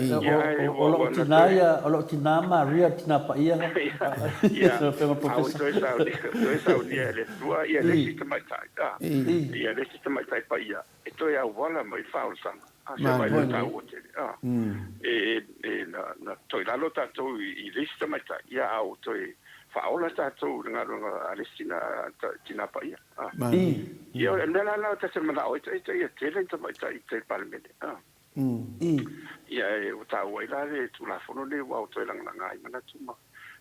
lo tina Maria tina pa ia ia to sa dia le tua ia le sistema ia le sistema pa ia e to ia wala mai fa o sang se vai ta o te na to la lo tato I le sistema ia au to fa ola tato nga Alestina tina pa ia ia la ta se mana o te ia tele te palmene ia o ta o ila le tu la fono le wa o to lang ai mana tuma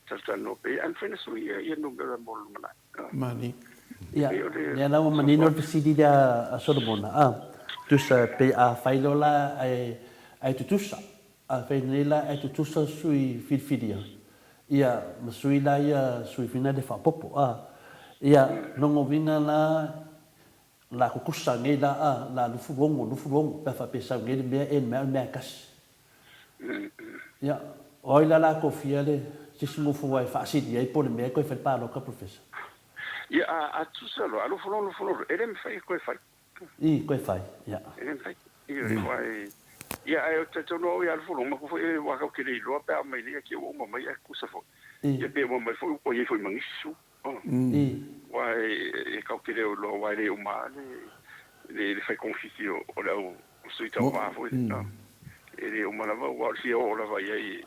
ta no pe an fena su ia no gara mol mana mani ia ia na o manino te sidi da Solomona tu sa pe a failola ai tutusa a fenela ai tutusa sui filfilia ia sui la ia sui fina de fa popo ia no vina la kukusa ngai la lufu bongo pa fa pesa ngai me kas ia oila la kofia le sisimo fu vai fa sidi ai por me ko fa pa lo ka professor ia a tu solo alu fulo ele me fai ko fai ko fai ia ele fai ia ai te no ia fulo ma ko foi wa ka ke lo pa mai ia ke o mai ku sa fo ia pe mo mai foi o ia foi mangisu Wai e kau kere o lo wai le uma le fai confisio o la o sui tau ma foi e le uma la wa si o la vai ai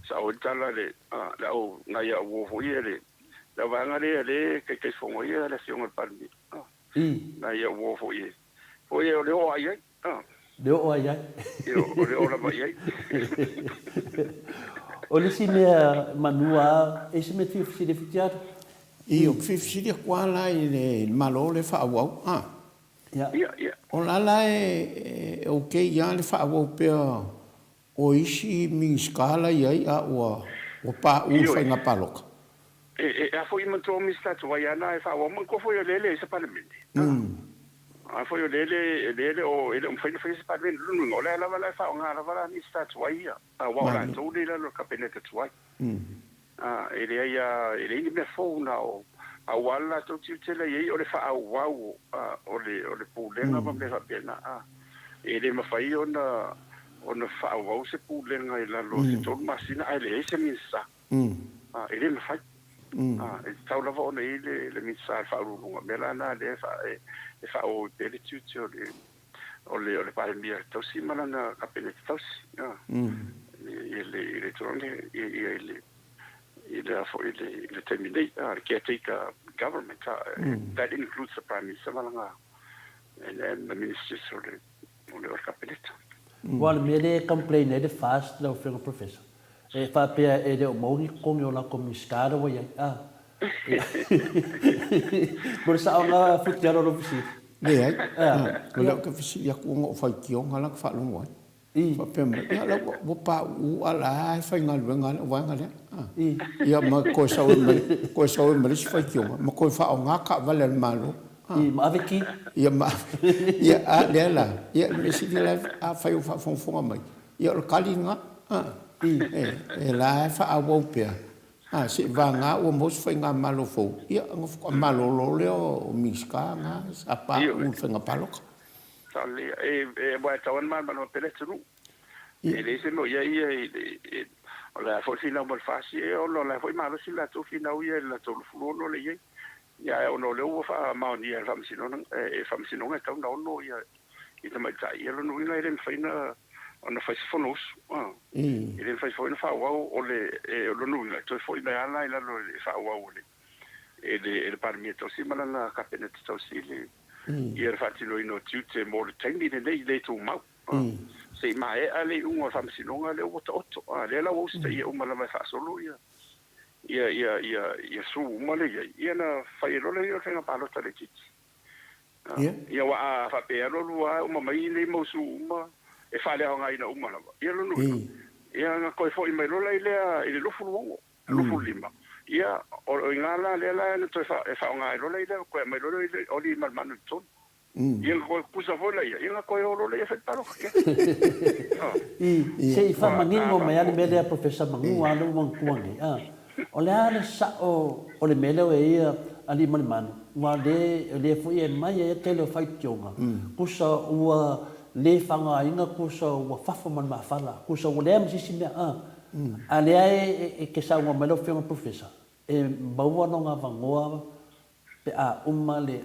sa o tala le la o na ia wo foi le la va ngale le que fongo ia la si o mal parmi na ia wo foi o le o ai le o ai o le o la vai ai o le si mea manua e se meti si de fitiato o fifsiria kwa la le malo le fa wau ia o la o ke ya le fa wau pe o isi mi skala ia o pa u fa nga paloka a foi man to mi sta to ia na fa wau man ko foi le se parlamento a foi le o ele foi se parlamento lu ngo la fa nga la ni sta to ia a wau la to le lo kabinete to ele ni me fona o a wala to tele ye o le fa au o le pulenga ma me fa pena ele ma fai ona fa au se pulenga ila lo se to masina ele se minsa ele ma fai e tau lava ona ile le minsa fa runga melana le fa o tele tutu o le pa mia to si malana kapene to si ele tronne ele terminate the caretaker government. That includes the Prime Minister and then the ministers or the cabinet. Well, me complain de fast lo fengo professor. E fa pe e de moni con yo la comiscara wo ya. Por sa nga futjaro lo visi. Le ko lo ka visi ya ko ngo fa kio ngala fa lo mo. Fa pe me ya la wo pa u ala fa ngal ngal wa ngal ia ma ko sa o me fa kio ma ko fa nga ka vale malo ma aveki ia ma ia a le la ia me si la a fa o fa fon mai ia o kalinga e la fa a wo pe se va nga o mo fa nga malo fo ia ngo malo lo le o miska nga sa pa u fa nga paloka Sali wa tawan man no pele tru ele se mo ia o la fo fina mo fasi o la fo malo si la to fina o ia la to fu no le ia o no le o fa ma ni el fam sino nga ka no ia i te mai tai ia no ina ele fina ona fa fonos ele fa fo fa wa o le lo no ina to fo ina ala ila lo fa wa o le ele parmieto si mala na cabinet to si le ia fatti lo ino tutte mo le tendi le tu mau se mai ale un fam sinonga le o to ale la o sta ia uma la fa solo ia su uma le ia na fai lo le ia fenga palo tale titi ia wa fa pe lo lua uma mai le mo su uma e fa le nga ina uma la ia lo no ia nga koe fo i mai lola i le lufu luongo lufu lima ia o ingala le la na to fa nga lola i le koe mai lola i o li malmanu ton ia koe kusa fola ia nga koe o lola i fa talo se fa mangingo mai ale mele a professor mangu alo mangkuangi o le ala sa o le mele o ia ali malmanu wa le fu e mai e tele fai tionga kusa ua le fanga inga kusa ua fafa man mafala kusa ua le amsisi mea ale ai ke sa ua melo fianga professor e baua no nga vangoa pe uma le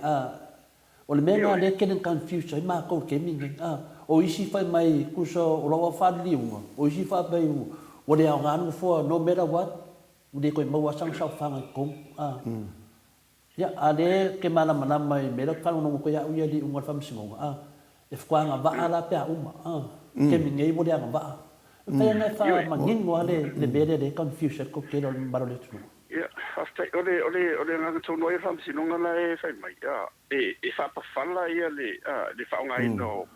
o le mea le kenen confuse ai ma ko ke mingi o isi fai mai kusa o lawa fadli unga o isi fa bai o le nganu fo no matter what o le ko maua sang sa fanga ko ya ale ke mana mana mai melo fa no ko ya uya di unga fam singonga e fa nga va ala pe uma ke mingi mo le nga va fa nga fa mangingo ale le bere de confuse ko ke lo mbaro le tu ia after ole nga to no e fam sinonga la e fa mai e fa pa fala ia le fa nga ino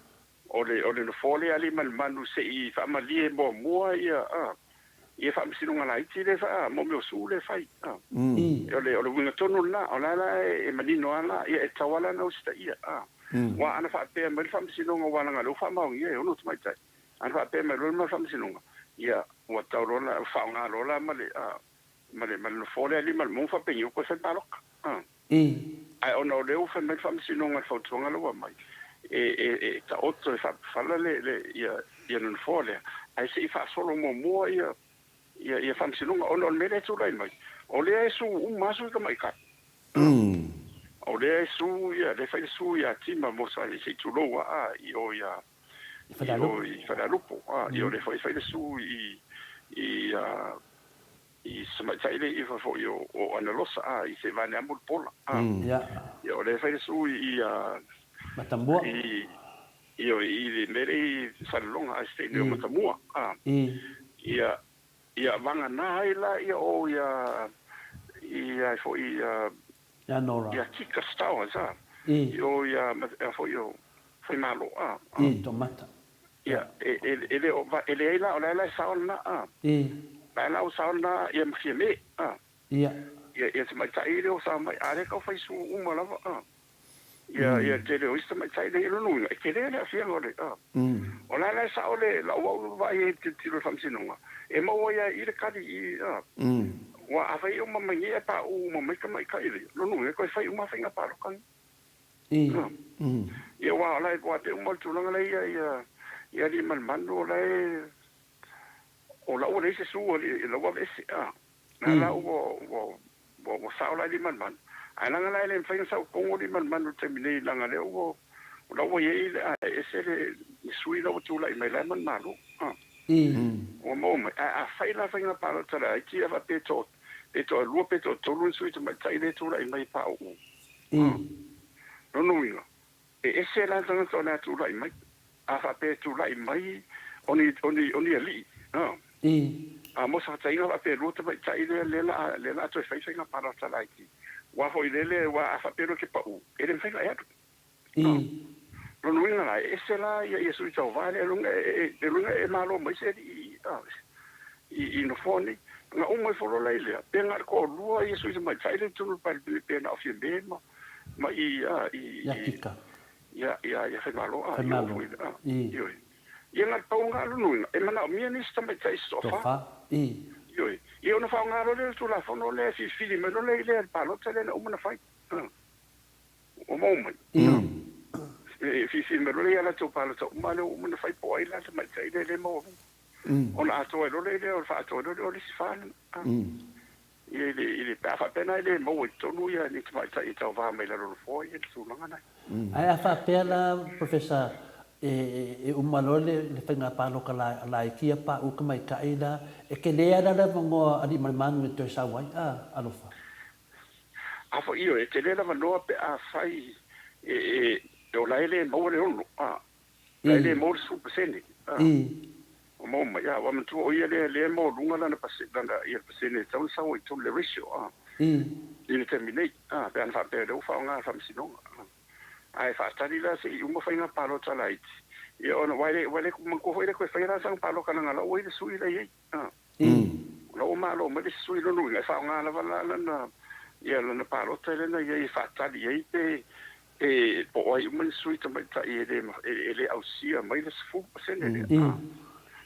ole no fole ali manu se i fa mali e mo ia ia fa sinonga la iti le fa mo me su le fai ole winga tonu la ola e manino ala ia e tawala no sta ia wa ana fa pe me fa sinonga wala nga lo fa ma ia ono tmai tai ana fa pe me lo ma fa sinonga ia wa tawala fa nga lo la male ma no fole ali mal mo fa pe yo ko se talok ai ono le fa me fa sinonga fa tonga lo mai e ta otto fa falla le ia non fole ai se fa solo mo ia fa sinonga ono me le tu lai mai o le su maso ka mai ka o le su ia le fa su ia tima mo sa se tu lo io ia fa da lupo io le fa su i samatai le i fa fo io o ana losa i se va ne amul pola io le fa su matambua io i le fa longa a ste no matamua ia vanga na ila ia o ia fo ia nora ia kika stawa sa io ia fo io foi malo tomata ia ele ila o la sauna Bala o sauna ia mfiame ia se mai tai o sa mai are ka fai su uma lava ia te le ista mai tai le no e ke le afia ngore o la sa ole la o vai te tiro famsinunga e mo ia ile kali wa afai o mama ngia pa o mama ka mai kai le no e ko fai uma finga pa kan ia wa la wa te mo tu langa ia di man mando la o la o le se su o le wa vese na la o sa la di man ana nga le fa sa ko di man termine la nga le o la o ye ese le sui la o tu la me la man malo o mo a fa la fa pa la tara ki va peto lu peto to lu sui to mai tai le tu la mai pa o no ese la tanga to na tu la mai a fa peto la mai oni ali mo sa tai nga pe ruta mai tai le la to fai nga para tala ki wa foi le wa fa pero ke pa u ele fai la no la ese la ia su to vale lunga e malo mai se i no fone nga o mai folo la ile pe nga ko lua ia su mai tai le tu pa pe na ofie be ma ia fai malo ia nga tau ngā lunu e mana o mia nista mai tai sofa io na fa ngā le tu la fono le fi me no le palo tele na umana fai o moment fi me le ala tu palo tu ma le umana fai po ai la mai tai le mo ona ato le o fa ato le si fa ile pa fa pena ile mo to nu ia ni mai tai tau va mai la lo fo ia tu langa na ai fa pena professor e umalole le fenga palo kala la kia pa u mai kaila e ke le ada le ngo ali manu to sa wai alofa a fo io e te le lava no pe a fai o la ele mo le uno la ele mo su presente o mo ma ya wa mtu o le mo lunga na pasenda ia presente tau sa o to le ratio ile terminate pe an fa pe do fa nga fa msino ai fa tali la se uma fa nga palo tala iti ia ona wale ko foi ko fai ra sang palo kana la oi de sui la ye lo malo me de sui lo nu fa nga la na ia la na palo tele na ye fa ta di ye te po oi mun sui to mai ta ye de ele au sia mai de fu sene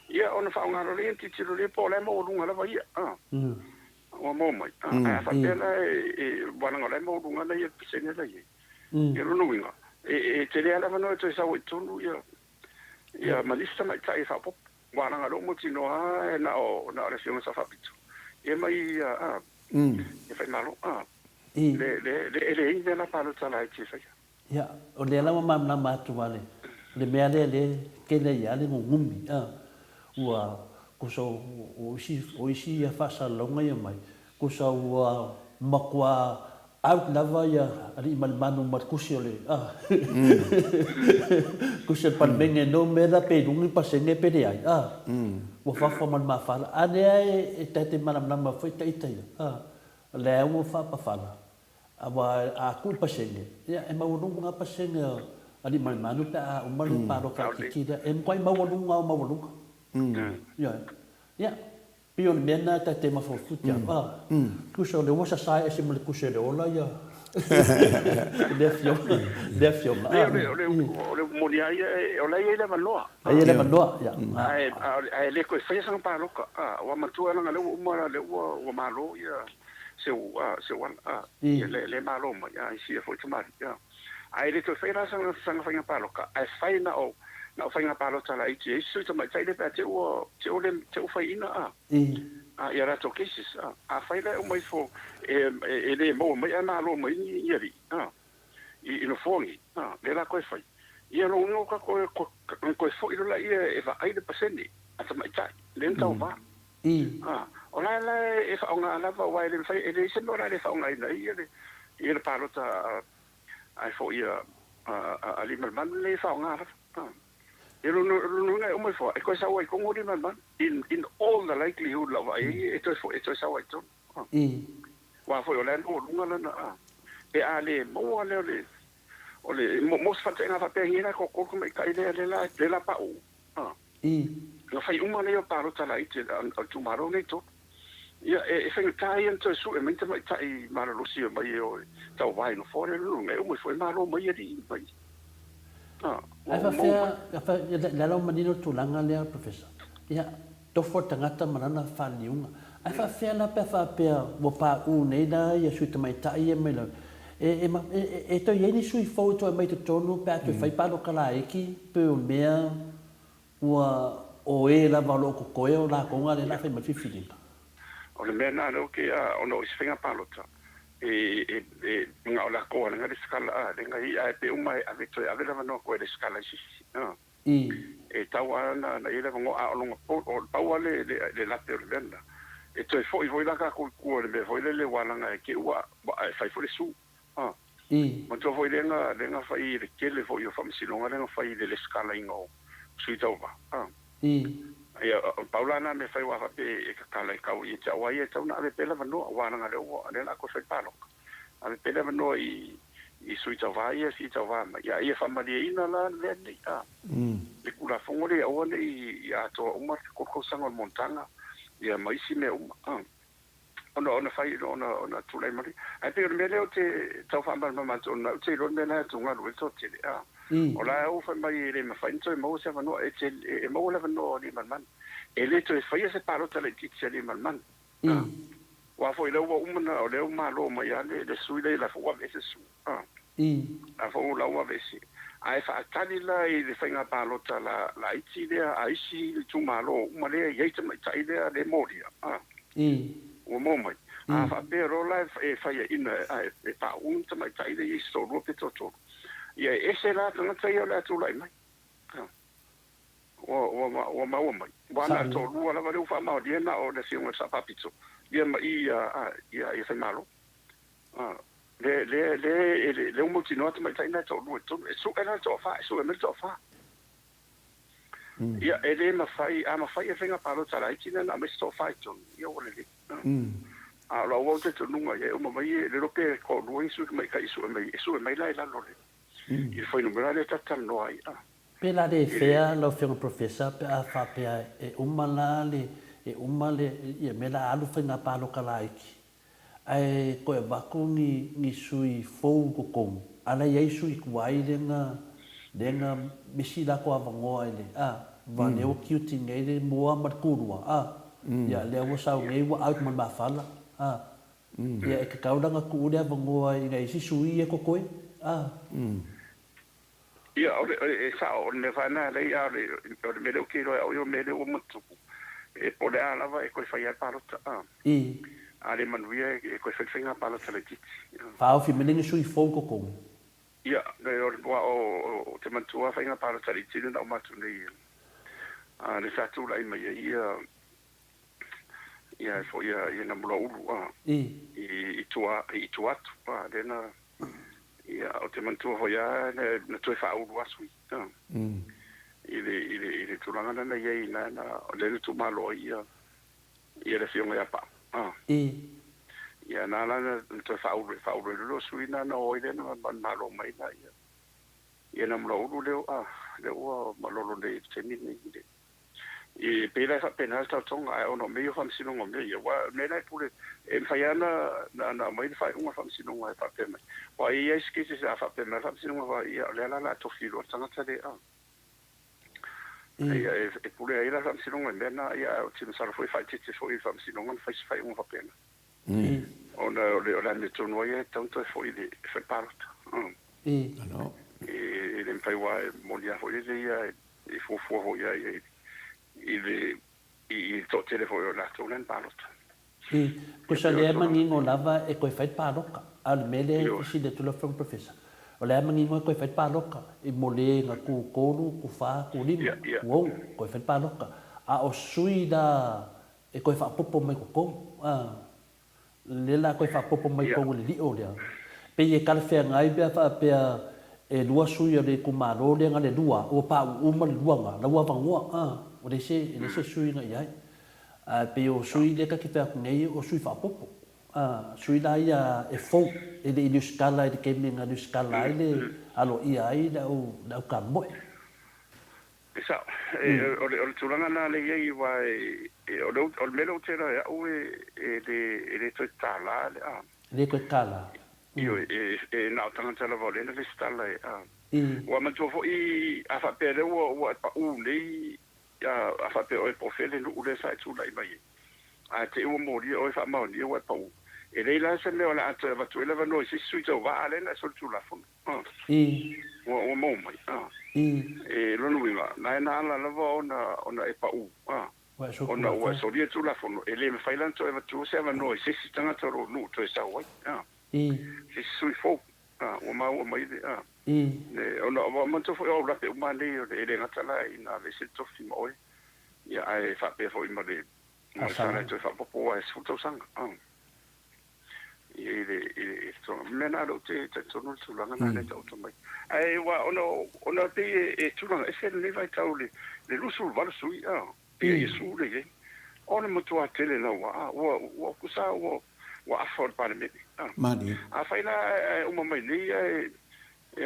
ia ona fa nga le ti ti le po le mo lu nga la va ia o mo mai fa pena bona nga le mo lu nga la ye sene la ye ia lo nu nga te le ala no to sa wo tunu ia malista mai tai fa pop wana nga lo mo tino na le fiona sa fa pitu e mai e fa malo le ina la palo tala ti fa ya o le la ma matu vale le mea le ke le ya le ngumi ua kuso o isi ya fa sa longa ya mai kuso ua makwa out lava ya ali malmanu markusio le kuso palmenge no me la pe dungi pasenge pe ai wa fa fa man ma fa ane e tete manam na ma foi tai le o fa pa fa aba a ku pasenge ya e ma wonu nga pasenge ali malmanu pa o malu pa ro ka kida e ko ma wonu nga ma wonu ya pion mena ta tema fo futia kuso le mo sa sai ese mo kuso le ola ya defio le monia ola ile manoa ile manoa ya ai le ko fa sang pa loka wa matua nga le uma le wa malo ya se wan le malo ma ya si fo tuma ya ai le to fa sang fa pa loka ai fa na fa nga palo tala i te su te mai tai le pa te o fa ina ia ra to cases a fa le o mai fo le mo mai ana lo mai ni ri i no fongi le la ko fa ia no ka ko fo i la ia e va ai de paseni a te mai tai le ntau va o la e fa nga la va wa le fa le se no la le fa nga ina ia le palo ta ai fo ia ali man le fa nga Pero no o mai fo, e ko sa wai ko ngori man in all the likelihood la vai eto sa wai to. Wa fo o le no lunga na e ale mo ole mo fa te nga fa pe hina ko mai kai le la pa o. No fai uma le o paro tala i te tu maro nei to. Ia e fa kai ento su e mente mai tai maro lo si mai o tau vai no fo le lunga e mo fo maro mai ri mai. Ai fa la la manino tulanga le professor. Ia to for tangata manana fa liunga. Ai fa la pe mo pa u nei na ia su te mai tai e mai e to yeni sui foto mai to tonu pe to fai pa lo kala eki pe o mea o e la valo ko e o la ko ngale la fa mai fifilinga. O le mea na no ke ono isfinga palota. Nga ola ko nga le skala le nga ia pe umai ave to ave la no ko le skala si e tawa na ile ngo a longa po o tawa le la perlenda e to foi la ka ko le foi le wala nga ke wa fai foi su mo to foi le nga fai le ke le foi o fam si longa le nga fai le skala ngo sui tawa ia paulana me fai wa pe e ka kala ka i ta wa ia tau na ave pela no wa na le o le la ko fai palo ave pela no i sui ta va ia si ta va ia fa mali ina la le ni le kula fongole o ne ia to uma ko sanga montanga ia mai si me ona fai ona tu le mari ai pe me le o te tau fa ma to na te ro me na tu nga ro to te ola o fa mai le ma fa into mo se no e mo le no ni man e le to fa se paro tele ti se ni man wa foi le o uma o le uma lo ma ya le sui le la fo ve se su a fo la wa ve se ai fa tani la e le fa nga palo tala la iti le ai si tu malo uma le ye te mai tai le moria o mo mai a fa pero la e fa ina e pa un te mai tai le so ro pe to ia ese la tanga tai o la tu lai mai o mai wana to lua la vale fa ma dia na o le singa sa papito ia mai ia fa malo le un multinota mai tai na to lua to su era to fa su e to fa ia ele ma fai e venga palo tala i tina na me sto fa to ia o le a lo o te to nunga ia o mai le rope ko lua su mai kai su mai la lo le il foi numerale tata no ai Pela de fea lo fenga professor pe a fa pe e umalale e umale ia mela alu fenga palo kalaiki. Ai ko e baku ni sui fou ko kom. Ala ia sui kuai denga misi la ko avangoa ele. Va le o kiuti ngai le moa markurua. Ia le o sau ngai wa out man mafala. Ia e ka kaulanga ku ule avangoa i ngai si sui e ko koe. Ia o sa o ne fana le ia o me le kilo o me le o matuku. E pole ala va e ko fa ia parota. Ale manuia e ko fa finga parota le titi. Fa o fi melingi sui fou ko kom. Ia o te mantua finga parota le titi na o matu nei. Le sa tu la mai ia fo ia na mula ulu i tua dena ia o te mantua ho ia na tu fa ulu asu ile tulanga na ia na le tu malo ia le fiona ia pa ia na na tu fa ulu lo suina na o ile na malo mai na ia na mula ulu le o malo le teni ni e pela fa pena sta tonga o no meio fam sino ngom ia wa me na pule e faiana na mai fa unha fam sino ngom fa pena wa ia skisi sa fa pena fam sino ngom wa ia le la to filo tanga tale ia e pule ia fam sino ngom na ia o tin sa foi fa titi foi fam sino ngom fa unha fa pena ona o la ne to no ia tanto foi de fa part no e le fai wa molia foi ia e fo ia i to telefone la tonen palota. Ko sa le mangingo lava e ko fai paloka. Al mele si de tu lo from professor. O le mangingo ko fai paloka. I mole nga ku kolu ku fa ku lima. Wo ko fai paloka. A o sui da e ko fa popo mai ko kom. Le la ko fa popo mai ko le li o le. Pe e kal fe ngai be fa pe e lua sui le ku malo le nga le lua o pa u ma lua nga la wa vangoa o le se sui nga ia pe o sui le ka ki fa nei o sui fa popo sui la ia e fo e le skala e ke me nga skala ile alo ia ida o da ka mo esa o le tulanga na le ia wa o melo tera o le to tala le ko tala io na tanga tala volena le stala wa ma to fo i afa pere o nei a fa pe o profile no le sa tu lai mai a te o mori o fa ma ni o pa e le la se le la ata va tu le va no si sui to va ale na sol tu la fon o mo mai e lo no va na la va ona e pa ona o so dia tu la fon e le me fa lan to e va tu se va no si tanga to no to sa wa si sui fo o mai ona o manto fo o rape o mali o le ngata la ina le se to fi mo ia ai fa pe fo i mali ma sa na to fa popo ai su to sang e to mena lo te to no tu la na le to mai ai wa ona te e tu la e se le vai tau le lu sul va su e su le ona mo to a tele na wa ku sa wa afor para me mani a fa ina o mo mai ni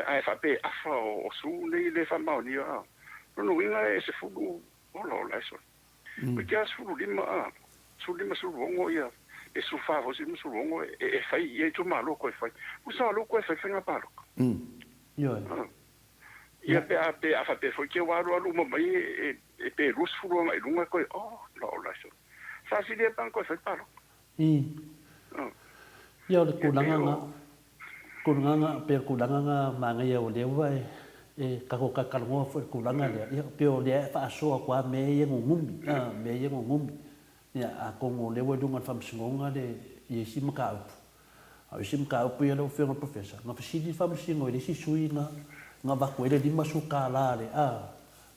ai fa pe afa o su le fa ma ni no winga e se fu o lo la so porque as fu lima su bongo ia e su fa o su bongo e fa e tu ma lo ko fa u sa lo ko fa fa pa lo yo ia pe a fa pe fo ke wa lo mo mai e pe rus fu lo mai lunga ko lo la so sa si de pan ko fa pa lo yo le kulanga pe kulanga manga ia o le vai e ka ko ka kalmo fo kulanga le ia pe o le fa so kwa me ye ngumi ia a ko mo le wo dunga fam singonga le ye simka a simka pu ia lo fe professor na fisi fam singo le si suina nga ba ko le di masuka la le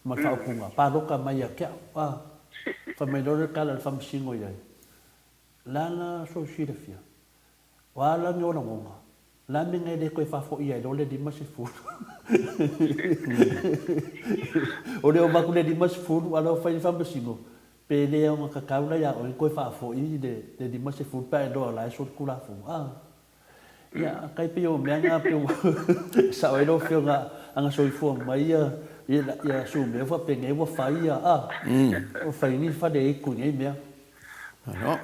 ma fa kunga pa lo ka mai ka fa me lo ka la fam singo ia lana so si le fia wala mi ona ngonga la minga de ko fa fo ia do le di masifu o le o ba ku le di masifu ala fa fa singo pe le o ka kaula ya o ko fa fo i de di masifu pa do la so ku la fo ya kai pe o me nga pe sa o lo fe nga anga so fo mai ia su me fa penge wa fai o fai ni fa de ku ni me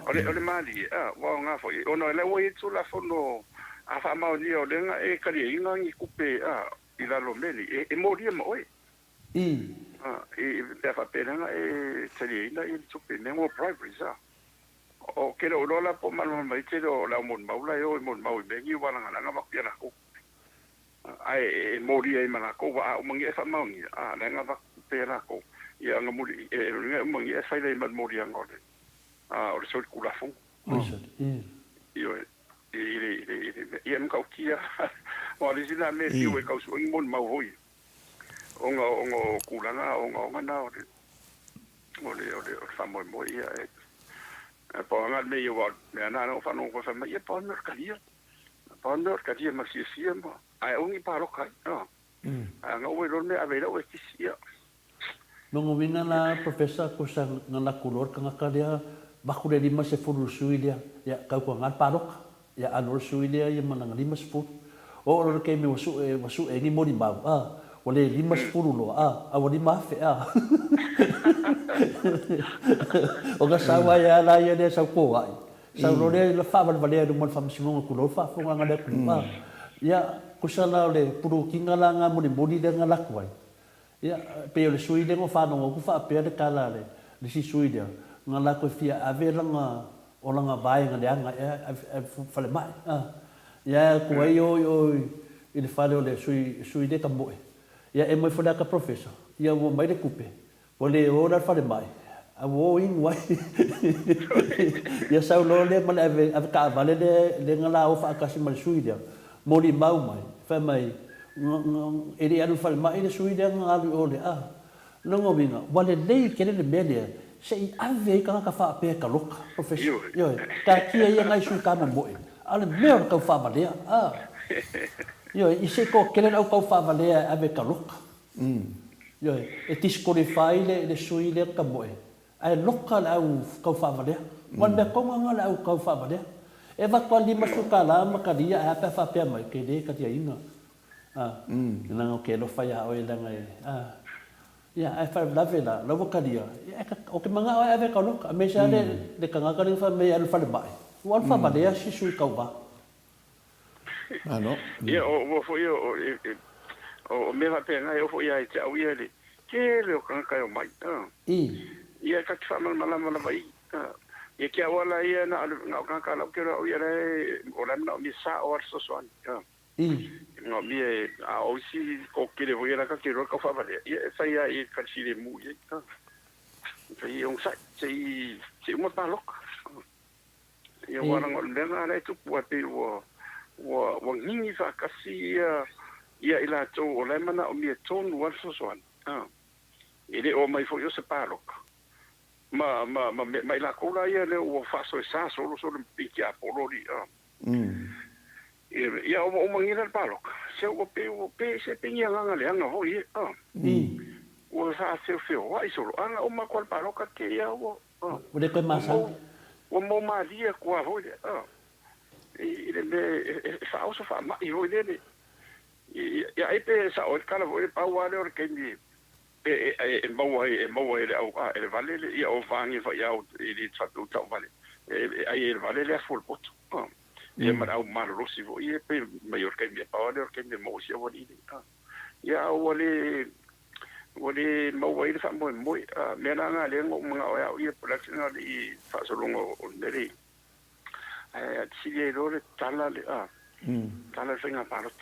ole mali wa nga fo ono le wo itu la fo no a fa ma ni o lenga e kali inga ngi kupe ila lo meli e mori mo oi e te fa pena e tali ina i tupe ne mo private o ke lo la po malo mai te lo la mon maula yo mon mau be ngi wala nga ba pena ko ai mori ai mana ko wa o mangi fa mau ni la nga ba pena ko ia nga muri e nga mangi fa le man mori nga o le sot kula fong io ia mka kia o le sina me ti we ka so mon mau hoi ongo kulanga ongo na o le fa mo ia po nga me yo me na no fa no ko fa me ia po mer kadia ma si mo ai ongi pa ro kai nga we ro me ave ro ki sia no winga la professor ko sa na kulor ka ka dia ba ku le lima se furu suilia ya ka ko ngat pa ro ya anor suilia ya manang lima se furu o ro ke me wasu e ni mo di ba o le lima se furu lo o di ma fe o ga sa wa ya la ya de sa ko ai sa lo le la fa ba le mo fa msingo ko lo fa fo nga de ku ya ku sa la le puru kinga la nga mo di de nga la ko ai ya pe le sui de mo fa no ku fa pe de kala le si sui de nga la ko fia ave la nga o la nga vai nga de nga fa le mai ya ku ai yo il fa le sui de ka mo ya e mo fa da ka professor ya mo mai de kupe o le o la fa le mai a wo in wai ya sa lo le man ave ka vale de nga la o fa ka si mal sui de mo li mau mai fa mai ele anu fa mai de sui de nga o le no ngo binga wale le ke le media sei ave ka fa pe ka lok professor yo ka ki ia ngai su ka mo ale me ka fa vale yo i se ko ke le au ka fa vale ave ka lok yo e disqualify le sui le ka mo ai local au ka fa vale wan be ko nga au ka fa vale e va ko li ma su ka la ma ka dia a pe fa pe mai ke de ka dia inga na ngo ke lo fa ya o la ngai ya ai fa la vela lo ka dia o ke manga ave ka lok me sa de ka nga ka fa me al fa le bai wan fa vale si su ka ba no ia o fo io o me va pe ngai o fo ia te au ia le ke le ka ka o mai ia ka fa mala vai ia ke wala ia na nga ka la ke o ia o la na mi sa o so so no mi a o si o ke le voi la ka ke ro ka fa vale ia sa ia i ka si le mu ia sai un sa sai mo pa lok ia wala ngol le na le tu po te wo ngingi fa ka si ia ila to o le mana o mi ton wa so so ile o mai fo yo se pa lok ma la cola ia le o fa so solo piki a polori ia o mangira palo se o pe se pinya nga le nga ho ia o fa se feo ai solo ana o ma kwal palo ka ke ia o de ko masa o mo ma dia kwa ho ia ile me fa o fa ma i ho ile ia e pe sa o kala vo pa wa le or ke ni e mau le au e vale le ia o vangi fa ia o i tatu tau vale ai e vale le full pot e ma au mar rosi vo ia pe maior ke mi pa le ke mi mo sia vo ni ia o le mau ai fa mo me na nga le ngo nga o ia production i fa so longo o le si le ro tala le tala finga parot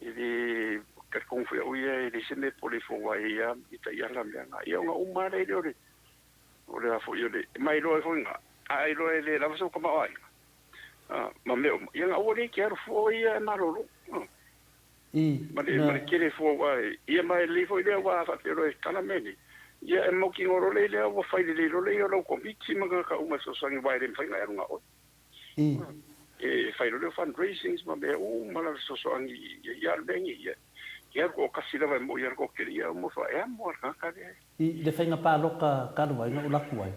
i ka konfu ia e sene pole fo wa ia i ta ia la nga ia nga umare le ore a fo ia le mai ro fo nga ai ro le la so kama ai ma me ia nga ore ke fo ia na ro ma ke le fo wa ia mai le fo ia wa fa pero e kana meni ia e mo ki ngoro le wa fa le ro ko biti ma ka uma so sangi wa le fa nga nga o e fa le fundraising ma be ma la so angi ia bengi ia ia ko kasi lava mo ia ko queria mo fa e mo ka i le fenga pa loka ka wa nga ula kuai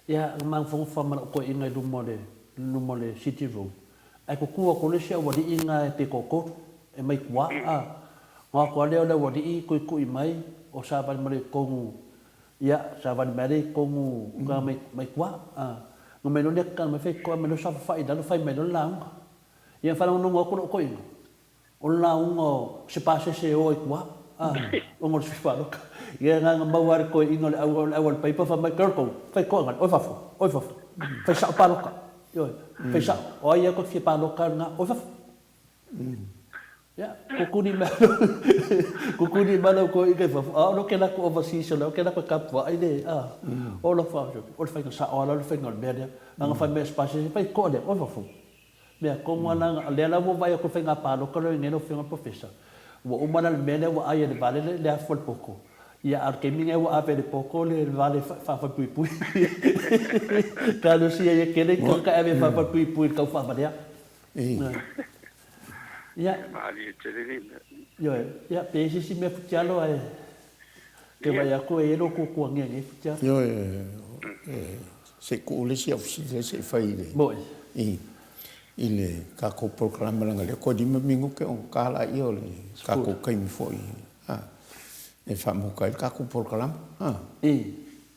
ia mang fong fa ma ko inga lu mo le city room ai ko ku ko le sia wa di inga pe ko e mai kwa ngā kua leo leo wadi I kui mai o sa wani mare kongu ia sa wani mare kongu ngā mai kua ngā mai none ka mai whai koa mai no sa whai dano whai mai no launga ia whanau nunga o kono koinga o launga o se pase se o I kua o ngor se whaloka ia ngā mauare koe ino le awal paipa wha mai karko whai koa ngā oi whafu whai sa o paloka whai sa o aia ko whia paloka ngā oi whafu ya kukuni mana ko I kai whafu no ke lako overseas no ke lako kapwa ai le o lo wha o le whai sa o lo whai ngor mea ngā whai mea spasi whai koa le oi whafu mea ko ngana le ala mo vai ko whai ngā paloka lo ngeno whia professor wa umana le mene wa aia le vale le afol poko ia ar ke minga wa ave le poko le vale fa pui kalau sia ia kene ko ka ave fa pui ka fa ba dia ia ali tele yo ia pesi si me futialo ai ke vai ko e no ko ko nge futia yo se ko le si ofisi se fai le boy ile ka ko programa nga le ko di mingu ke on kala I ole ka ko kai mi foi e fa mo kai ka ko programa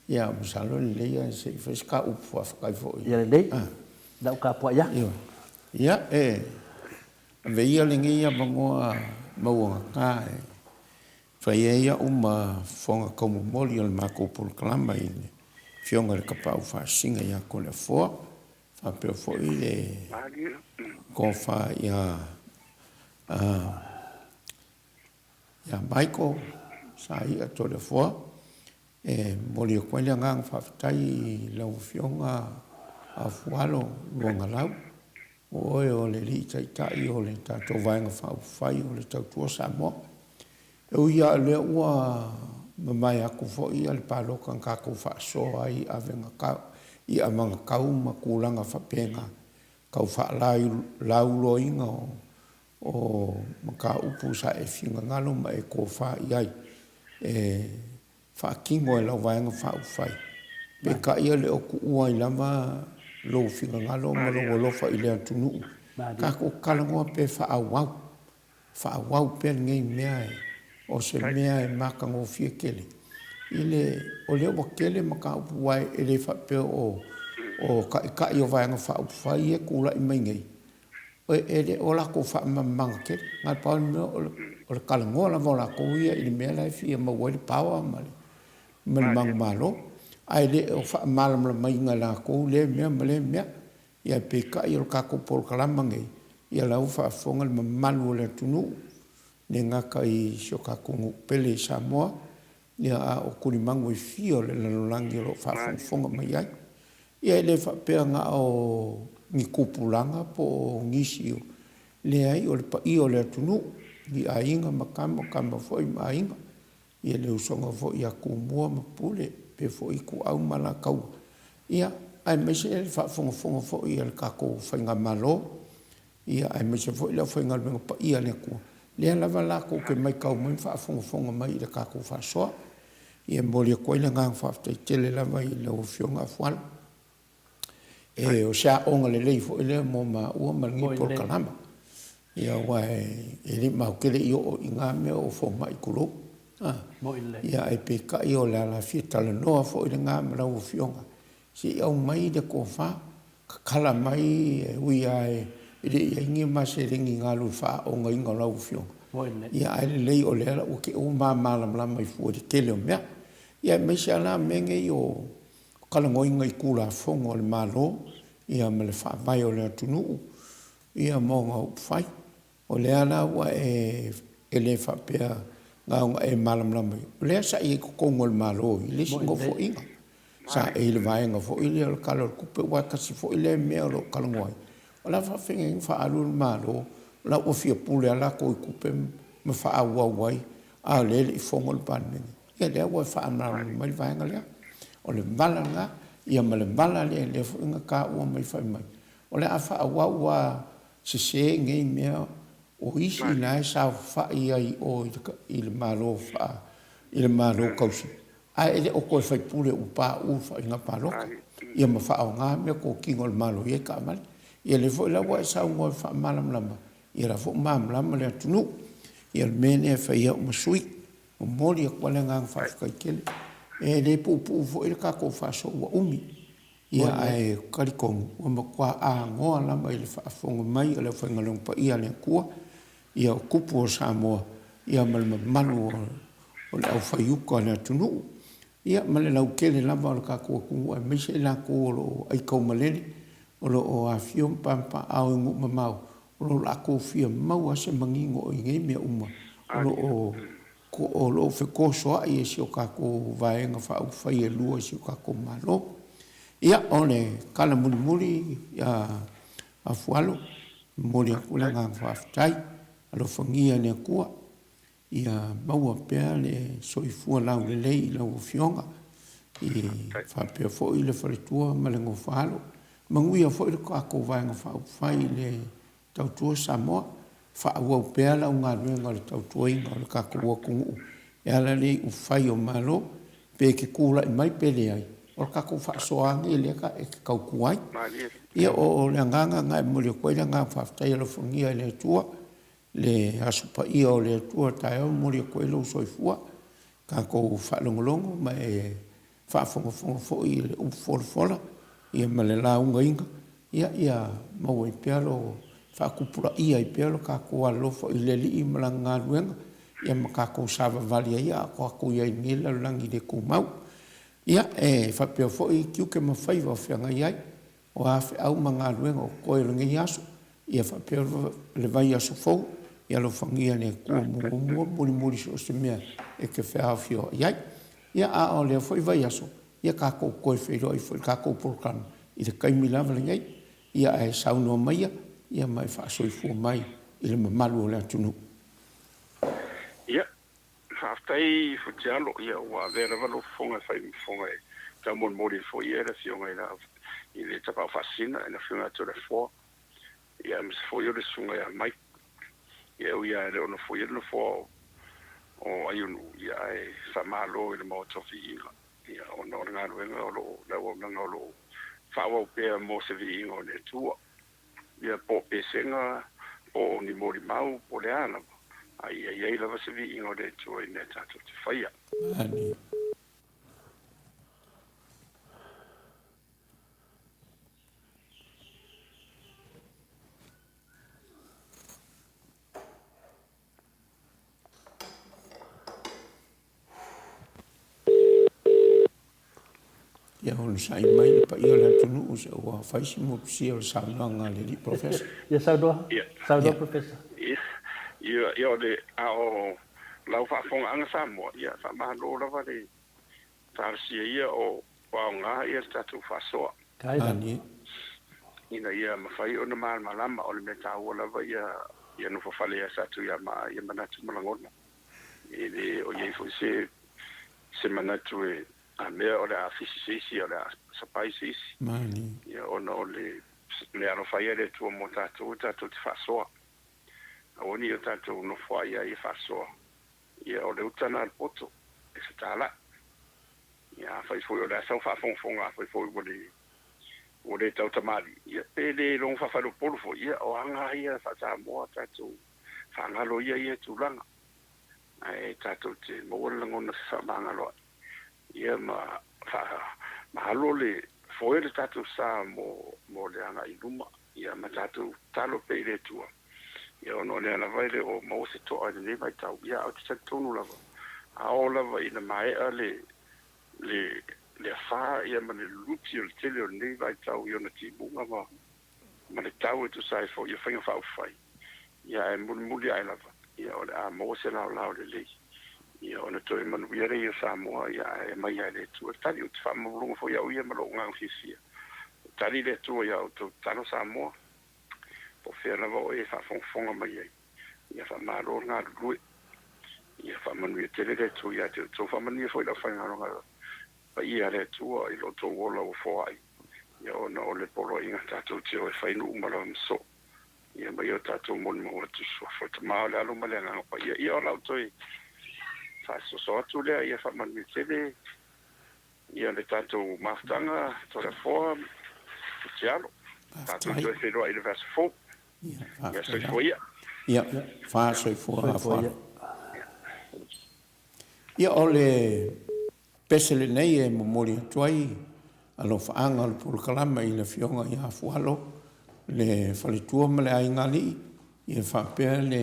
ya usalo le ya se fes ka u fa kai foi ya le da ka po ya ya veia lingi ya bangoa mau ka fa ya uma fonga como moli al ma ko programa ile fionga le ka pa fa singa ya ko le fo Apel foi le kofa ya Michael sai a tole fo moli ko le ngang fa tai lo fionga AFUALO LUAGALAU o le li tai o le ta to vanga fa fai o le tau Samoa o ia le ua mai aku fo ia le palo kan ka ko fa so ai avenga ka ia manga kau makulanga whapenga kau lau loinga o maka upu sa whinga ngalo ma ko wha iai whakingo lau vaenga whauwhai pe ka ia le oku ua I lama lo whinga ngalo ma lo wolofa I le atunu ka ko kalangoa pe whaawau pe ngei mea o se mea maka ngō fia kele ile o leo wakele maka upu wai ele whape o ka I o vaenga whauwhai e kula I mai ngei o ele o lako whaamamanga kele ngai pao ni mea o le kalangoa la vola ko ia I le mea lai fia maua le pawa male mang malo ai le o whaamalam la mai ngai la ko le mea ia pe ka I o kako pol kalama ngei ia lau whaafonga le mamalu o le tunu ne ngaka I sio kako pele Samoa ia o kuni mango I fio le lalolangi lo whaafonga mai ai ia le whapea nga o ngi kupulanga po ngisio le ai o le pa I o le tunu I ainga makama foi ma ainga ia le usonga foi a kumua mapule pe foi ku au malakau ia ai mese le whaafonga foi le kako whainga malo ia ai mese foi le whainga menga pa ia le ku le lava lako ke mai kau mai whaafonga mai le kako whaasoa ia moli koe le ngang whaaftai tele lava I le ofionga AFUALO o sea onga le leifo ele mo ma ua malingi por kalama ia wai ele mau kele I o inga me o fonga I kulo ia e pe ka I o la fita le noa fo ele ngā mara o fionga si au mai de kofa kala mai ui ai ele ia ingi mase ringi ngā lu wha onga inga lau fionga ia ai lei o le ala o ke o ma malam la mai fu de tele o mea ia me se ala menge I o kala ngoinga I kula fonga o le malo ia me le wha vai o le atunu ia monga upwhai o le ala ua le whapea ngā malam la mai o lea sa I kukongo le malo I le singo fo inga sa le vaenga fo I le kala kupe ua kasi fo I le mea lo kala ngoi o la whawhenga I wha alu le malo la ua fia pule ala ko I kupe me wha awa wai a le I fonga le panenga ia lea ua wha anara mai vaenga lea o le malanga ia ma le mala le fo inga ka ua mai whai mai o le a wha awa ua se ngei mea o isi na sa fa ia I o I le malo fa I le malo kausi a ele o ko fai pule u pa u fa inga palo ia ma fa nga me ko kingo le malo ia ka mal ia le fo la wa sa ngo fa malam lama ia la fo mam lama le tunu ia mene fa ia masui o moli ko le ngang fa ka kele e le pu fo ile ka ko fa so wa umi ia ai karikong o ma kwa a ngoa la mai le fa fonga mai le fa ngalong pa ia le kua ia kupu o Samoa ia mal malu o le au fa yuko le tunu ia male lau kele la ba ka ko ku mai se la ko lo ai ko malele o lo o afiom pampa au ngu mamau o lo la ko fia mau ase mangingo i ngai me uma o lo o lo fe ko so ai se o ka ko vaenga fa u fa ia lua se o ka ko malo ia ole kala muri ia AFUALO muri ko la ngang fa tai alo fangia ne kua ia maua pea le soifua lau le lei lau fionga i whapea fo i le wharitua ma le ngofalo manguia fo i le kako vaenga whai le tautua Samoa whaawau pea lau ngā ruenga le tautua inga o le kako wakungu e ala le u whai o malo pe ke kula i mai pele ai o le kako whaasoangi e leka e ke kaukuai ia o le anganga ngai muli koe le ngā whaftai alo whangia le tua le asupa ia o le tua tae o mori koe lo soifua ka ko whalongolongo ma e whaafonga fo i le ufola ia ma le launga inga ia mau i pealo whaakupura ia i pealo ka ko alofo i le li i malanga ruenga ia ma ka ko sava valia ia ko ako ia i ngila langi le kumau ia e whapea fo i kiuke ma whaiva o whianga iai o awhi au mga ruenga o koe rungi aso ia whapea le vai aso fau ia lo fangia ne ku muri so se mea e ke fa fio ia a o le foi vai aso ia ka ko ko fero i foi ka ko program i le kai mi lava ngai ia e sauno mai ia mai fa so i fu mai i le malu le tunu ia haftai fu jalo ia wa vera valo fonga fai fonga ta mon mori fo ia le fionga ina i le tapa fascina ina fionga to le fo ia mis fo yo le sunga ia mai ia ia le ono foi le fo o ayunu ia e famalo le Maota Viiga ia ono nga luenga o lo la o nga lo fa o pe mo se Viiga o le tua ia po pesenga o ni mori mau po le ana ai ai la se Viiga o le tua i neta to faia ani ia on sai mai pa ia la tunu se o faisi mo si o sa nga le di professor ia saudo professor ia de ao lau fa fonga anga Samoa ia fa ma lo la va de tarsia ia o pa nga ia tatu fa so ani ina ia ma fai ona mal malama o le meta o la va ia no fa fale ia tatu ia mana tu malangona ele o ia fo se mana tu a mea o le afisisi o le sapaisisi mani ia ona o le aro faia le tua mo tatou te whasoa a oni o tatou no whaia i whasoa ia o le utana al poto e se tala ia fai foi o le asau whafonga fai foi o le tau tamari ia pele long whawhalo polo fo ia o anga ia whatamoa tatou whangalo ia tūlanga ai tatou te mawala ngona whamangaloa ia mahalo le foi le tatu sa mo le ana i luma ia ma tatu talo pe le tua ia ono le ana vai le o mo se to ai le vai tau ia o te tonu lava a o lava ina mai le fa ia ma le lupi o tele o nei vai tau ia na ti bunga ma le tau e tu sai fo ia fainga fa fai ia e muli ai lava ia o le a mo se lao le lei ia ona toi manu ia re Samoa ia e mai ai le tua tali o te whamurunga fo ia uia malo ngā ufisia tali le tua ia o tau tano Samoa po whera vau e whafonga mai ai ia whamaro ngā rui ia whamanu ia tele le tua ia te tau whamanu ia fo i la whaingaronga pa ia le tua i lo tau wola o fo ai ia ona o le polo inga tatou te o e whainu umalo mso ia mai o tatou moni mo atu sua fo te mao le aluma le ngā pa ia o lau toi so atu lea ia whamanu tele ia le tatou maftanga to le foa te alo tatou te wheroa i le verse 4 ia so foia Ia, wha soifua AFUALO. Ia o le pesele nei e momori atuai, alo whaanga o le pulukalama i le fionga i AFUALO, le whaletua ma le aingali, i e whapea le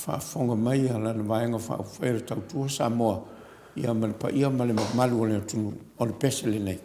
whafonga mai ala na vaenga whaufere tautua Samoa, ia ma le paia ma le mamalu o le atunu, o le pesele nei.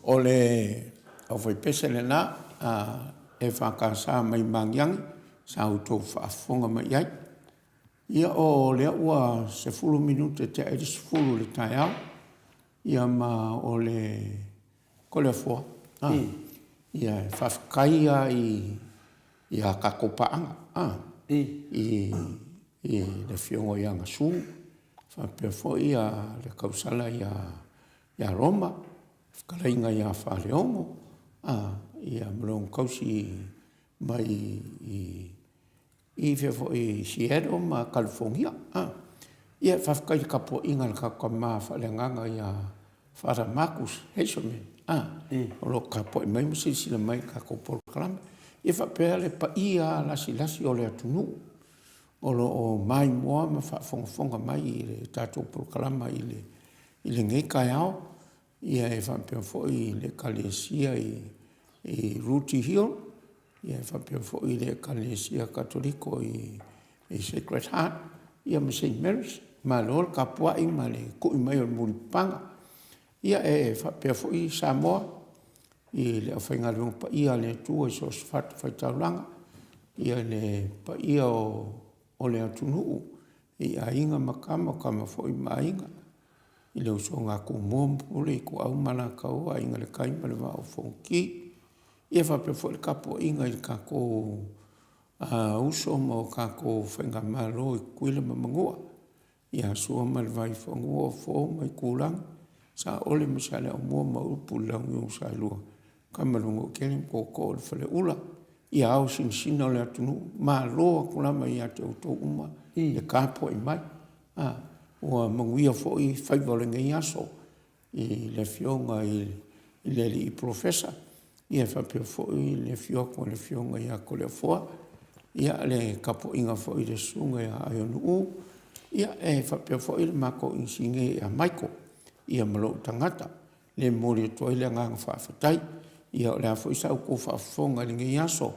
o le au foi pese le na e whakasa mai mangiangi sa utou whaafonga mai ai. Ia o lea ua 10 minute te aere 10 le tai au. Ia ma o le kole fua. Ia whafkaia i a kakopaanga. I le fiongo i anga su. Whapea fo ia le kausala i a Roma. Whakalainga i a Whaleongo. Ia mlong kausi mai i fefo i Seattle ma California. Ia whafkai kapo inga le kakama whalenganga i a Father Marcus Heselman. Olo kapo i mai masisila mai kakopolo kalame. Ia whapea le pa ia lasi o le atunu. Olo o mai moa ma whafonga mai i le tatou polokalama i le ngei kai ao. Ia e whapea fo i le kalesia i Ruti Hill. Ia whapea fo i le kalesia katoliko i Sacred Heart. Ia ma St. Mary's. Ma lor kapua i ma le kui mai o Muripanga. Ia e whapea fo i Samoa. I le awhainga leong pa ia le tua i sos whatu whaitauranga. Ia le pa ia o le atunuu. I a inga makama fo i ma inga. I le uso ngā ku mōmpule i ku au mana kau a inga le kaima le wao whonki. Ia whapea fo le kapo inga i kako uso mo kako whainga malo i kuila mamangua. Ia sua ma le vai whangua fo mai kulang. Sa ole masale o mua ma upu lang yung sa ilua. Kamalungo kelim koko le whale ula. Ia au sinsina o le atunu. Ma loa kulama i ate uto uma. Le kapo i mai. Ua manguia fo i whaiva le ngai aso. I le fionga i le li profesa. Ia whapea fo i le fioko le fionga i a kolea foa. Ia le kapo inga fo i le sunga i a ayonu u. Ia e whapea fo i le mako i singe i a maiko. Ia malo tangata. Le mori toa i le nganga whawhatai. Ia le a fo i sa uko whaafonga le ngai aso.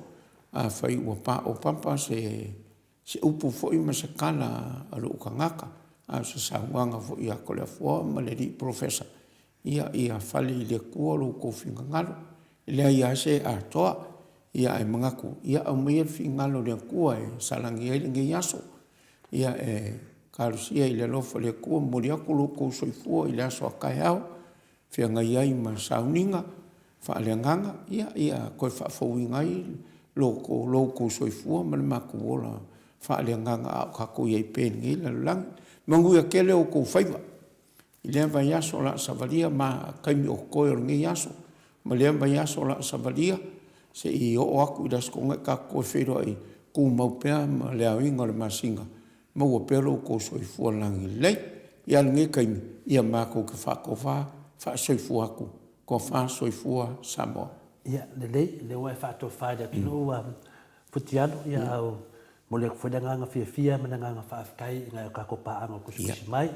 A whai ua pa o pampa se upu fo i masakala alo ukangaka. A se sauanga fo i a kolea foa ma le li profesa. Ia whale i le kua lo ko finga ngalo. Lea ia se a toa. Ia e mangaku. Ia au mea finga ngalo le kua e salangi e le ngai aso. Ia e karusia i le lofa le kua mori aku lo ko soifua i le aso a kai au. Fia ngai ai ma sauninga. Whaale nganga. Ia koe whaafau ngai lo ko soifua ma le maku wola. Whaale nganga au kako iei pēngi le langi. Manguia kele o kou whaiva. I lea vai aso la savalia ma kaimi o koe o ngai aso. Ma lea vai aso la savalia se i o aku i dasko ngai ka koe whero ai kou maupea ma lea inga le masinga. Maua pero kou soifua langi lei. Ia ngai kaimi. Ia mako ke whakofa wha soifua aku. Ko wha soifua Samoa. Ia le wai whato whaida kino futiano ia au. Mole ko nganga fia menanga whaafkai ngai kako paanga kusukusi mai.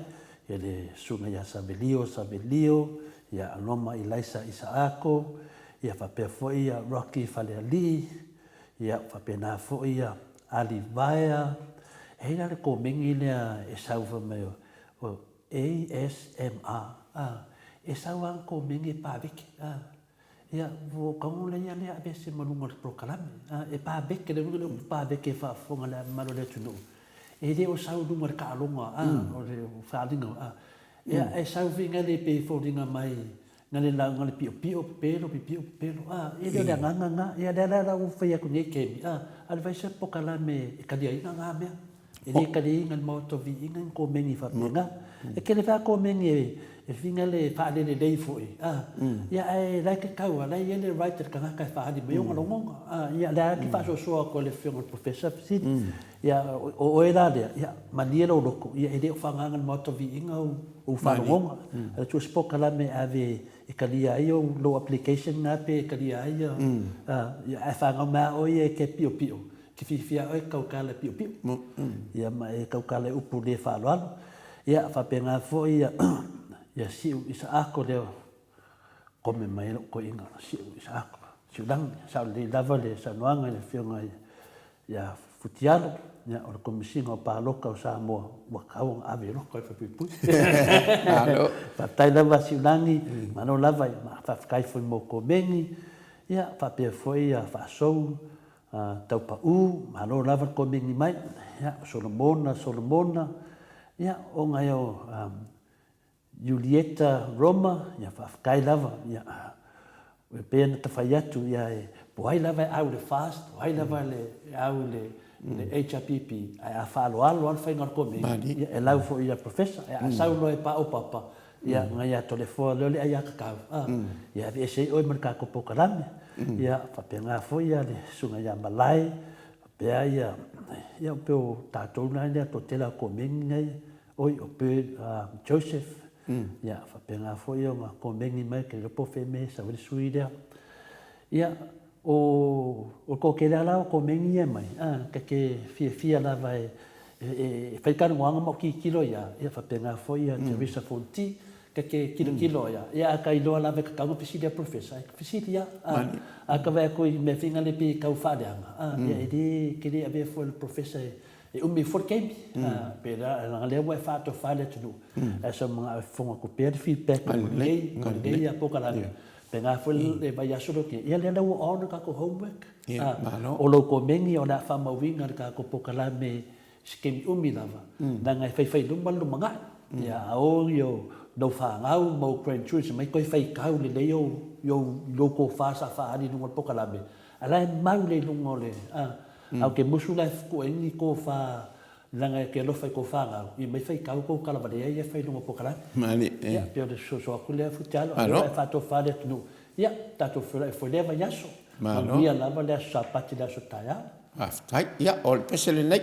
Ia le sunga ia sabelio, ia aloma ilaisa Isaako, ia whapea foi ia Rocky Faleali, ia whapea nā foi ia Alivaya. Heina le ko mengi lea e sauwa mai o ASMR. E sauwa ko mengi pāwiki. Ia vo kaunga lea abe se malunga le prokalame. E pāwiki le pāwiki e whaafonga lea maro le tunu. E le o sau lunga le kaalonga, o le whaalinga. Ia e sau vinga le pe fōringa mai, ngale la ngale pio pelo. E le o nganga, ia le la u whaia ku nei kemi. Ale vai se pokala me e kadia inga ngā mea. E le kadia inga le Maota Viiga ko mengi whapinga. E kele wha ko mengi e vinga le whaale le lei fōi. Ia e lai ke kaua, lai e le writer ka ngaka e whaali me yonga longonga. Ia le a ki whaso soa ko le whionga professor Pisini. Ia o e rārea, ia mania lo loko. Ia e le o whanganga le Maota Viiga o whanongonga. Ala tua spoka la me ave e kalia ai o low application ngā pe e kalia ai. Ia e whanga mea oi e ke pio. Ki whiwhia oi kaukala pio. Ia ma e kaukala upu le whaaloalo. Ia whapenga fo ia siu Isaako leo. Kome mai ko inga siu Isaako. Siu lang, sao le lava le sanoanga le whionga ia futialo. Ia o le komisinga o pāloka o Samoa. Wakau ave roko e whapipui. Whatai lava siu langi, mano lava ma whawhakai foi mo ko mengi. Ia whapea foi ia whaasou. tau pa u, malo lava ko mingi mai, ya, Solomona, ya, o ngai o Julieta Roma, ya, whafkai lava, ya, we pēna ta whai atu, ya, poai lava au le fast, poai lava le au le HRPP, ai a whaaloalo an whai ngar ko mingi, ya, e lau fo ia professor, ya, sau no e pa o papa, ya, ngai a tole fo lole ai a kakau, ya, vi ese oi man kako pokalame, ya, whapenga fo ia le sunga ya malai, pea ia o peo tātou nai lea to tela ko mingi ngai, oi o pe Joseph, ya, whapenga fo ia ngā ko mingi mai ke ropo wheme sa wili sui lea, ya, o ko ke lea lao ko mingi e mai, ke fia lava e whaikanu wanga mo ki kilo ia, whapenga fo ia Teresa Fonti, ke kilo ia a kai loa lava ka kanga pisili a professor pisili ia a ka vai ko me finga le pi kau faleanga ia ide ke le ave fo el professor e umi for game pera la le wa fa to fale tu esa mga fonga ko per feedback le ia poka la penga fo le vai asuro ke ia le la o ka ko homework o lo ko mengi o na fa ma winga ka ko poka la me skemi umi lava nanga fai lu manga ia o yo do fa ngau mo crunch mai ko fai kau le yo ko fa sa fa ani no poka la me ala mau le no le au ke musula ko ni ko fa langa ke lo fai ko fa ngau i mai fai kau ko kala ba ia fai no poka la mani ia pe de so ko le futalo ia fa to fa le no ia tato fo le va yaso ia la va le sa pati da so taya aftai ia ol pesele nei